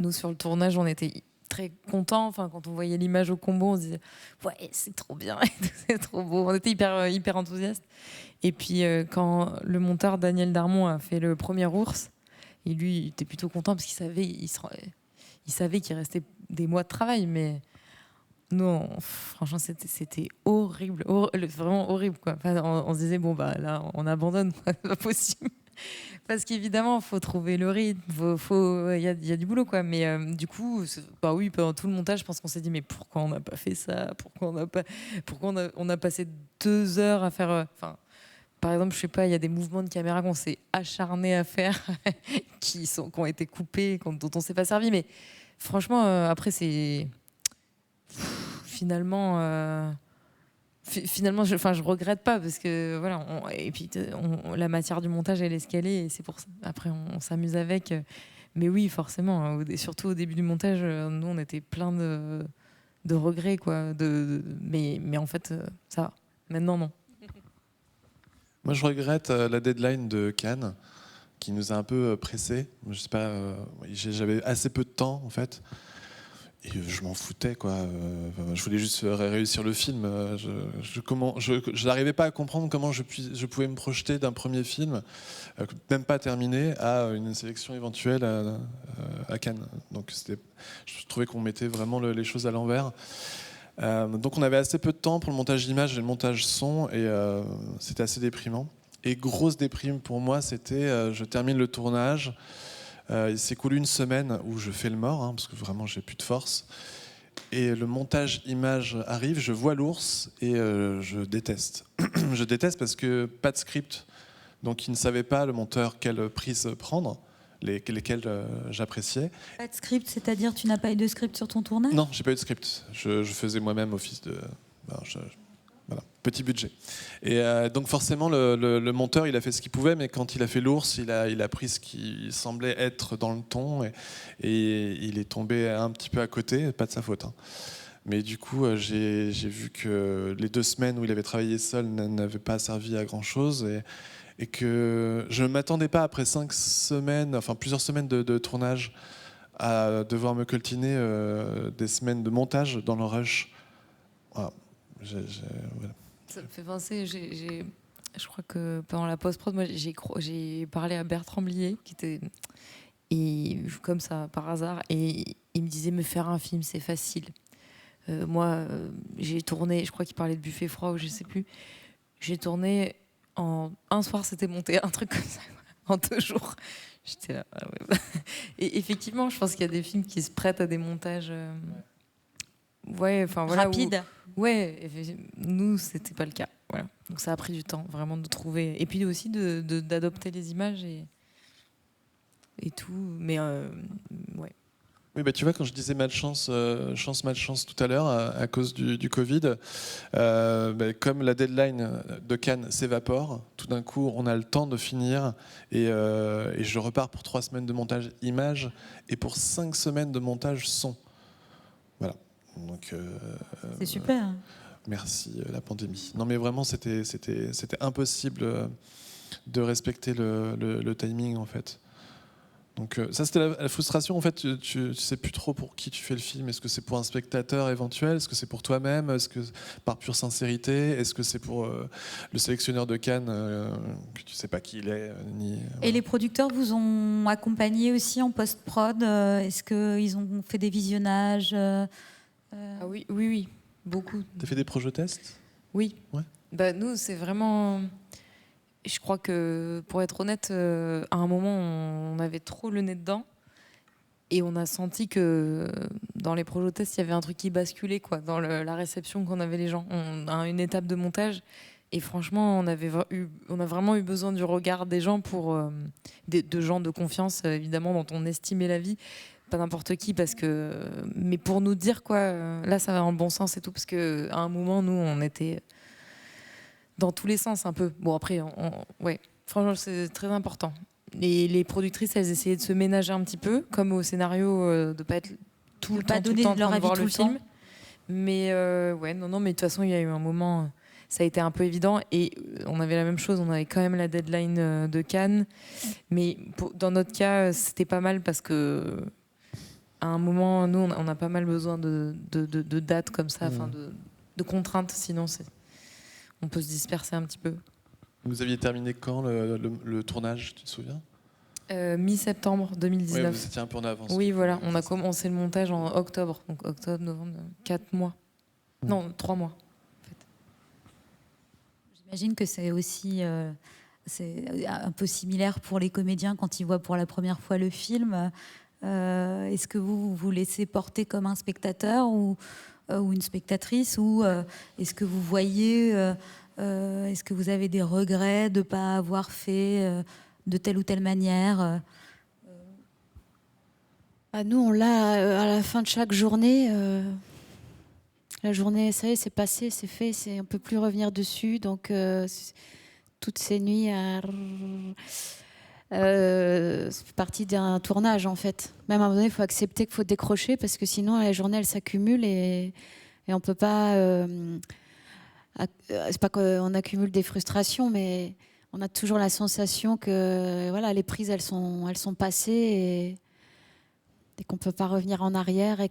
nous, sur le tournage, on était très contents. Enfin, quand on voyait l'image au combo, on se disait ouais, c'est trop bien, c'est trop beau. On était hyper enthousiastes. Et puis quand le monteur Daniel Darmon a fait le premier ours, et lui, il était plutôt content parce qu'il savait, il savait qu'il restait des mois de travail, mais nous, franchement, c'était horrible, vraiment horrible, quoi. Enfin, on se disait bon bah là, on abandonne, c'est pas possible. Parce qu'évidemment, il faut trouver le rythme, il y a du boulot, quoi. Mais du coup, bah oui, pendant tout le montage, je pense qu'on s'est dit, mais pourquoi on n'a pas fait ça? Pourquoi on a passé 2 heures à faire. Par exemple, je sais pas, il y a des mouvements de caméra qu'on s'est acharné à faire, qui ont été coupés, dont on s'est pas servi. Mais franchement, après, c'est finalement. Finalement, je regrette pas parce que voilà. Et puis la matière du montage, elle est ce qu'elle est. Et c'est pour ça. Après, on s'amuse avec. Mais oui, forcément. Surtout au début du montage, nous, on était plein de regrets, quoi. Mais en fait, ça va. Maintenant, non. Moi, je regrette la deadline de Cannes, qui nous a un peu pressés. Je sais pas, j'avais assez peu de temps, en fait. Et je m'en foutais, quoi. Je voulais juste réussir le film. Je n'arrivais pas à comprendre comment je pouvais me projeter d'un premier film, même pas terminé, à une sélection éventuelle à Cannes. Donc je trouvais qu'on mettait vraiment les choses à l'envers. Donc on avait assez peu de temps pour le montage d'image et le montage son, et c'était assez déprimant. Et grosse déprime pour moi, c'était je termine le tournage. Il s'écoule une semaine où je fais le mort, hein, parce que vraiment j'ai plus de force. Et le montage image arrive, je vois l'ours et je déteste. Je déteste parce que pas de script. Donc il ne savait pas, le monteur, quelle prise prendre, lesquelles j'appréciais. Pas de script, c'est-à-dire tu n'as pas eu de script sur ton tournage? Non, j'ai pas eu de script. Je faisais moi-même office de... Voilà, petit budget. Et donc forcément, le monteur, il a fait ce qu'il pouvait, mais quand il a fait l'ours, il a pris ce qui semblait être dans le ton, et il est tombé un petit peu à côté, pas de sa faute, hein. Mais du coup, j'ai vu que les 2 semaines où il avait travaillé seul n'avaient pas servi à grand-chose, et que je ne m'attendais pas, après 5 semaines, enfin plusieurs semaines de tournage, à devoir me coltiner des semaines de montage dans le rush. Voilà. Voilà. Ça me fait penser, je crois que pendant la post-prod, moi, j'ai parlé à Bertrand Blier, qui était comme ça, par hasard, et il me disait, me faire un film, c'est facile. Moi, j'ai tourné, je crois qu'il parlait de Buffet froid, ou je sais plus. J'ai tourné en un soir, c'était monté, un truc comme ça, en 2 jours. J'étais là, ah ouais. Et effectivement, je pense qu'il y a des films qui se prêtent à des montages... Ouais, enfin voilà. Rapide. Ouais, nous c'était pas le cas. Voilà. Donc ça a pris du temps vraiment de trouver, et puis aussi d'adopter les images et tout. Mais ouais. Oui, bah, tu vois, quand je disais malchance, malchance tout à l'heure à cause du Covid, comme la deadline de Cannes s'évapore, tout d'un coup on a le temps de finir, et je repars pour 3 semaines de montage image et pour 5 semaines de montage son. Voilà. Donc, c'est super. Merci la pandémie. Non mais vraiment c'était impossible de respecter le timing, en fait. Donc ça c'était la frustration, en fait. Tu sais plus trop pour qui tu fais le film. Est-ce que c'est pour un spectateur éventuel? Est-ce que c'est pour toi-même? Est-ce que par pure sincérité? Est-ce que c'est pour le sélectionneur de Cannes que tu sais pas qui il est ni, voilà. Et les producteurs vous ont accompagné aussi en post-prod? Est-ce qu'ils ont fait des visionnages? Ah oui, beaucoup. T'as fait des projets tests? Oui. Ouais. Bah, nous, c'est vraiment... Je crois que, pour être honnête, à un moment, on avait trop le nez dedans. Et on a senti que dans les projets tests, il y avait un truc qui basculait, quoi, dans la réception qu'en avaient les gens. On a une étape de montage. Et franchement, on a vraiment eu besoin du regard des gens, de gens de confiance, évidemment, dont on estimait la vie, pas n'importe qui, mais pour nous dire quoi, là ça va dans le bon sens et tout, parce qu'à un moment, nous, on était dans tous les sens un peu. Bon, après, ouais, franchement, c'est très important. Et les productrices, elles essayaient de se ménager un petit peu, comme au scénario, de ne pas être tout le temps en train de voir le film. Mais ouais, non, mais de toute façon, il y a eu un moment, ça a été un peu évident. Et on avait la même chose, on avait quand même la deadline de Cannes. Mais dans notre cas, c'était pas mal parce que à un moment, nous, on a pas mal besoin de dates comme ça, de contraintes, sinon on peut se disperser un petit peu. Vous aviez terminé quand le tournage, tu te souviens? Mi-septembre 2019. Ouais, vous étiez un peu en avance. Oui, voilà, on a commencé le montage en octobre. Donc octobre, novembre, 4 mois. Non, 3 mois. En fait. J'imagine que c'est aussi c'est un peu similaire pour les comédiens quand ils voient pour la première fois le film. Est-ce que vous vous laissez porter comme un spectateur ou une spectatrice, ou est-ce que vous voyez, est-ce que vous avez des regrets de ne pas avoir fait de telle ou telle manière? Nous, on l'a à la fin de chaque journée. La journée, ça y est, c'est passé, c'est fait, on ne peut plus revenir dessus. Donc, toutes ces nuits, c'est partie d'un tournage, en fait. Même à un moment donné, il faut accepter qu'il faut décrocher, parce que sinon, la journée, elle s'accumule et on ne peut pas... c'est pas qu'on accumule des frustrations, mais on a toujours la sensation que voilà, les prises, elles sont passées et qu'on ne peut pas revenir en arrière et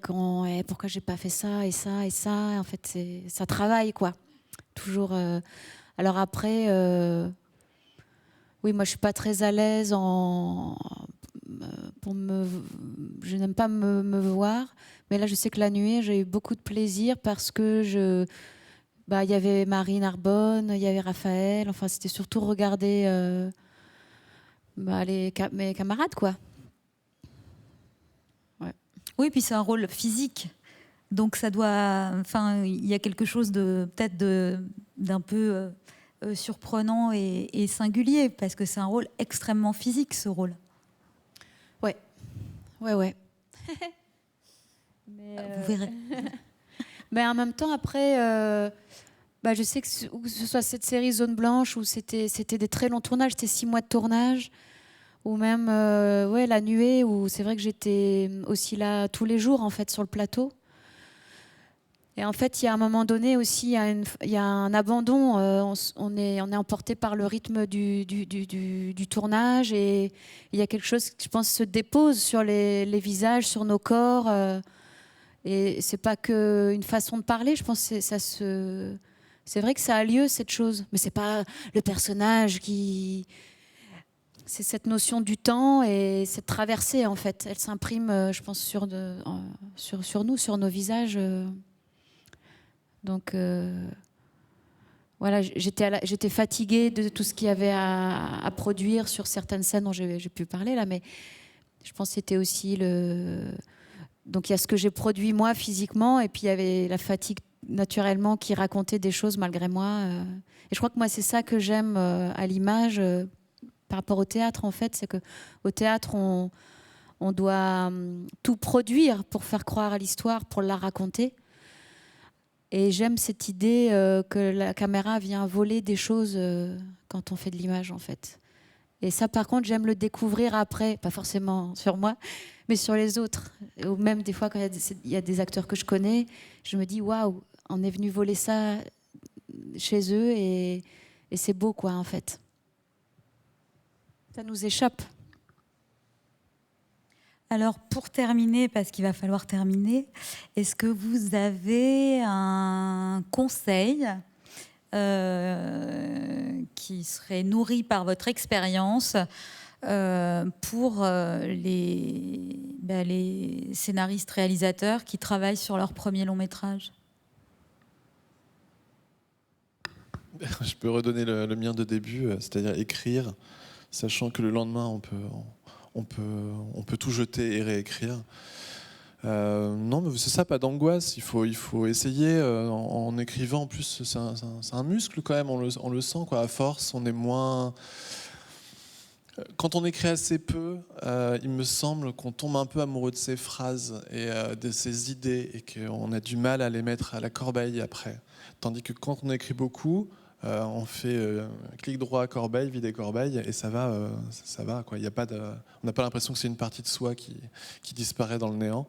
pourquoi j'ai pas fait ça et ça et ça. En fait, ça travaille, quoi. Toujours. Alors après, oui, moi, je suis pas très à l'aise je n'aime pas me voir, mais là, je sais que la nuit, j'ai eu beaucoup de plaisir parce que il y avait Marie Narbonne, il y avait Raphaël. Enfin, c'était surtout regarder mes camarades, quoi. Ouais. Oui, puis c'est un rôle physique. Donc ça doit... Enfin, il y a quelque chose peut-être d'un peu surprenant et singulier, parce que c'est un rôle extrêmement physique, ce rôle. Ouais. Vous verrez. Mais en même temps, après, je sais que ce soit cette série Zone Blanche, où c'était des très longs tournages, c'était 6 mois de tournage, ou même La Nuée, où c'est vrai que j'étais aussi là tous les jours, en fait, sur le plateau. Et en fait, il y a un moment donné aussi, il y a un abandon. On est emporté par le rythme du tournage, et il y a quelque chose qui, je pense, se dépose sur les visages, sur nos corps. Et c'est pas qu'une façon de parler, je pense que c'est vrai que ça a lieu, cette chose. Mais c'est pas le personnage qui... C'est cette notion du temps et cette traversée, en fait. Elle s'imprime, je pense, sur nous, sur nos visages. Donc, voilà, j'étais fatiguée de tout ce qu'il y avait à produire sur certaines scènes dont j'ai pu parler, là. Mais je pense que c'était aussi Donc il y a ce que j'ai produit moi physiquement, et puis il y avait la fatigue naturellement qui racontait des choses malgré moi. Et je crois que moi c'est ça que j'aime à l'image par rapport au théâtre, en fait, c'est qu'au théâtre on doit tout produire pour faire croire à l'histoire, pour la raconter. Et j'aime cette idée que la caméra vient voler des choses quand on fait de l'image, en fait. Et ça, par contre, j'aime le découvrir après, pas forcément sur moi, mais sur les autres. Ou même des fois, quand il y a des acteurs que je connais, je me dis, waouh, on est venu voler ça chez eux, et c'est beau, quoi, en fait. Ça nous échappe. Alors, pour terminer, parce qu'il va falloir terminer, est-ce que vous avez un conseil qui serait nourri par votre expérience pour les scénaristes réalisateurs qui travaillent sur leur premier long métrage? Je peux redonner le mien de début, c'est-à-dire écrire, sachant que le lendemain on peut tout jeter et réécrire. Non, mais c'est ça, pas d'angoisse. Il faut essayer en écrivant. En plus, c'est un muscle quand même. On le sent, quoi. À force, on est moins. Quand on écrit assez peu, il me semble qu'on tombe un peu amoureux de ses phrases et de ses idées et qu'on a du mal à les mettre à la corbeille après. Tandis que quand on écrit beaucoup, on fait clic droit à corbeille, vider corbeille et ça va quoi. Il y a pas on n'a pas l'impression que c'est une partie de soi qui disparaît dans le néant.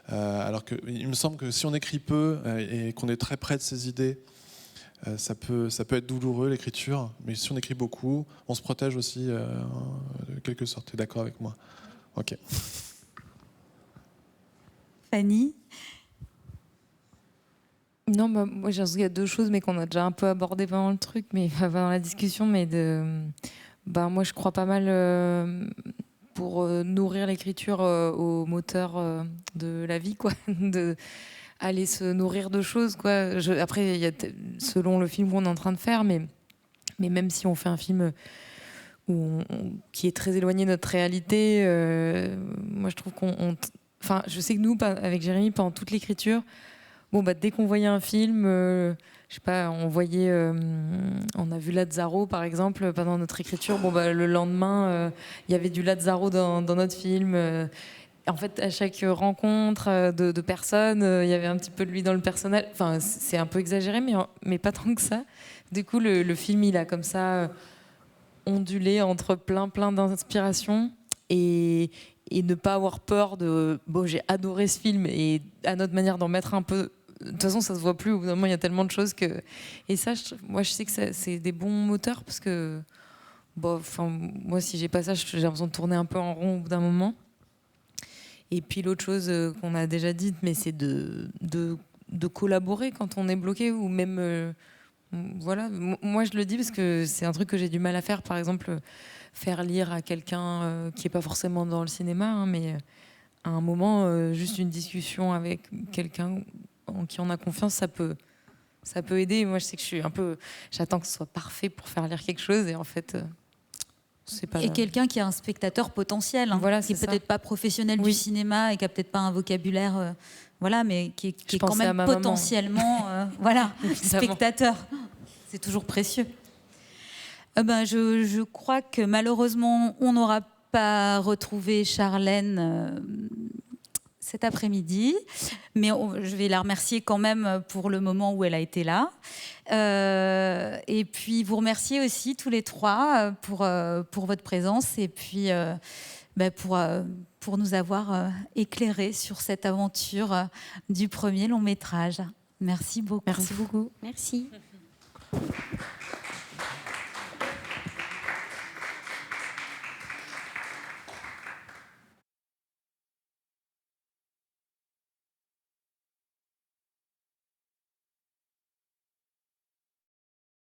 Alors que il me semble que si on écrit peu et qu'on est très près de ses idées, ça peut être douloureux l'écriture, mais si on écrit beaucoup, on se protège aussi de quelque sorte. Tu es d'accord avec moi? Ok. Fanny? Non, moi j'ai l'impression qu'il y a deux choses, mais qu'on a déjà un peu abordé pendant le truc, mais pendant la discussion. Mais moi je crois pas mal pour nourrir l'écriture au moteur de la vie, quoi. Aller se nourrir de choses, quoi. Après, il y a selon le film qu'on est en train de faire, mais même si on fait un film qui est très éloigné de notre réalité, moi je trouve enfin, je sais que nous, avec Jérémy, pendant toute l'écriture, dès qu'on voyait un film, je sais pas, on a vu Lazzaro par exemple pendant notre écriture. Le lendemain, il y avait du Lazzaro dans notre film. En fait, à chaque rencontre de personnes, il y avait un petit peu de lui dans le personnel. Enfin, c'est un peu exagéré, mais pas tant que ça. Du coup, le film, il a comme ça ondulé entre plein d'inspirations et ne pas avoir peur de... j'ai adoré ce film et à notre manière d'en mettre un peu... De toute façon, ça se voit plus. Au bout d'un moment, il y a tellement de choses que... Et ça, moi, je sais que c'est des bons moteurs parce que... moi, si j'ai pas ça, j'ai l'impression de tourner un peu en rond au bout d'un moment. Et puis l'autre chose qu'on a déjà dite, mais c'est de collaborer quand on est bloqué ou même... voilà, moi je le dis parce que c'est un truc que j'ai du mal à faire, par exemple faire lire à quelqu'un qui n'est pas forcément dans le cinéma, hein, mais à un moment, juste une discussion avec quelqu'un en qui on a confiance, ça peut aider. Moi je sais que je suis un peu... J'attends que ce soit parfait pour faire lire quelque chose et en fait... Et quelqu'un qui a un spectateur potentiel, hein, voilà, qui n'est peut-être pas professionnel du cinéma et qui n'a peut-être pas un vocabulaire, mais qui est quand même potentiellement spectateur. C'est toujours précieux. Je crois que malheureusement, on n'aura pas retrouvé Charlène cet après-midi, mais je vais la remercier quand même pour le moment où elle a été là. Et puis vous remercier aussi tous les trois pour votre présence et puis pour nous avoir éclairés sur cette aventure du premier long métrage. Merci beaucoup. Merci beaucoup. Merci.